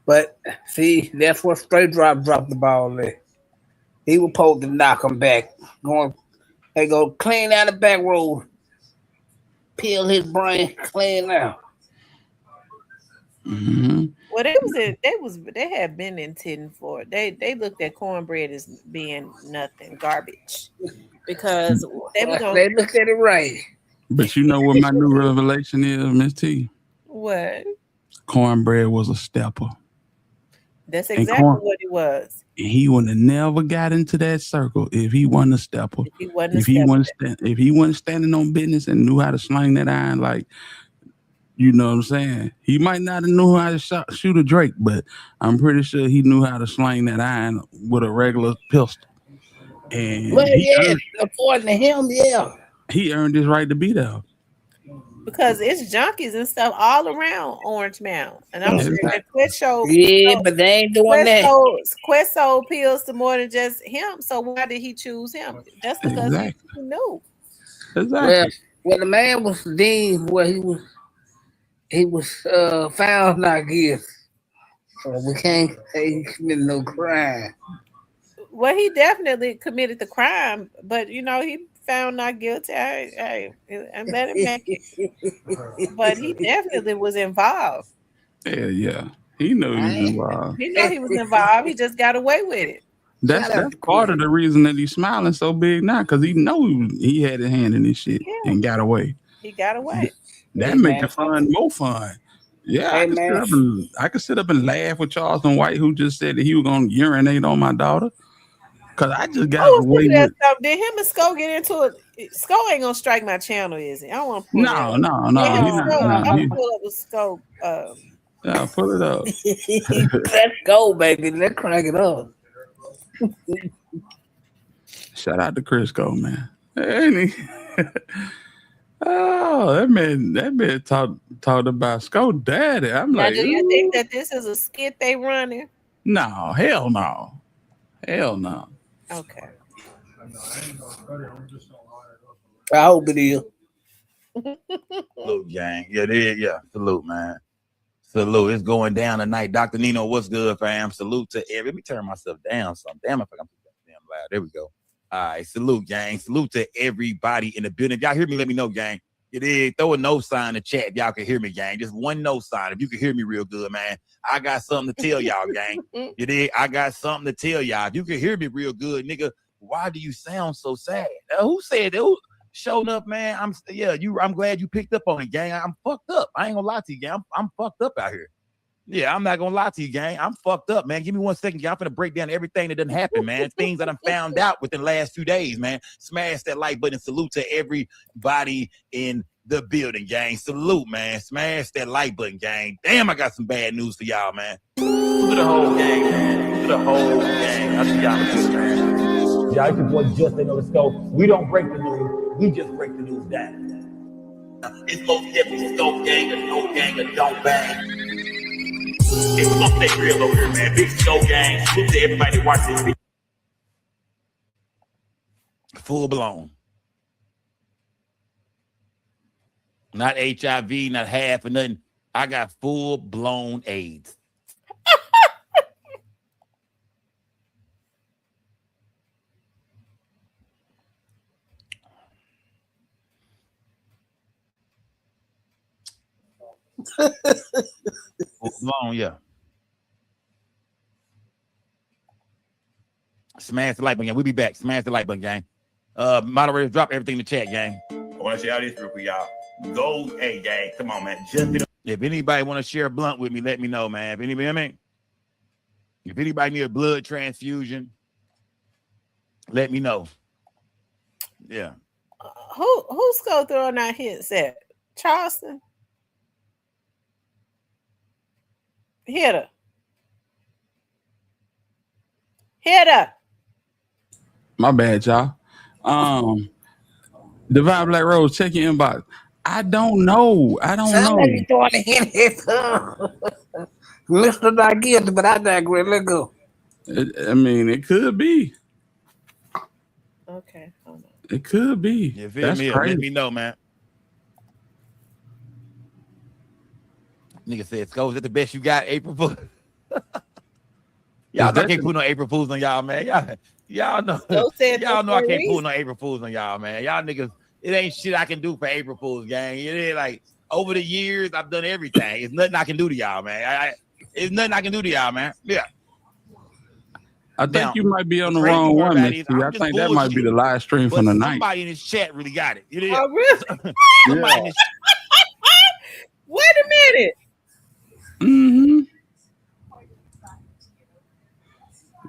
But see, that's what straight drop dropped the ball there. He was supposed to knock him back. They go clean out the back road, peel his brain clean out. Mm-hmm. Well, they had been intending for it. They looked at Cornbread as being nothing, garbage, because they looked at it right. But you know what my new revelation is, Miss T? What? Cornbread was a stepper. That's exactly what it was. And he would have never got into that circle if he wasn't a stepper. If he wasn't standing on business and knew how to sling that iron, like, you know what I'm saying? He might not have knew how to shoot a Drake, but I'm pretty sure he knew how to sling that iron with a regular pistol. And according to him, he earned his right to be there. Because it's junkies and stuff all around Orange Mound. And I'm sure that Quest show. But they ain't doing that. Quest sold pills to more than just him. So why did he choose him? That's because he knew. Exactly. Well, the man was deemed where he was found not guilty. So we can't say he committed no crime. Well, he definitely committed the crime, but he found not guilty. And let him make it. But he definitely was involved. Yeah. He knew he was involved. He knew he was involved. He just got away with it. That's part of the reason that he's smiling so big now, because he know he had a hand in this shit and got away. He got away. That make the fun more fun. Yeah, I could sit up and laugh with Charleston White, who just said that he was gonna urinate on my daughter. Cause I just got away with. Did him and Sko get into it? Sko ain't gonna strike my channel, is he? I don't want to pull it up. No. I'm gonna pull up with Sko. Yeah, pull it up. Let's go, baby. Let's crank it up. Shout out to Crisco, man. Ain't he? Oh, that man talked about Sko daddy. I'm now, like, do you think that this is a skit they running? No, hell no. Okay. I hope it is. Salute, gang. Yeah, it is. Yeah, salute, man. Salute. It's going down tonight. Dr. Nino, what's good, fam? Salute to every. Let me turn myself down some. Damn, if I'm damn loud. There we go. All right, salute, gang. Salute to everybody in the building. If y'all hear me, let me know, gang. You did. Throw a no sign in the chat if y'all can hear me, gang. Just one no sign. If you can hear me real good, man. I got something to tell y'all, gang. You did. I got something to tell y'all. If you can hear me real good, nigga, why do you sound so sad? Who said that? Who showed up, man? I'm glad you picked up on it, gang. I'm fucked up. I ain't gonna lie to you, gang. I'm fucked up out here. Yeah, I'm not gonna lie to you, gang. I'm fucked up, man. Give me 1 second, gang. I'm finna break down everything that didn't happen, man. Things that I found out within the last 2 days, man. Smash that like button. Salute to everybody in the building, gang. Salute, man. Smash that like button, gang. Damn, I got some bad news for y'all, man. To the whole gang, man. To the whole gang. I see y'all in the building, man. Yeah, it's your boy Justin on the scope. We don't break the news. We just break the news down. It's most definitely Scope Gang or No Gang or Don't Bang. It's gonna stay real over here, man. Big Scope Gang. Salute to everybody watching this video. Full blown. Not HIV, not half or nothing. I got full blown AIDS. Full blown, yeah. Smash the like button, gang. We'll be back. Smash the like button, gang. Moderators, drop everything in the chat, gang. I want to share this real quick, y'all. Go, hey, gang. Come on, man. If anybody want to share a blunt with me, let me know, man. If anybody need a blood transfusion, let me know. Yeah. Who's going throwing out hints at Charleston? Hit her. My bad, y'all. Divine Black Rose, check your inbox. I don't know. Somebody throwing a hint at Mr. Not guilty, but I digress. Let's go. It could be. Okay, hold on. It could be. Yeah, That's me crazy. Let me know, man. Nigga said, Scope, is that the best you got, April Fool? Y'all know I can't put no April Fools on y'all, man. Y'all know. Y'all know I can't pull no April Fools on y'all, man. Y'all niggas, it ain't shit I can do for April Fools, gang. It ain't like over the years I've done everything. It's nothing I can do to y'all, man. It's nothing I can do to y'all, man. Yeah. I think you might be on the wrong one, Missy. I think that might be the live stream from the night. Somebody in this chat really got it. Oh, really? Somebody in this Wait a minute. Mm-hmm.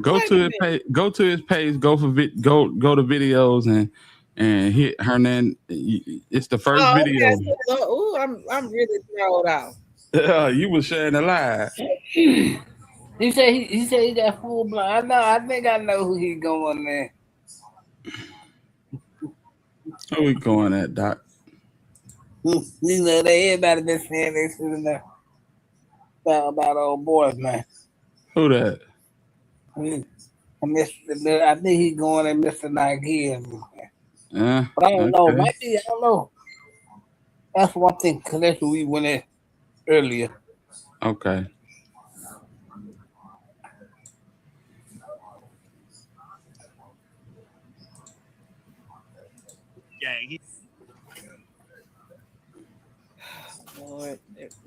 Go to his page. Go to his page. Go to videos and hit Hernan. It's the first video. Okay. Ooh, I'm really thrown out. You was sharing the live. He said he got full blown. I think I know who he's going there. Who we going at, Doc? You know, everybody been saying they shit there about old boys, man. Who that? I think he's going at Mr. Nigeria. Yeah. But I don't know. Might be, I don't know. That's one thing because we went at earlier. Okay. Lord,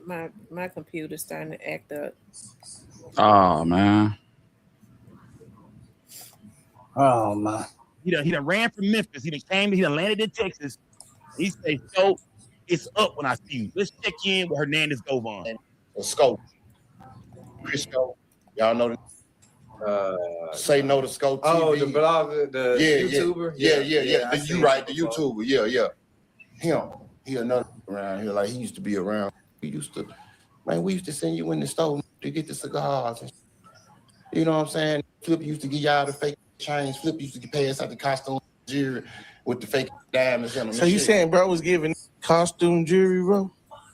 my computer's starting to act up. Oh man. Oh man. He done ran from Memphis. He done landed in Texas. He said, "So it's up when I see you. Let's check in with Hernandez Govan." Scope. Chris Scope. Y'all know Say No to Scope TV. Oh, the blogger, the YouTuber? Yeah. You right, the before. YouTuber. Yeah. He another around here. Like he used to be around. We used to send you in the store to get the cigars. And you know what I'm saying? Flip used to get y'all the fake chains. Flip used to pay us out the costume jewelry with the fake diamonds in them. So you saying bro was giving costume jewelry, bro?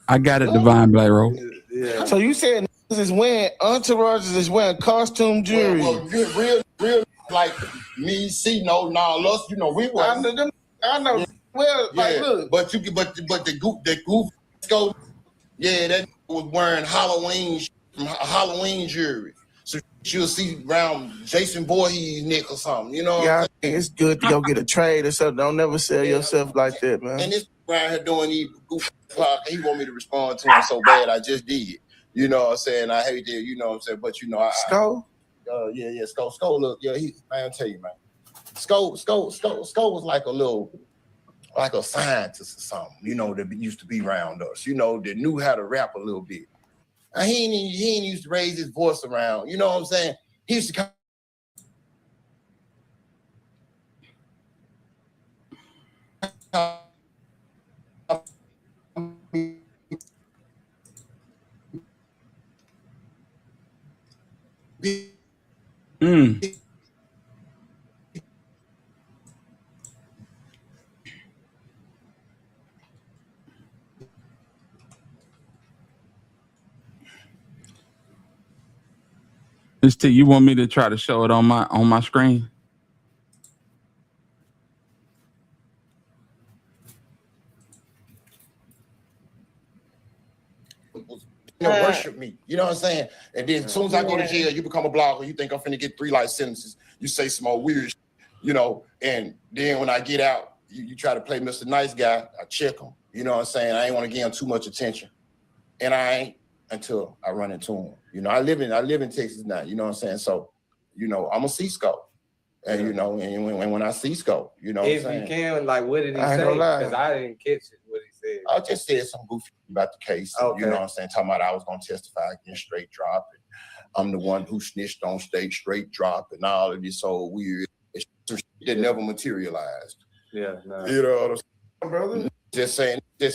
I got it, Divine Black Rose. Yeah. So you saying is wearing entourages is wearing costume jewelry? Well, real like me, see no, us, you know, we were. I know. Well, yeah, like, look. But the goof Scope, yeah, that was wearing Halloween jewelry. So you'll see around Jason Voorhees' neck or something, you know. Yeah, I think it's good to go get a trade or something. Don't never sell yourself like that, man. And this around here doing these goof clock, he want me to respond to him so bad. I just did. You know what I'm saying? I hate that. You know what I'm saying? But you know, Scope. Yeah. Scope. Look, yeah. Man, I tell you, man. Scope was like a scientist or something, you know, that used to be around us, you know, that knew how to rap a little bit. And he ain't used to raise his voice around, you know what I'm saying? He used to Miss T, you want me to try to show it on my screen? Worship me. You know what I'm saying? And then as soon as I go to jail, you become a blogger. You think I'm finna get 3 life sentences. You say some more weird shit, you know, and then when I get out, you try to play Mr. Nice Guy. I check him. You know what I'm saying? I ain't want to give him too much attention. And I ain't until I run into him. You know, I live in Texas now, you know what I'm saying? So, you know, I'm a C-scope. And you know, and when I C-scope, you know what I'm saying? If you can, like, what did he say? Because I didn't catch it, what he said. I just said some goofy about the case. Okay. You know what I'm saying? Talking about I was going to testify against straight drop. And I'm the one who snitched on state straight drop and all of this old weird shit that never materialized. Yeah, no. You know what I'm saying, brother? Just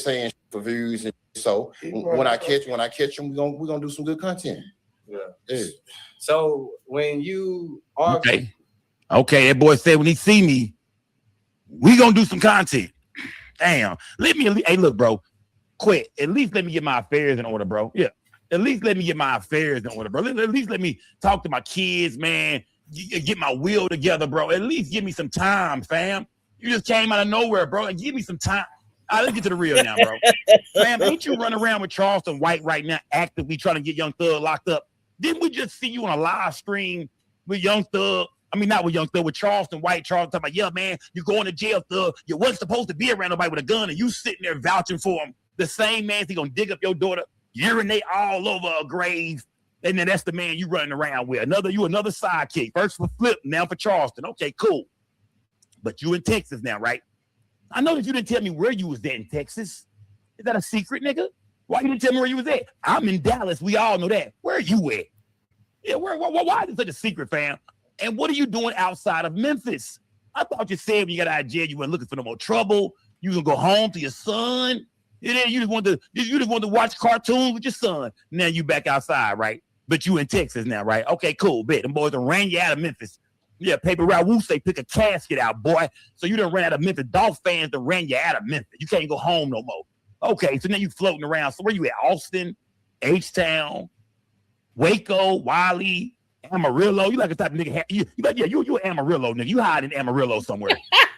saying for views. And so when I catch him, we're gonna do some good content. Yeah. So when you are Okay, that boy said when he see me, we gonna do some content. Damn. Hey, look, bro. Quit. At least let me get my affairs in order, bro. Yeah. At least let me get my affairs in order, bro. At least let me talk to my kids, man. Get my will together, bro. At least give me some time, fam. You just came out of nowhere, bro. And give me some time. All right, let's get to the real now, bro. Fam, ain't you running around with Charleston White right now, actively trying to get Young Thug locked up? Didn't we just see you on a live stream with Young Thug? I mean, not with Young Thug, with Charleston White. Charleston talking about, yeah, man, you're going to jail, Thug. You wasn't supposed to be around nobody with a gun, and you sitting there vouching for him. The same man, he gonna dig up your daughter, urinate all over a grave, and then that's the man you running around with. Another sidekick. First for Flip, now for Charleston. Okay, cool. But you in Texas now, right? I know that you didn't tell me where you was at in Texas. Is that a secret, nigga? Why you didn't tell me where you was at? I'm in Dallas. We all know that. Where are you at? Yeah, why is it such a secret, fam? And what are you doing outside of Memphis? I thought you said when you got out of jail, you weren't looking for no more trouble. You was gonna go home to your son. And then you just wanted to watch cartoons with your son. Now you back outside, right? But you in Texas now, right? Okay, cool. Bet them boys done ran you out of Memphis. Yeah, Paper Route Woo say pick a casket out, boy. So you done ran out of Memphis. Dolph fans done ran you out of Memphis. You can't go home no more. Okay, so now you floating around. So where you at? Austin, H-Town, Waco, Wiley, Amarillo. You like a type of nigga. You an Amarillo nigga. You hide in Amarillo somewhere.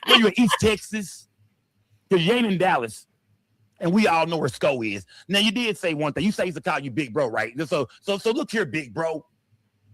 Where you in East Texas? Because you ain't in Dallas. And we all know where SCO is. Now you did say one thing. You say he's to call you big bro, right? So look here, big bro.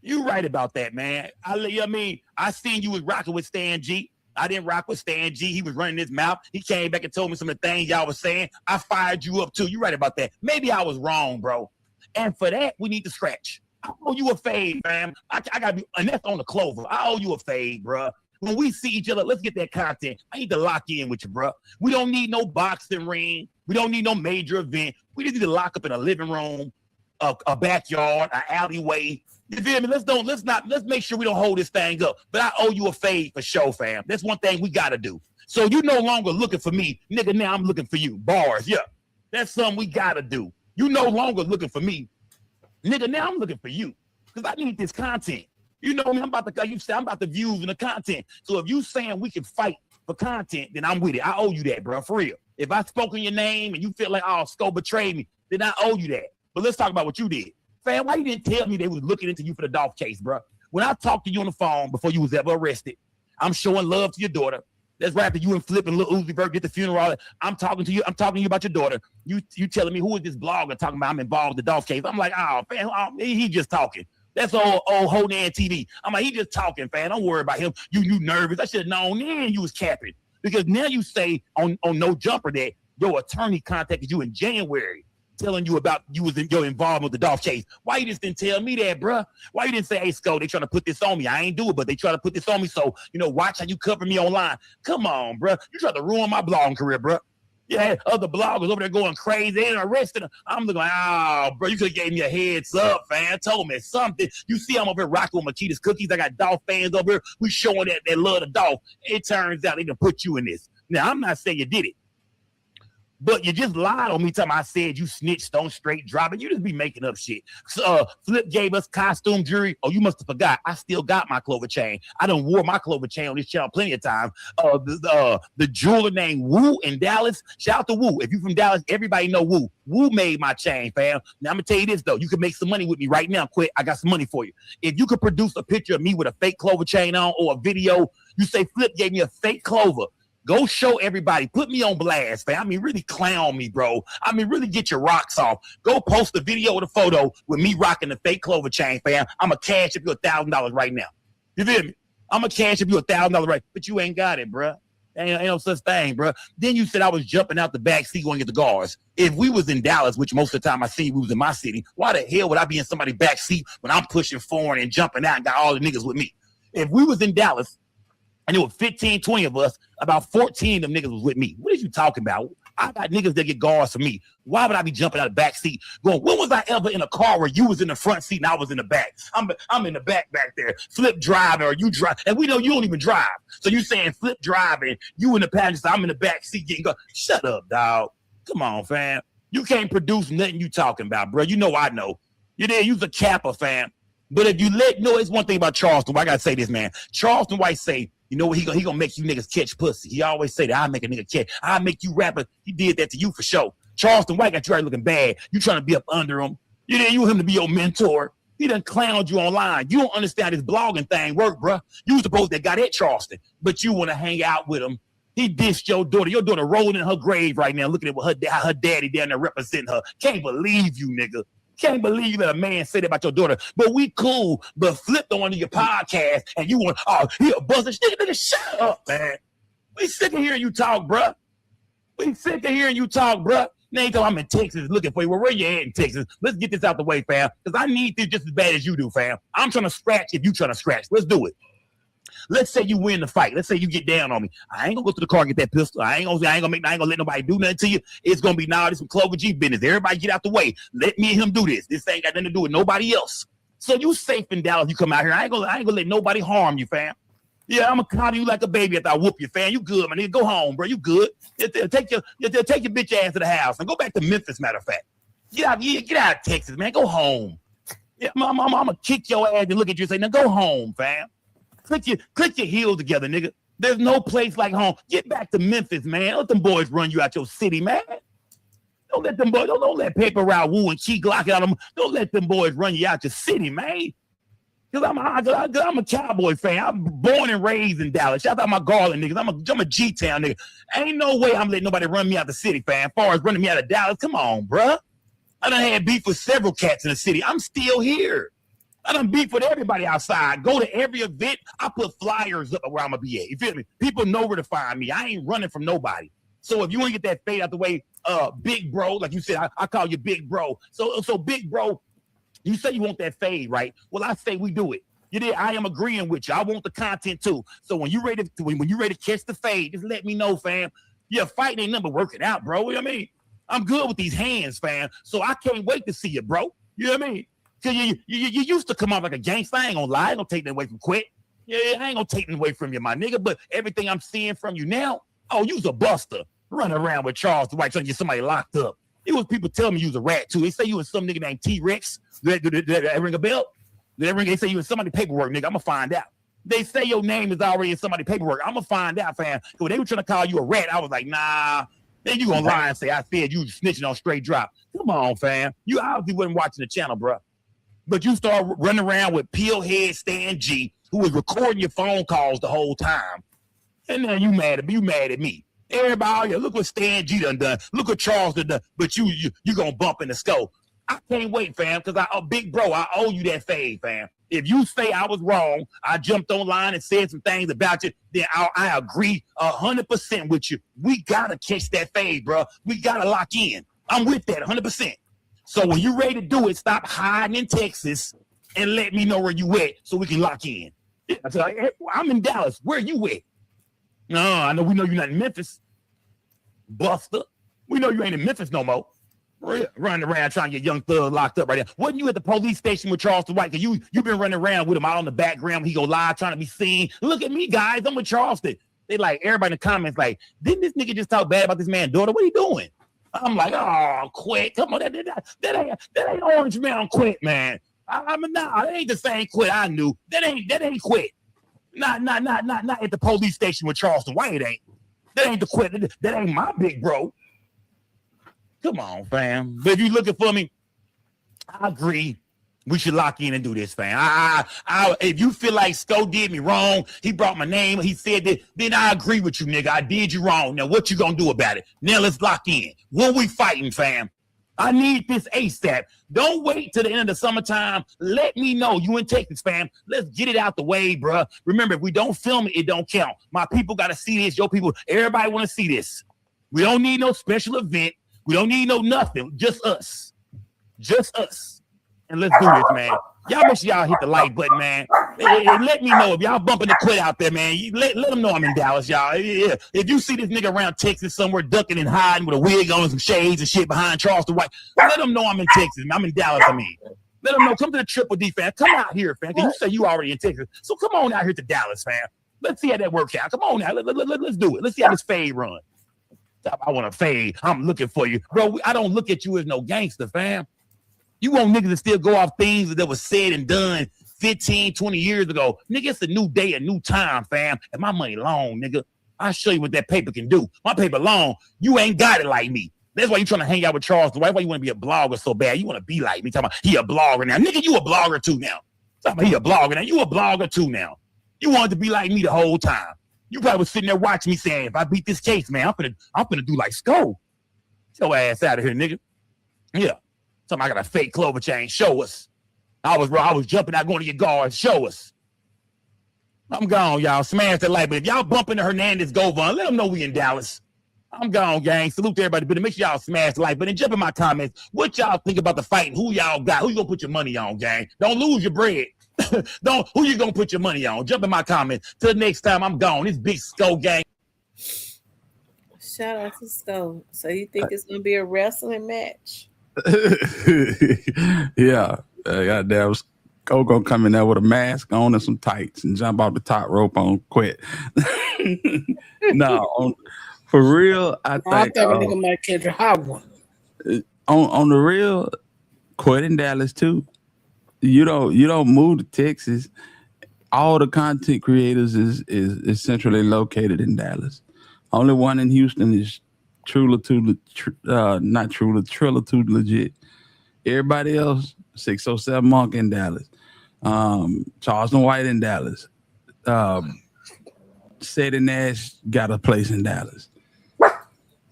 You right about that, man. I seen you was rocking with Stan G. I didn't rock with Stan G. He was running his mouth. He came back and told me some of the things y'all was saying. I fired you up too. You right about that. Maybe I was wrong, bro. And for that, we need to scratch. I owe you a fade, fam. I gotta be, and that's on the clover. I owe you a fade, bro. When we see each other, let's get that content. I need to lock in with you, bro. We don't need no boxing ring. We don't need no major event. We just need to lock up in a living room, a backyard, an alleyway. You feel me? Let's make sure we don't hold this thing up. But I owe you a fade for sure, fam. That's one thing we gotta do. So you no longer looking for me, nigga. Now I'm looking for you. Bars, yeah. That's something we gotta do. You no longer looking for me, nigga. Now I'm looking for you because I need this content. You know me. I'm about the views and the content. So if you saying we can fight for content, then I'm with it. I owe you that, bro, for real. If I spoke in your name and you feel like, oh, SCO betrayed me, then I owe you that. But let's talk about what you did. Fam, why you didn't tell me they was looking into you for the Dolph case, bro? When I talked to you on the phone before you was ever arrested, I'm showing love to your daughter. That's right after you and Flip and Lil Uzi Vert get the funeral. I'm talking to you about your daughter. You telling me who is this blogger talking about I'm involved in the Dolph case? I'm like, oh, fam, he just talking. That's old Honan TV. I'm like, he just talking, fam. Don't worry about him. You nervous. I should have known then you was capping. Because now you say on No Jumper that your attorney contacted you in January telling you about your involvement with the Dolph case. Why you just didn't tell me that, bruh? Why you didn't say, hey, SCO, they trying to put this on me. I ain't do it, but they try to put this on me. So, watch how you cover me online. Come on, bruh. You try to ruin my blogging career, bruh. Yeah, other bloggers over there going crazy and arresting them. I'm looking like, oh, bro, you could have gave me a heads up, man. Told me something. You see, I'm over here rocking with Makita's cookies. I got Dolph fans over here. We showing that love to Dolph. It turns out they done put you in this. Now, I'm not saying you did it. But you just lied on me time I said you snitched on straight dropping. You just be making up shit. Flip gave us costume jewelry. Oh, you must have forgot. I still got my clover chain. I done wore my clover chain on this channel plenty of times. The jeweler named Woo in Dallas. Shout out to Woo. If you from Dallas, everybody know Woo. Woo made my chain, fam. Now I'm gonna tell you this though. You can make some money with me right now. Quick, I got some money for you. If you could produce a picture of me with a fake clover chain on or a video, you say Flip gave me a fake clover. Go show everybody. Put me on blast, fam. I mean, really clown me, bro. I mean, really get your rocks off. Go post a video with a photo with me rocking the fake clover chain, fam. I'm going to cash up you $1,000 right now. You feel me? I'm going to cash up you $1,000 right, but you ain't got it, bro. Ain't no such thing, bro. Then you said I was jumping out the back seat going to get the guards. If we was in Dallas, which most of the time I see we was in my city, why the hell would I be in somebody's back seat when I'm pushing forward and jumping out and got all the niggas with me? If we was in Dallas, and there were 15, 20 of us, about 14 of them niggas was with me. What are you talking about? I got niggas that get guards for me. Why would I be jumping out of the back seat going, when was I ever in a car where you was in the front seat and I was in the back? I'm in the back there. Flip driving or you drive. And we know you don't even drive. So you saying Flip driving, you in the passenger side, I'm in the back seat getting go. Shut up, dog. Come on, fam. You can't produce nothing you talking about, bro. You know I know. You there, you's a capper, fam. But if you it's one thing about Charleston. I gotta say this, man. Charleston White say, you know what, he gonna make you niggas catch pussy. He always say that I'll make a nigga catch. I'll make you rapper. He did that to you for sure. Charleston White got you right looking bad. You trying to be up under him. You didn't want him to be your mentor. He done clowned you online. You don't understand this blogging thing work, bro. You supposed that got at Charleston, but you want to hang out with him. He dissed your daughter. Your daughter rolling in her grave right now, looking at what her daddy down there representing her. Can't believe you, nigga. Can't believe that a man said about your daughter. But we cool. But Flip on your podcast and you want, he a buzzer. Nigga, shut up, man. We sick of hearing you talk, bruh. We sick of hearing you talk, bruh. Now you I'm in Texas looking for you. Well, where you at in Texas? Let's get this out the way, fam. Because I need this just as bad as you do, fam. I'm trying to scratch if you trying to scratch. Let's do it. Let's say you win the fight. Let's say you get down on me. I ain't gonna go to the car and get that pistol. I ain't gonna let nobody do nothing to you. It's gonna be this some Clover G business. Everybody get out the way. Let me and him do this. This ain't got nothing to do with nobody else. So you safe in Dallas. You come out here. I ain't gonna let nobody harm you, fam. Yeah, I'm gonna coddle you like a baby after I whoop you, fam. You good, man. Nigga, go home, bro. You good. Take your bitch ass to the house and go back to Memphis. Matter of fact, get out of Texas, man. Go home. Yeah, I'm gonna kick your ass and look at you and say, now go home, fam. Click your heels together, nigga. There's no place like home. Get back to Memphis, man. Let them boys run you out your city, man. Don't let them boys, don't let Paper Route Woo and Key Glock out of them. Don't let them boys run you out your city, man. Cause I'm a Cowboy fan. I'm born and raised in Dallas. Shout out my Garland niggas. I'm a G-Town nigga. Ain't no way I'm letting nobody run me out the city, fam. As far as running me out of Dallas, come on, bruh. I done had beef with several cats in the city. I'm still here. I done beef with everybody outside. Go to every event. I put flyers up where I'm going to be at. You feel me? People know where to find me. I ain't running from nobody. So if you want to get that fade out the way, big bro, like you said, I call you big bro. So big bro, you say you want that fade, right? Well, I say we do it. You did. I am agreeing with you. I want the content too. So when you ready to catch the fade, just let me know, fam. Yeah, fighting ain't nothing but working out, bro. You know what I mean? I'm good with these hands, fam. So I can't wait to see you, bro. You know what I mean? Cause you used to come off like a gangster. I ain't gonna lie. I ain't gonna take that away from Quit. Yeah, I ain't gonna take it away from you, my nigga. But everything I'm seeing from you now, you's a buster. Running around with Charles Dwight trying to get somebody locked up. It was people telling me you was a rat too. They say you was some nigga named T-Rex. Did that ring a bell? They say you was somebody's paperwork, nigga. I'm gonna find out. They say your name is already in somebody's paperwork. I'm gonna find out, fam. When they were trying to call you a rat, I was like, nah. Then you gonna lie and say I said you snitching on straight drop. Come on, fam. You obviously wasn't watching the channel, bro. But you start running around with Peelhead Stan G, who was recording your phone calls the whole time. And now you mad at me. Everybody, look what Stan G done. Look what Charles done. But you gonna bump in the scope. I can't wait, fam, because big bro, I owe you that fade, fam. If you say I was wrong, I jumped online and said some things about you, then I agree 100% with you. We gotta catch that fade, bro. We gotta lock in. I'm with that 100%. So when you're ready to do it, stop hiding in Texas and let me know where you at so we can lock in. So I'm in Dallas. Where you at? No, I know we know you're not in Memphis. Buster. We know you ain't in Memphis no more. Running around trying to get Young Thug locked up right now. Wasn't you at the police station with Charleston White? Because you been running around with him out on the background. He go live trying to be seen. Look at me, guys. I'm with Charleston. They like, everybody in the comments like, didn't this nigga just talk bad about this man's daughter? What are you doing? I'm like, oh, quit. Come on, that ain't Orange Mountain quit, man. I'm nah, that ain't the same quit I knew. That ain't quit. Not at the police station with Charleston White ain't. That ain't the quit. That ain't my big bro. Come on, fam. But if you looking for me, I agree. We should lock in and do this, fam. If you feel like Sco did me wrong, he brought my name, he said that, then I agree with you, nigga. I did you wrong. Now what you gonna do about it? Now let's lock in. When we fighting, fam? I need this ASAP. Don't wait till the end of the summertime. Let me know. You in Texas, fam. Let's get it out the way, bruh. Remember, if we don't film it, it don't count. My people got to see this. Your people, everybody want to see this. We don't need no special event. We don't need no nothing. Just us. Just us. And let's do this, man. Y'all make sure y'all hit the like button, man. Hey, let me know if y'all bumping the quit out there, man. Let them know I'm in Dallas, y'all. Yeah. If you see this nigga around Texas somewhere ducking and hiding with a wig on and some shades and shit behind Charleston White, let them know I'm in Texas. I'm in Dallas, I mean. Let them know. Come to the Triple D, fam. Come out here, fam. Because you say you already in Texas. So come on out here to Dallas, fam. Let's see how that works out. Come on now. Let's do it. Let's see how this fade run. I want to fade. I'm looking for you. Bro, I don't look at you as no gangster, fam. You want niggas to still go off things that was said and done 15, 20 years ago. Nigga, it's a new day, a new time, fam. And my money long, nigga. I'll show you what that paper can do. My paper long. You ain't got it like me. That's why you trying to hang out with Charles Dwight. Why you want to be a blogger so bad? You want to be like me. Talking about he a blogger now. Nigga, you a blogger too now. Talking about he a blogger now. You a blogger too now. You wanted to be like me the whole time. You probably was sitting there watching me saying, if I beat this case, man, I'm finna do like Sco. Get your ass out of here, nigga. Yeah. Something I got a fake clover chain. Show us. I was jumping out going to your guards. Show us. I'm gone, y'all. Smash the like. But if y'all bumping the Hernandez Govan, let them know we in Dallas. I'm gone, gang. Salute to everybody. But make sure y'all smash the like. But then jump in my comments. What y'all think about the fight and who y'all got? Who you gonna put your money on, gang? Don't lose your bread. Who you gonna put your money on? Jump in my comments. Till next time, I'm gone. This big Sco gang. Shout out to Sco. So you think it's gonna be a wrestling match? Yeah, goddamn Sco gonna come in there with a mask on and some tights and jump off the top rope on quit. No, for real, I think a nigga might catch a hot one. On the real, quit in Dallas too. You don't move to Texas. All the content creators is centrally located in Dallas. Only one in Houston is Trilla too legit. Everybody else, 607 Monk in Dallas, Charleston White in Dallas, Sadie Nash got a place in Dallas.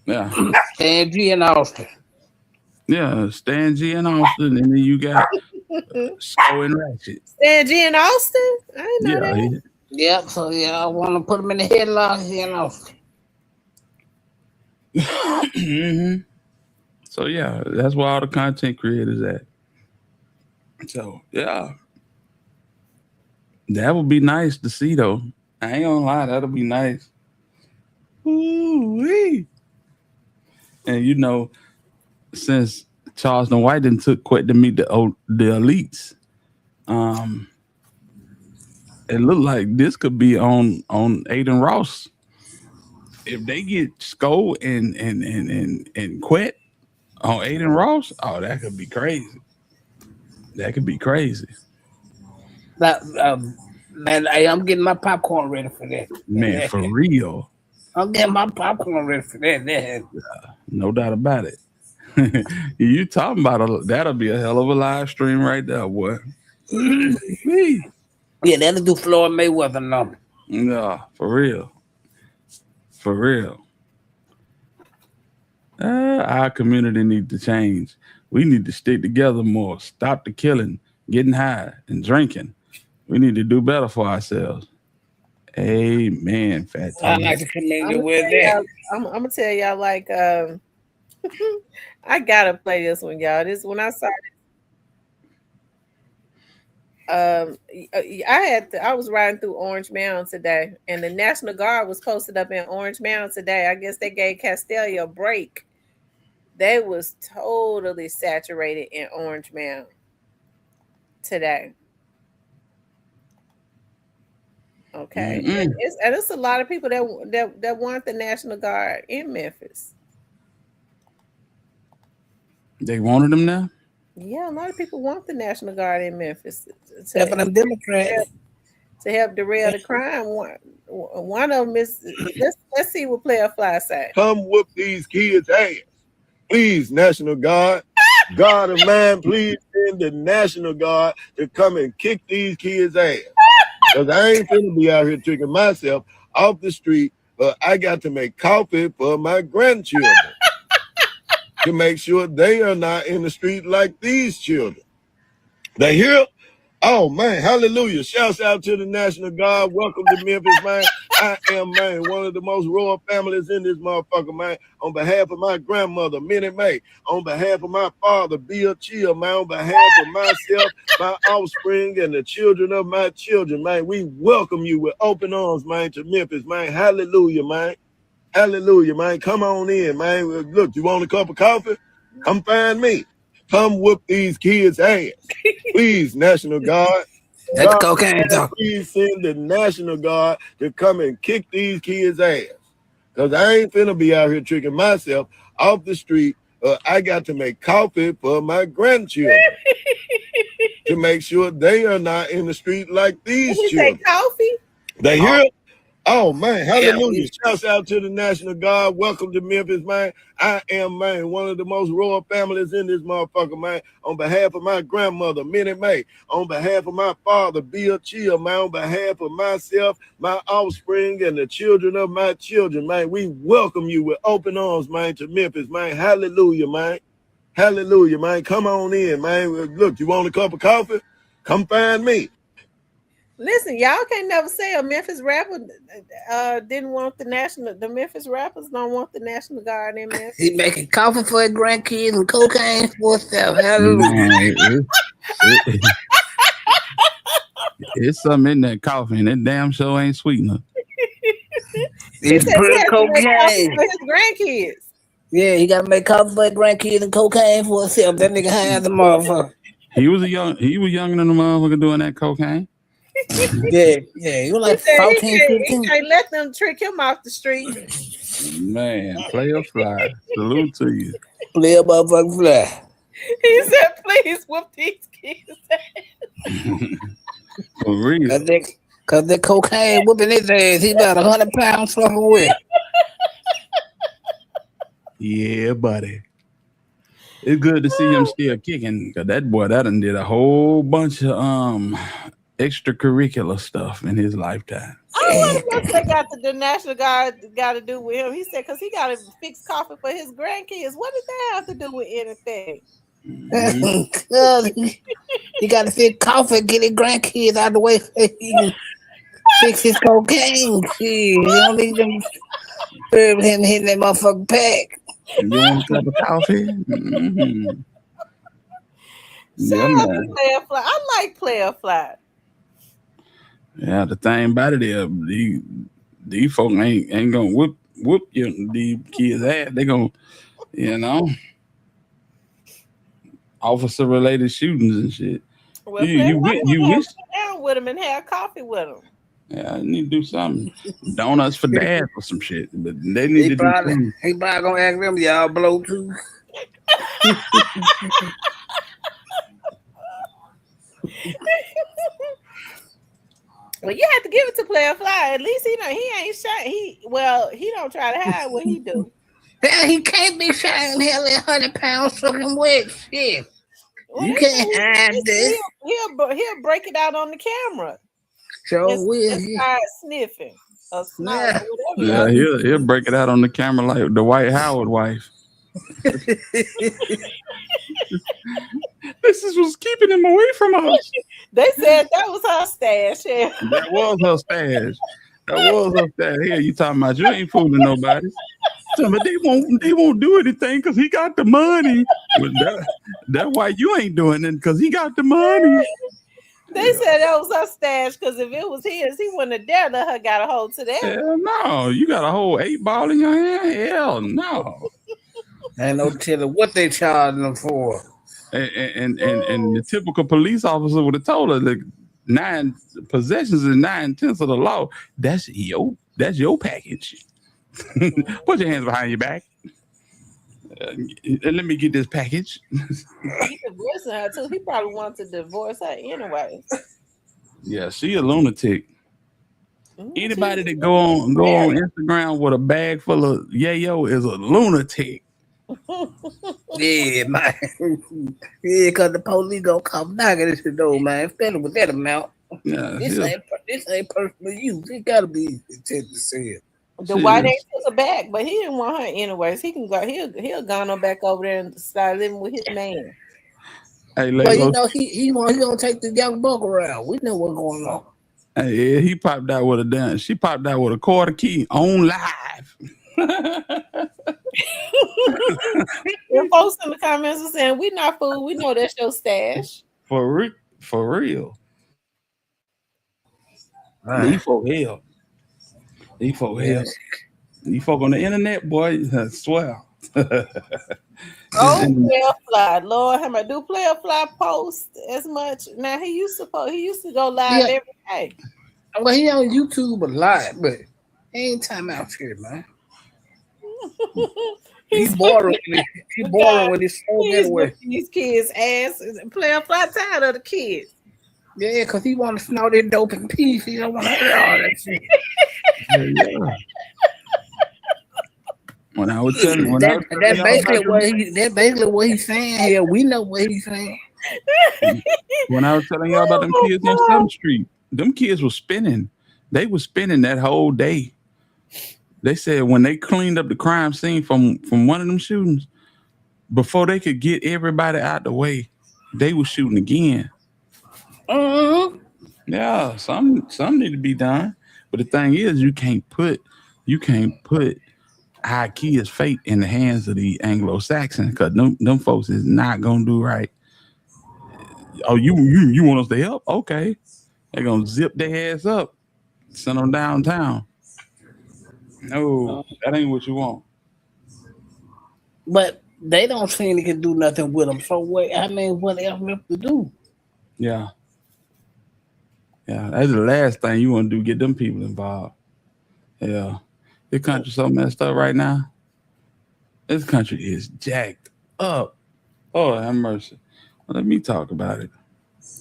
Yeah, Stan G in Austin. Yeah, Stan G in Austin, and then you got Sco and Ratchet. Stan G in Austin? I didn't know that. Yep. So I want to put him in the headlock here in Austin. Mm-hmm. So yeah, that's where all the content creators at. So yeah, that would be nice to see though. I ain't gonna lie, that'll be nice. Ooh-wee. And since Charleston White didn't took quite to meet the elites, it looked like this could be on Aiden Ross. If they get Sco and Quet on Aiden Ross, oh, that could be crazy. That could be crazy. Man, I'm getting my popcorn ready for that. Man, for real. I'm getting my popcorn ready for that. Yeah, no doubt about it. You talking about that'll be a hell of a live stream right there, boy. Yeah, that'll do Floyd Mayweather number. Yeah, for real. For real. Our community needs to change. We need to stick together more. Stop the killing, getting high, and drinking. We need to do better for ourselves. Amen, Fat I like to commend with that. I'm gonna tell y'all like I gotta play this one, y'all. This when I saw it. I was riding through Orange Mountain today, and the National Guard was posted up in Orange Mountain today. I guess they gave Castelia a break. They was totally saturated in Orange Mountain today. Okay, and it's a lot of people that want the National Guard in Memphis. They wanted them now? Yeah, a lot of people want the National Guard in Memphis Except for them Democrats. to help derail the crime. One of them is let's see what Player Fly say. Come whoop these kids' ass. Please, National Guard. God of mine, please send the National Guard to come and kick these kids' ass. Because I ain't finna be out here tricking myself off the street, but I got to make coffee for my grandchildren to make sure they are not in the street like these children. They hear? Oh, man, hallelujah. Shouts out to the National Guard. Welcome to Memphis, man. I am, man, one of the most royal families in this motherfucker, man. On behalf of my grandmother, Minnie Mae. On behalf of my father, Bill Chill, man. On behalf of myself, my offspring, and the children of my children, man. We welcome you with open arms, man, to Memphis, man. Hallelujah, man. Hallelujah, man. Come on in, man. Look, you want a cup of coffee? Come find me. Come whoop these kids' ass. Please, National Guard. That's cocaine talk. Please send the National Guard to come and kick these kids' ass. Because I ain't finna be out here tricking myself off the street. I got to make coffee for my grandchildren to make sure they are not in the street like these children. Say coffee? They hear? Oh, man, hallelujah. Shouts out to the National Guard. Welcome to Memphis, man. I am, man, one of the most royal families in this motherfucker, man. On behalf of my grandmother, Minnie Mae. On behalf of my father, Bill Chill, man. On behalf of myself, my offspring, and the children of my children, man. We welcome you with open arms, man, to Memphis, man. Hallelujah, man. Hallelujah, man. Come on in, man. Look, you want a cup of coffee? Come find me. Listen, y'all can't never say a Memphis rapper didn't want the Memphis rappers don't want the National Guard in Memphis. He making coffee for his grandkids and cocaine for himself. Hallelujah. It's something in that coffee, and that damn show ain't sweet enough. It's pretty cocaine for his grandkids. Yeah, he got to make coffee for his grandkids and cocaine for himself. That nigga high as a motherfucker. He was younger than the motherfucker doing that cocaine. Yeah, he was like 14, 15. He can't let them trick him off the street. Man, Player Fly. Salute to you. Player motherfucking Fly. He said, please whoop these kids. For real. Cause the cocaine whooping his ass. He about 100 pounds fucking weight. Yeah, buddy. It's good to see him still kicking. Cause that boy, that done did a whole bunch of extracurricular stuff in his lifetime. I don't know what they got the National Guard got to do with him. He said because he got to fix coffee for his grandkids. What did that have to do with anything? He got to fix coffee, get his grandkids out of the way so he can fix his cocaine. He don't need them serve him hitting that motherfucking pack. You want a cup of coffee? Mm-hmm. Shout out to Player Fly. I like Player Fly. Yeah, the thing about it is these folk ain't gonna whoop these kids' ass. They gonna, officer related shootings and shit. Well, you wish sit down with him and have coffee with him. Yeah, I need to do something. Donuts for dad or some shit. But they need to do something. He probably gonna ask them, y'all blow too. Well, you have to give it to Player Fly. At least he ain't shot. He don't try to hide what he do. Yeah, he can't be shot hell at 100 pounds fucking wet. Shit. Well, you can't hide this. He'll break it out on the camera. Sure will. And start sniffing. Or Yeah. Yeah, he'll break it out on the camera like the White Howard wife. This is what's keeping him away from us. They said that was her stash. Yeah. That was her stash. Here, you talking about you ain't fooling nobody. But they won't do anything because he got the money. Well, that's why you ain't doing it because he got the money. They said that was her stash because if it was his, he wouldn't have dared let her got a hold to that. Hell no, you got a whole 8-ball in your hand. Hell no. Ain't no telling what they charging them for. And the typical police officer would have told her like 9 possessions is 9/10 of the law. That's your package. Put your hands behind your back. Let me get this package. He divorcing her too. He probably wants to divorce her anyway. Yeah, she a lunatic. Anybody that go on Instagram with a bag full of yayo is a lunatic. Yeah, man. Yeah, because the police gonna come knocking at the door, man. Especially with that amount. Yeah, this ain't personal use. It gotta be intended to sell. The white ain't took her back, but he didn't want her anyways. He can go. He'll gone on back over there and start living with his man. Hey, but you know he gonna take the young buck around. We know what's going on. Hey, yeah, he popped out with a dance. She popped out with a quarter key on live. The folks in the comments are saying, "We not fool. We know that's your stash." For real. Right. These folk hell. These folk hell. These folk on the internet, boy, I swear. Oh, Player Fly, Lord, how much do Player Fly post as much? Now he used to go live every day. Well, he on YouTube a lot, but he ain't time out here, man. He's boring. He boring with his phone anyway. These kids' ass. Player Fly tired of the kids. Yeah, because he want to snort that dope in peace. He don't want to hear all that shit. Yeah. When I was telling you, that's basically what he's saying here. We know what he's saying. When I was telling y'all about them kids on 7th Street, them kids were spinning. They were spinning that whole day. They said when they cleaned up the crime scene from one of them shootings, before they could get everybody out the way, they were shooting again. Mm-hmm. Yeah, some need to be done. But the thing is, you can't put our kids' fate in the hands of the Anglo-Saxons, because them folks is not gonna do right. Oh, you want us to help? Okay. They're gonna zip their ass up, send them downtown. No, that ain't what you want. But they don't seem to can do nothing with them. So what else left to do? Yeah. Yeah, that's the last thing you want to do, get them people involved. Yeah. This country's so messed up right now. This country is jacked up. Oh, have mercy. Well, let me talk about it.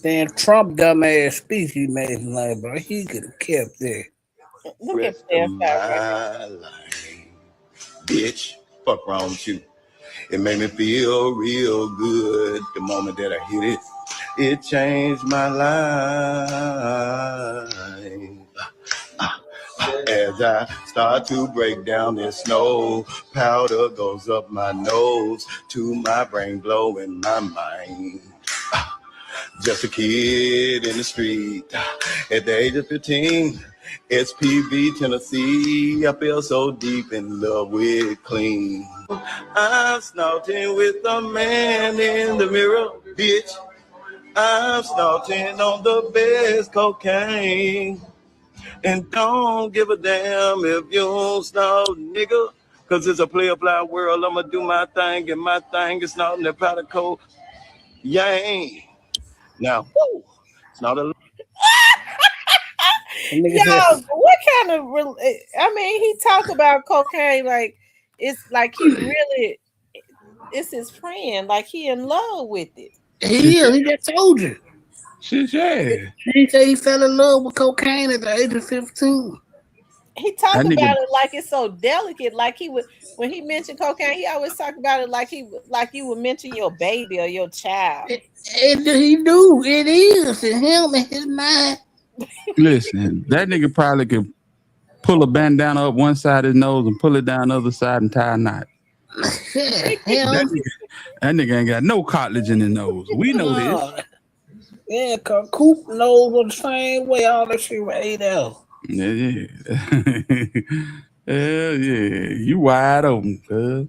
Damn Trump dumbass speech he made tonight, bro. He could have kept that. Look at my life. Bitch, fuck wrong with you. It made me feel real good the moment that I hit it. It changed my life. As I start to break down this snow, powder goes up my nose, to my brain blowing my mind. Just a kid in the street at the age of 15, SPV, Tennessee. I feel so deep in love with clean. I'm snorting with a man in the mirror, bitch. I'm snorting on the best cocaine. And don't give a damn if you don't snort, nigga. Cause it's a Player Fly world. I'ma do my thing, and my thing is snorting the powder coat. Yang. Now, woo, it's not a. Yo, what kind of? I mean, he talk about cocaine like it's like he really. It's his friend. Like he in love with it. He is. He just told you. Shit, yeah. He said he fell in love with cocaine at the age of 15. He talked about it like it's so delicate. Like he would, when he mentioned cocaine, he always talked about it like you would mention your baby or your child. He do. It is to him in his mind. Listen, that nigga probably could pull a bandana up one side of his nose and pull it down the other side and tie a knot. that nigga ain't got no cartilage in his nose. We know this. Yeah, cause Coop knows the same way all that shit was 8 hours. Yeah. Hell yeah. You wide open, cuz.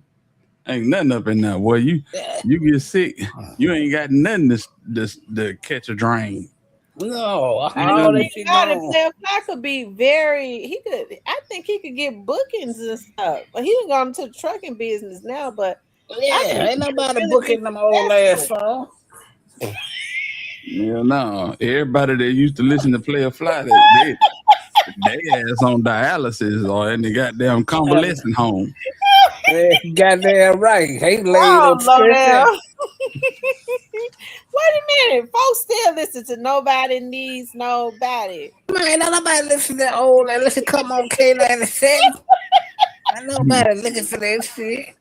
Ain't nothing up in there, boy. You get sick, you ain't got nothing to catch a drain. No, all that shit gone. Player Fly could be I think he could get bookings and stuff. But he done gone into the trucking business now, but ain't nobody booking them old ass songs. Yeah, no. Everybody that used to listen to Player Fly, they ass on dialysis or in the goddamn convalescent home. Goddamn right. He laid Oh, up low stretched down. out. Wait a minute. Folks still listen to Nobody Needs Nobody. Man, ain't nobody listen to that old. Listen, come on, K97. Ain't nobody looking for that shit.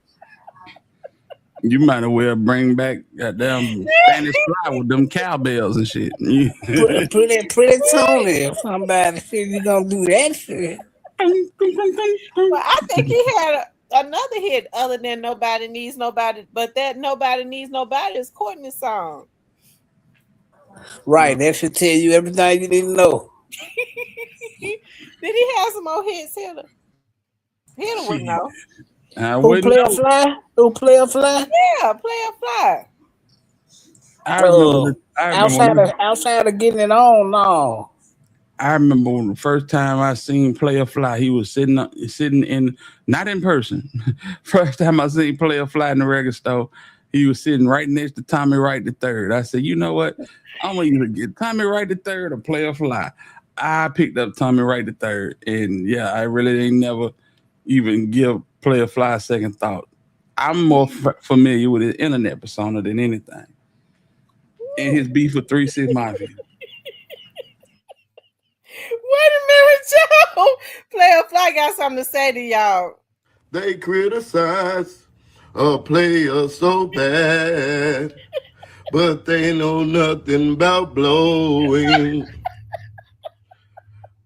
You might as well bring back goddamn Spanish Fly with them cowbells and shit. Pretty Tony. Somebody said you gonna do that shit. Well, I think he had another hit other than Nobody Needs Nobody, but that Nobody Needs Nobody is Courtney's song. Right, that should tell you everything you need to know. Did he have some more hits, Hitter? Hitter would know. Who play a fly? Who play a fly? Yeah, Play a Fly. I remember outside of getting it on, no. I remember when the first time I seen Play a Fly, he was sitting in, not in person. First time I seen Play a Fly in the record store, he was sitting right next to Tommy Wright III. I said, you know what? I'm gonna either get Tommy Wright III or Play a Fly. I picked up Tommy Wright III, and yeah, I really ain't never even give Play a Fly a second thought. I'm more familiar with his internet persona than anything, and his beef with 3 6 Mafia. Wait a minute, Joe. Play a Fly got something to say to y'all. They criticize a player so bad, but they know nothing about blowing.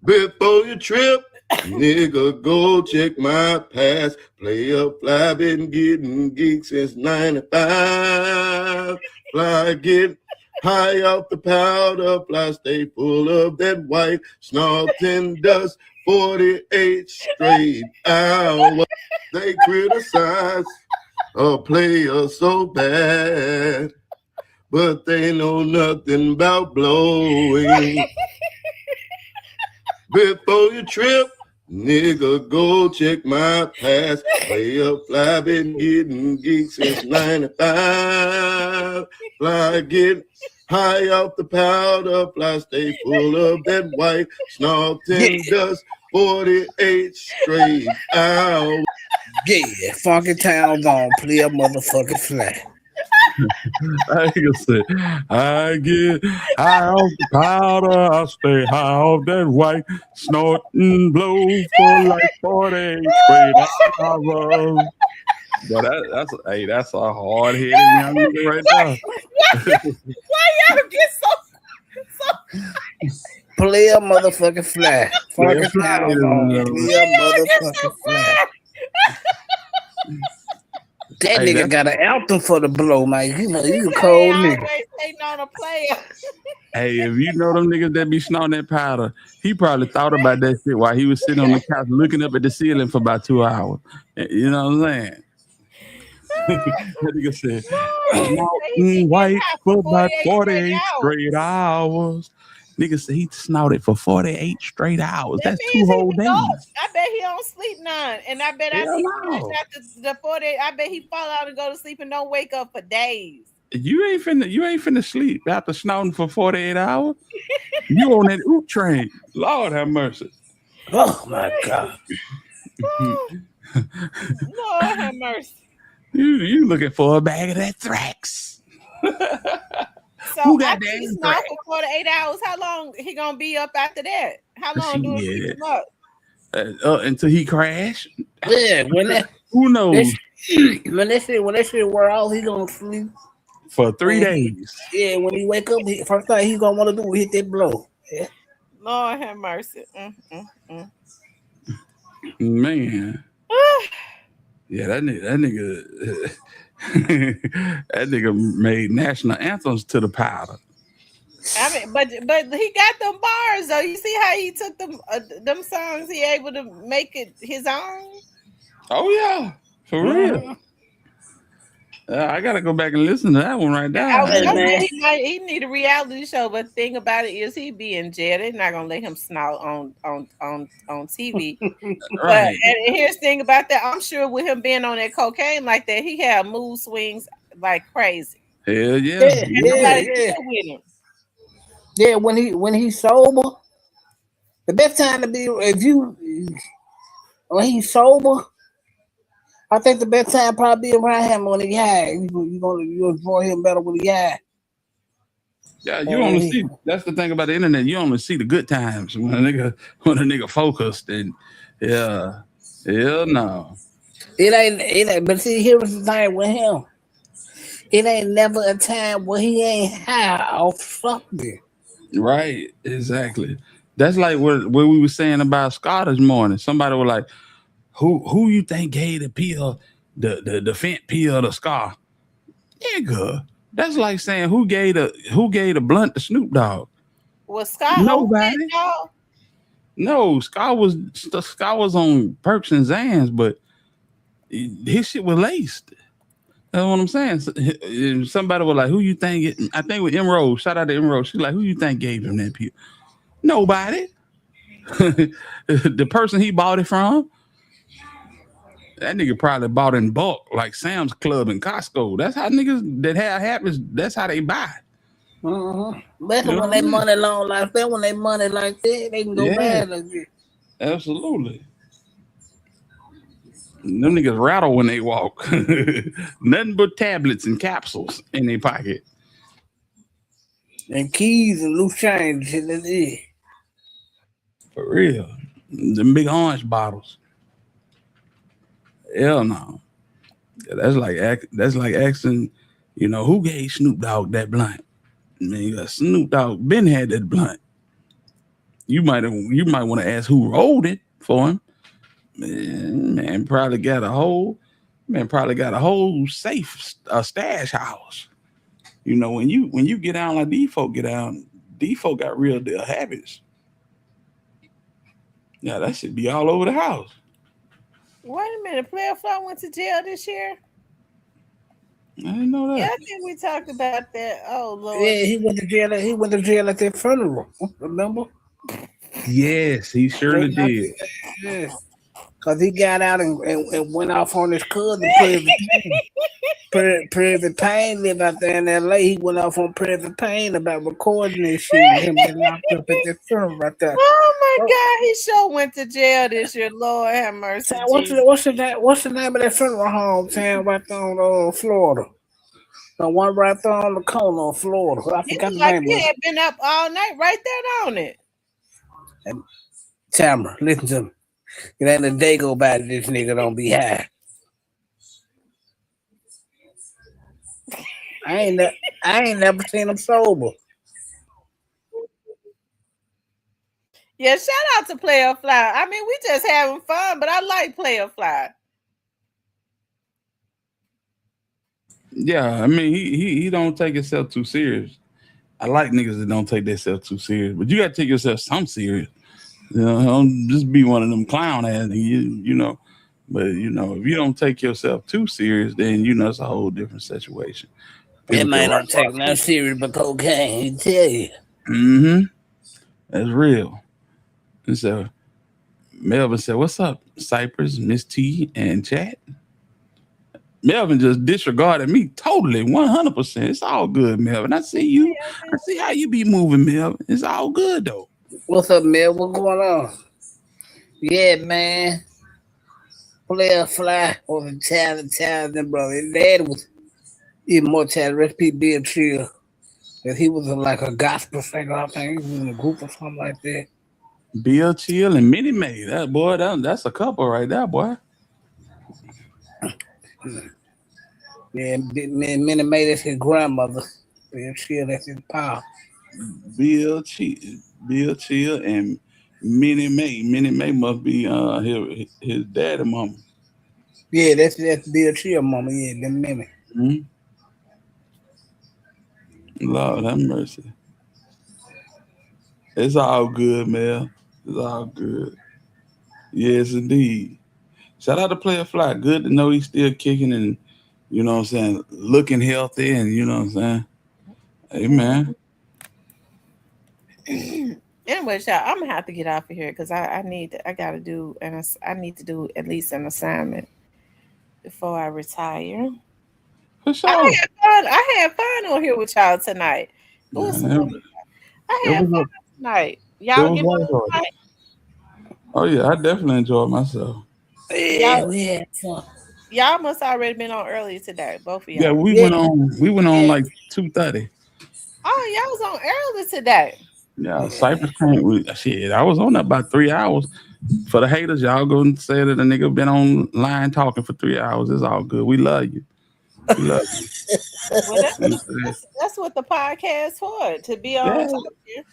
Before you trip, nigga, go check my past. Play a Fly, been getting geeks since 95. Fly, get high off the powder. Fly, stay full of that white snorting dust. 48 straight hours. They criticize a player so bad, but they know nothing about blowing. Before you trip, nigga, go check my past. Play a Fly, been getting geeks since 95. Fly, get high off the powder. Fly, stay full of that white snorting dust. 48 straight hours. Yeah, Funky Town gonna play a motherfucking Fly. I say, I get high off the powder, I stay high off that white, snort and blow for like 48 straight hours. But that's a hard-headed young nigga right now. Why y'all get so Play a motherfucking Fly. Funky Town gonna play a motherfucking Fly. That nigga got an anthem for the blow, man. You know, you a cold nigga. on a player. Hey, if you know them niggas that be snorting that powder, he probably thought about that shit while he was sitting on the couch looking up at the ceiling for about 2 hours. You know what I'm saying? That nigga said, snorting white for about 48 straight hours. Nigga said he snorted for 48 straight hours. That's 2 whole days. I bet he don't sleep none. And I bet after the 48, I bet he fall out and go to sleep and don't wake up for days. You ain't finna sleep after snorting for 48 hours. You on that oop train. Lord have mercy. Oh my God. Lord have mercy. You looking for a bag of that Thrax. So Who got after that he snort for 48 hours, how long he gonna be up after that? How long do it keep him up? Until he crash? Yeah, who knows? When that shit wear off, he gonna sleep for 3 days. Yeah, when he wake up, first thing he's gonna want to do is hit that blow. Yeah. Lord have mercy. Man. Yeah, that nigga that nigga made national anthems to the powder. I mean, but he got them bars though. You see how he took them songs, he able to make it his own. Oh yeah, for real. I gotta go back and listen to that one right now. He need a reality show, but the thing about it is he be in jail. They're not gonna let him snout on TV. Right. And here's the thing about that. I'm sure with him being on that cocaine like that, he had mood swings like crazy. Hell yeah. Yeah, when he's sober, the best time to be when he's sober. I think the best time probably be around him when he high. You enjoy him better when he high. Yeah, you only see. That's the thing about the internet. You only see the good times when a nigga focused and hell no. It ain't. But see, here's the thing with him. It ain't never a time where he ain't high off something. Right, exactly. That's like what we were saying about Scott this morning. Somebody was like, "Who you think gave the pill, the fent pill to Scott?" Nigga, that's like saying who gave the blunt to Snoop Dogg? Was Scott Nobody. No, Scott was on Perks and Zans, but his shit was laced. That's what I'm saying. Somebody was like, "Who you think?" I think with Emerald. Shout out to Emerald. She's like, "Who you think gave him that pill?" Nobody. The person he bought it from. That nigga probably bought in bulk, like Sam's Club and Costco. That's how niggas that have habits. That's how they buy. That's when they money long like that. When they money like that, they can go bad like that. Absolutely. Them niggas rattle when they walk. Nothing but tablets and capsules in their pocket. And keys and loose change. For real. Them big orange bottles. Hell no. That's like asking, who gave Snoop Dogg that blunt? Man, Snoop Dogg been had that blunt. You might want to ask who rolled it for him. Man, probably got a whole safe stash house. When you get down like these folk get down, these folk got real deal habits. Yeah, that should be all over the house. Wait a minute, Player Fly went to jail this year? I didn't know that. Yeah, I think we talked about that. Oh Lord. Yeah, he went to jail. He went to jail at their funeral. Remember? Yes, he surely did. Yes. Cause he got out and went off on his cousin, Private Payne lived out there in LA. He went off on Private Payne about recording this shit. Him getting locked up at the funeral right there. Oh my God, he sure went to jail this year. Lord have mercy. What's the name of that funeral home town right there on Florida? The one right there on the corner of Florida. I forgot the name. He had been up all night right there on it. And Tamara, listen to me. It ain't a day go by that this nigga don't be high. I ain't never seen him sober. Yeah, shout out to Player Fly. I mean, we just having fun, but I like Player Fly. Yeah, I mean, he don't take himself too serious. I like niggas that don't take themselves too serious, but you gotta take yourself some serious. Don't just be one of them clown ass, But if you don't take yourself too serious, then it's a whole different situation. It might not take that serious, but cocaine, he tell you. Mm-hmm. That's real. And so Melvin said, "What's up, Cypress, Miss T, and Chat?" Melvin just disregarded me totally, 100%. It's all good, Melvin. I see you. I see how you be moving, Melvin. It's all good though. What's up, Mel? What's going on? Yeah, man. Player Fly was a talented brother. His dad was even more talented. Recipe Bill Chill. That he was like a gospel singer. I think he was in a group or something like that. Bill Chill and Minnie Mae. That's a couple right there, boy. Yeah, Minnie Mae, that's his grandmother. Bill Chill, that's his pa. Bill Chill and Minnie Mae. Minnie Mae must be his daddy mama. Yeah, that's Bill Chill mama. Yeah, them Minnie. Mm-hmm. Lord have mercy. It's all good, man. It's all good. Yes, indeed. Shout out to Player Fly. Good to know he's still kicking and, looking healthy and, Amen. Anyway, y'all, I'm gonna have to get off of here because I need to do at least an assignment before I retire. For sure. I had fun on here with y'all tonight. I had fun tonight. Y'all get Oh yeah, I definitely enjoyed myself. Yeah, we had fun. Y'all must already been on early today, both of y'all. Yeah, we went on like 2:30. Oh, y'all was on early today. Yeah, Cypress came. Shit, I was on that about 3 hours. For the haters, y'all go and say that a nigga been online talking for 3 hours. It's all good. We love you. We love you. Well, that's what the podcast for, to be on Yeah, top here.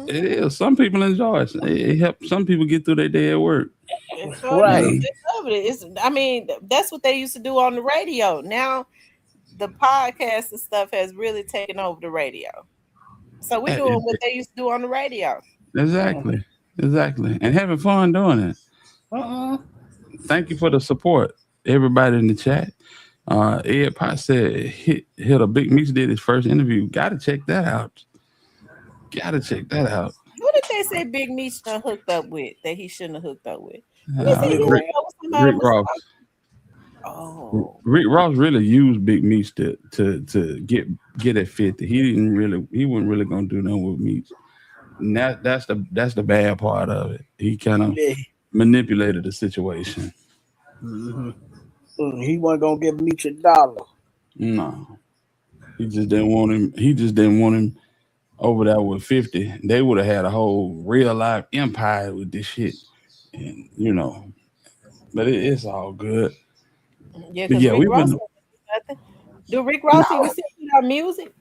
it is. Some people enjoy it. It helps some people get through their day at work. Right. You know? I mean, that's what they used to do on the radio. Now the podcast and stuff has really taken over the radio. So we're doing what they used to do on the radio. Exactly. And having fun doing it. Thank you for the support, everybody in the chat. Ytbfatt said hit a Big Meech did his first interview. Gotta check that out. Who did they say Big Meech done hooked up with that he shouldn't have hooked up with? Let me see who Rick Ross. Oh, Rick Ross really used Big Meech to get at 50. He wasn't really gonna do nothing with Meech. And that's the bad part of it. He kind of manipulated the situation. He wasn't gonna give Meech $1. No, he just didn't want him. He just didn't want him over there with 50. They would have had a whole real life empire with this shit, and But it's all good. Yeah, But yeah, Rick Ross do Rick Ross even still put out music?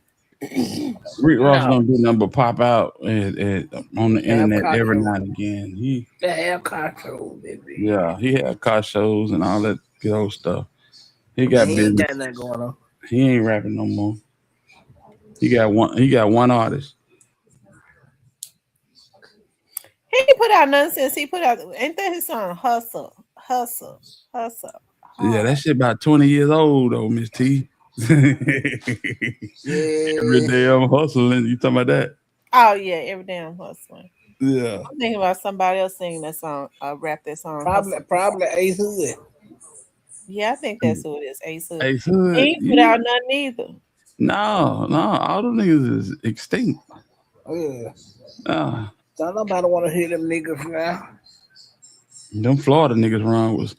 Rick Ross don't do nothing but pop out and on the internet every now and again. They have car shows, baby. Yeah, he had car shows and all that good old stuff. He got He business. ain't got nothing going on. He ain't rapping no more. He got one artist. He ain't put out nothing since he put out. Ain't that his song? Hustle. Yeah, that shit about 20 years old though, Miss T. Every day I'm hustling. You talking about that? Oh yeah, every day I'm hustling. Yeah. I'm thinking about somebody else singing that song, rap that song. Probably Ace Hood. Yeah, I think that's who it is. Ace Hood. Ace Hood. He ain't put out nothing either. No, all them niggas is extinct. Yeah. So nobody want to hear them niggas now. Them Florida niggas run was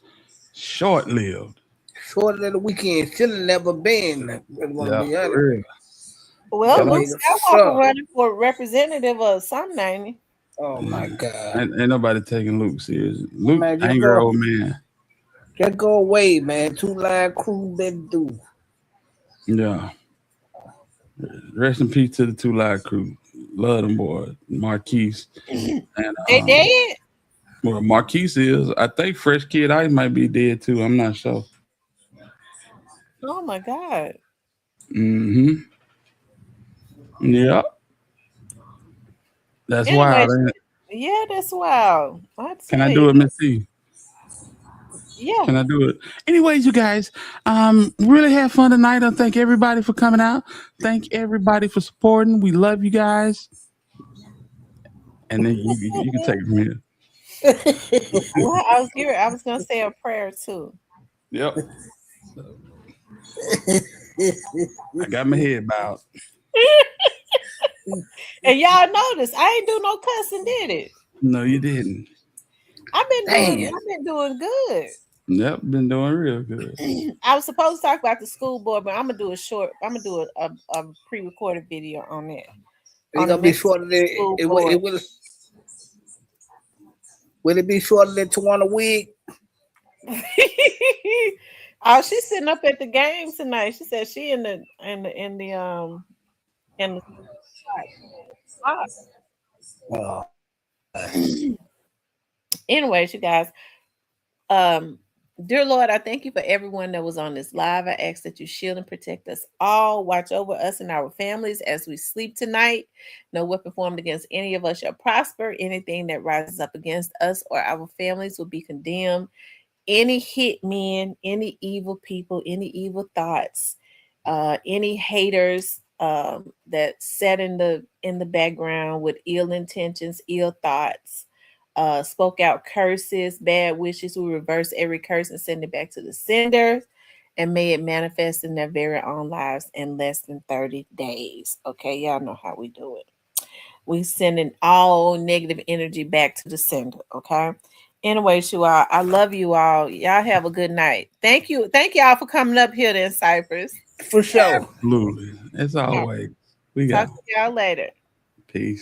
short-lived. Shorter than the weekend. Should have never been. Yeah, for real. Well, Luke Skywalker running for representative or something, ain't he? Oh my God. Ain't nobody taking Luke serious. Luke, angry old man. Just go away, man. 2-Line Crew been do. Yeah. Rest in peace to the 2-Line Crew. Love them boys. Marquise. And, they dead? Well, Marquise is. I think Fresh Kid Ice might be dead too. I'm not sure. Oh my God. Mm-hmm. Yeah. That's wild, ain't it? Yeah, that's wild. Can I do it, Miss T? Yeah. Can I do it? Anyways, you guys, really had fun tonight. I thank everybody for coming out. Thank everybody for supporting. We love you guys. And then you can take it from here. Well, I was gonna say a prayer too. Yep. I got my head bowed. And y'all notice I ain't do no cussing, did it? No, you didn't. I've been doing good. Yep, been doing real good. I was supposed to talk about the school board, but I'm gonna do a pre-recorded video on that. It's gonna be shorter than will it be shorter than 2 a week? Oh, she's sitting up at the game tonight. She said she in the Anyways, you guys, dear Lord, I thank you for everyone that was on this live. I ask that you shield and protect us all. Watch over us and our families as we sleep tonight. No weapon formed against any of us shall prosper. Anything that rises up against us or our families will be condemned. Any hitmen, any evil people, any evil thoughts, any haters that sat in the background with ill intentions, ill thoughts, spoke out curses, bad wishes, we reverse every curse and send it back to the sender, and may it manifest in their very own lives in less than 30 days. Okay, y'all know how we do it. We sending all negative energy back to the sender. Okay. Anyway, you all, I love you all. Y'all have a good night. Thank you. Thank y'all for coming up here in Cyprus. For sure. Absolutely. As always. We got Talk to y'all later. peace.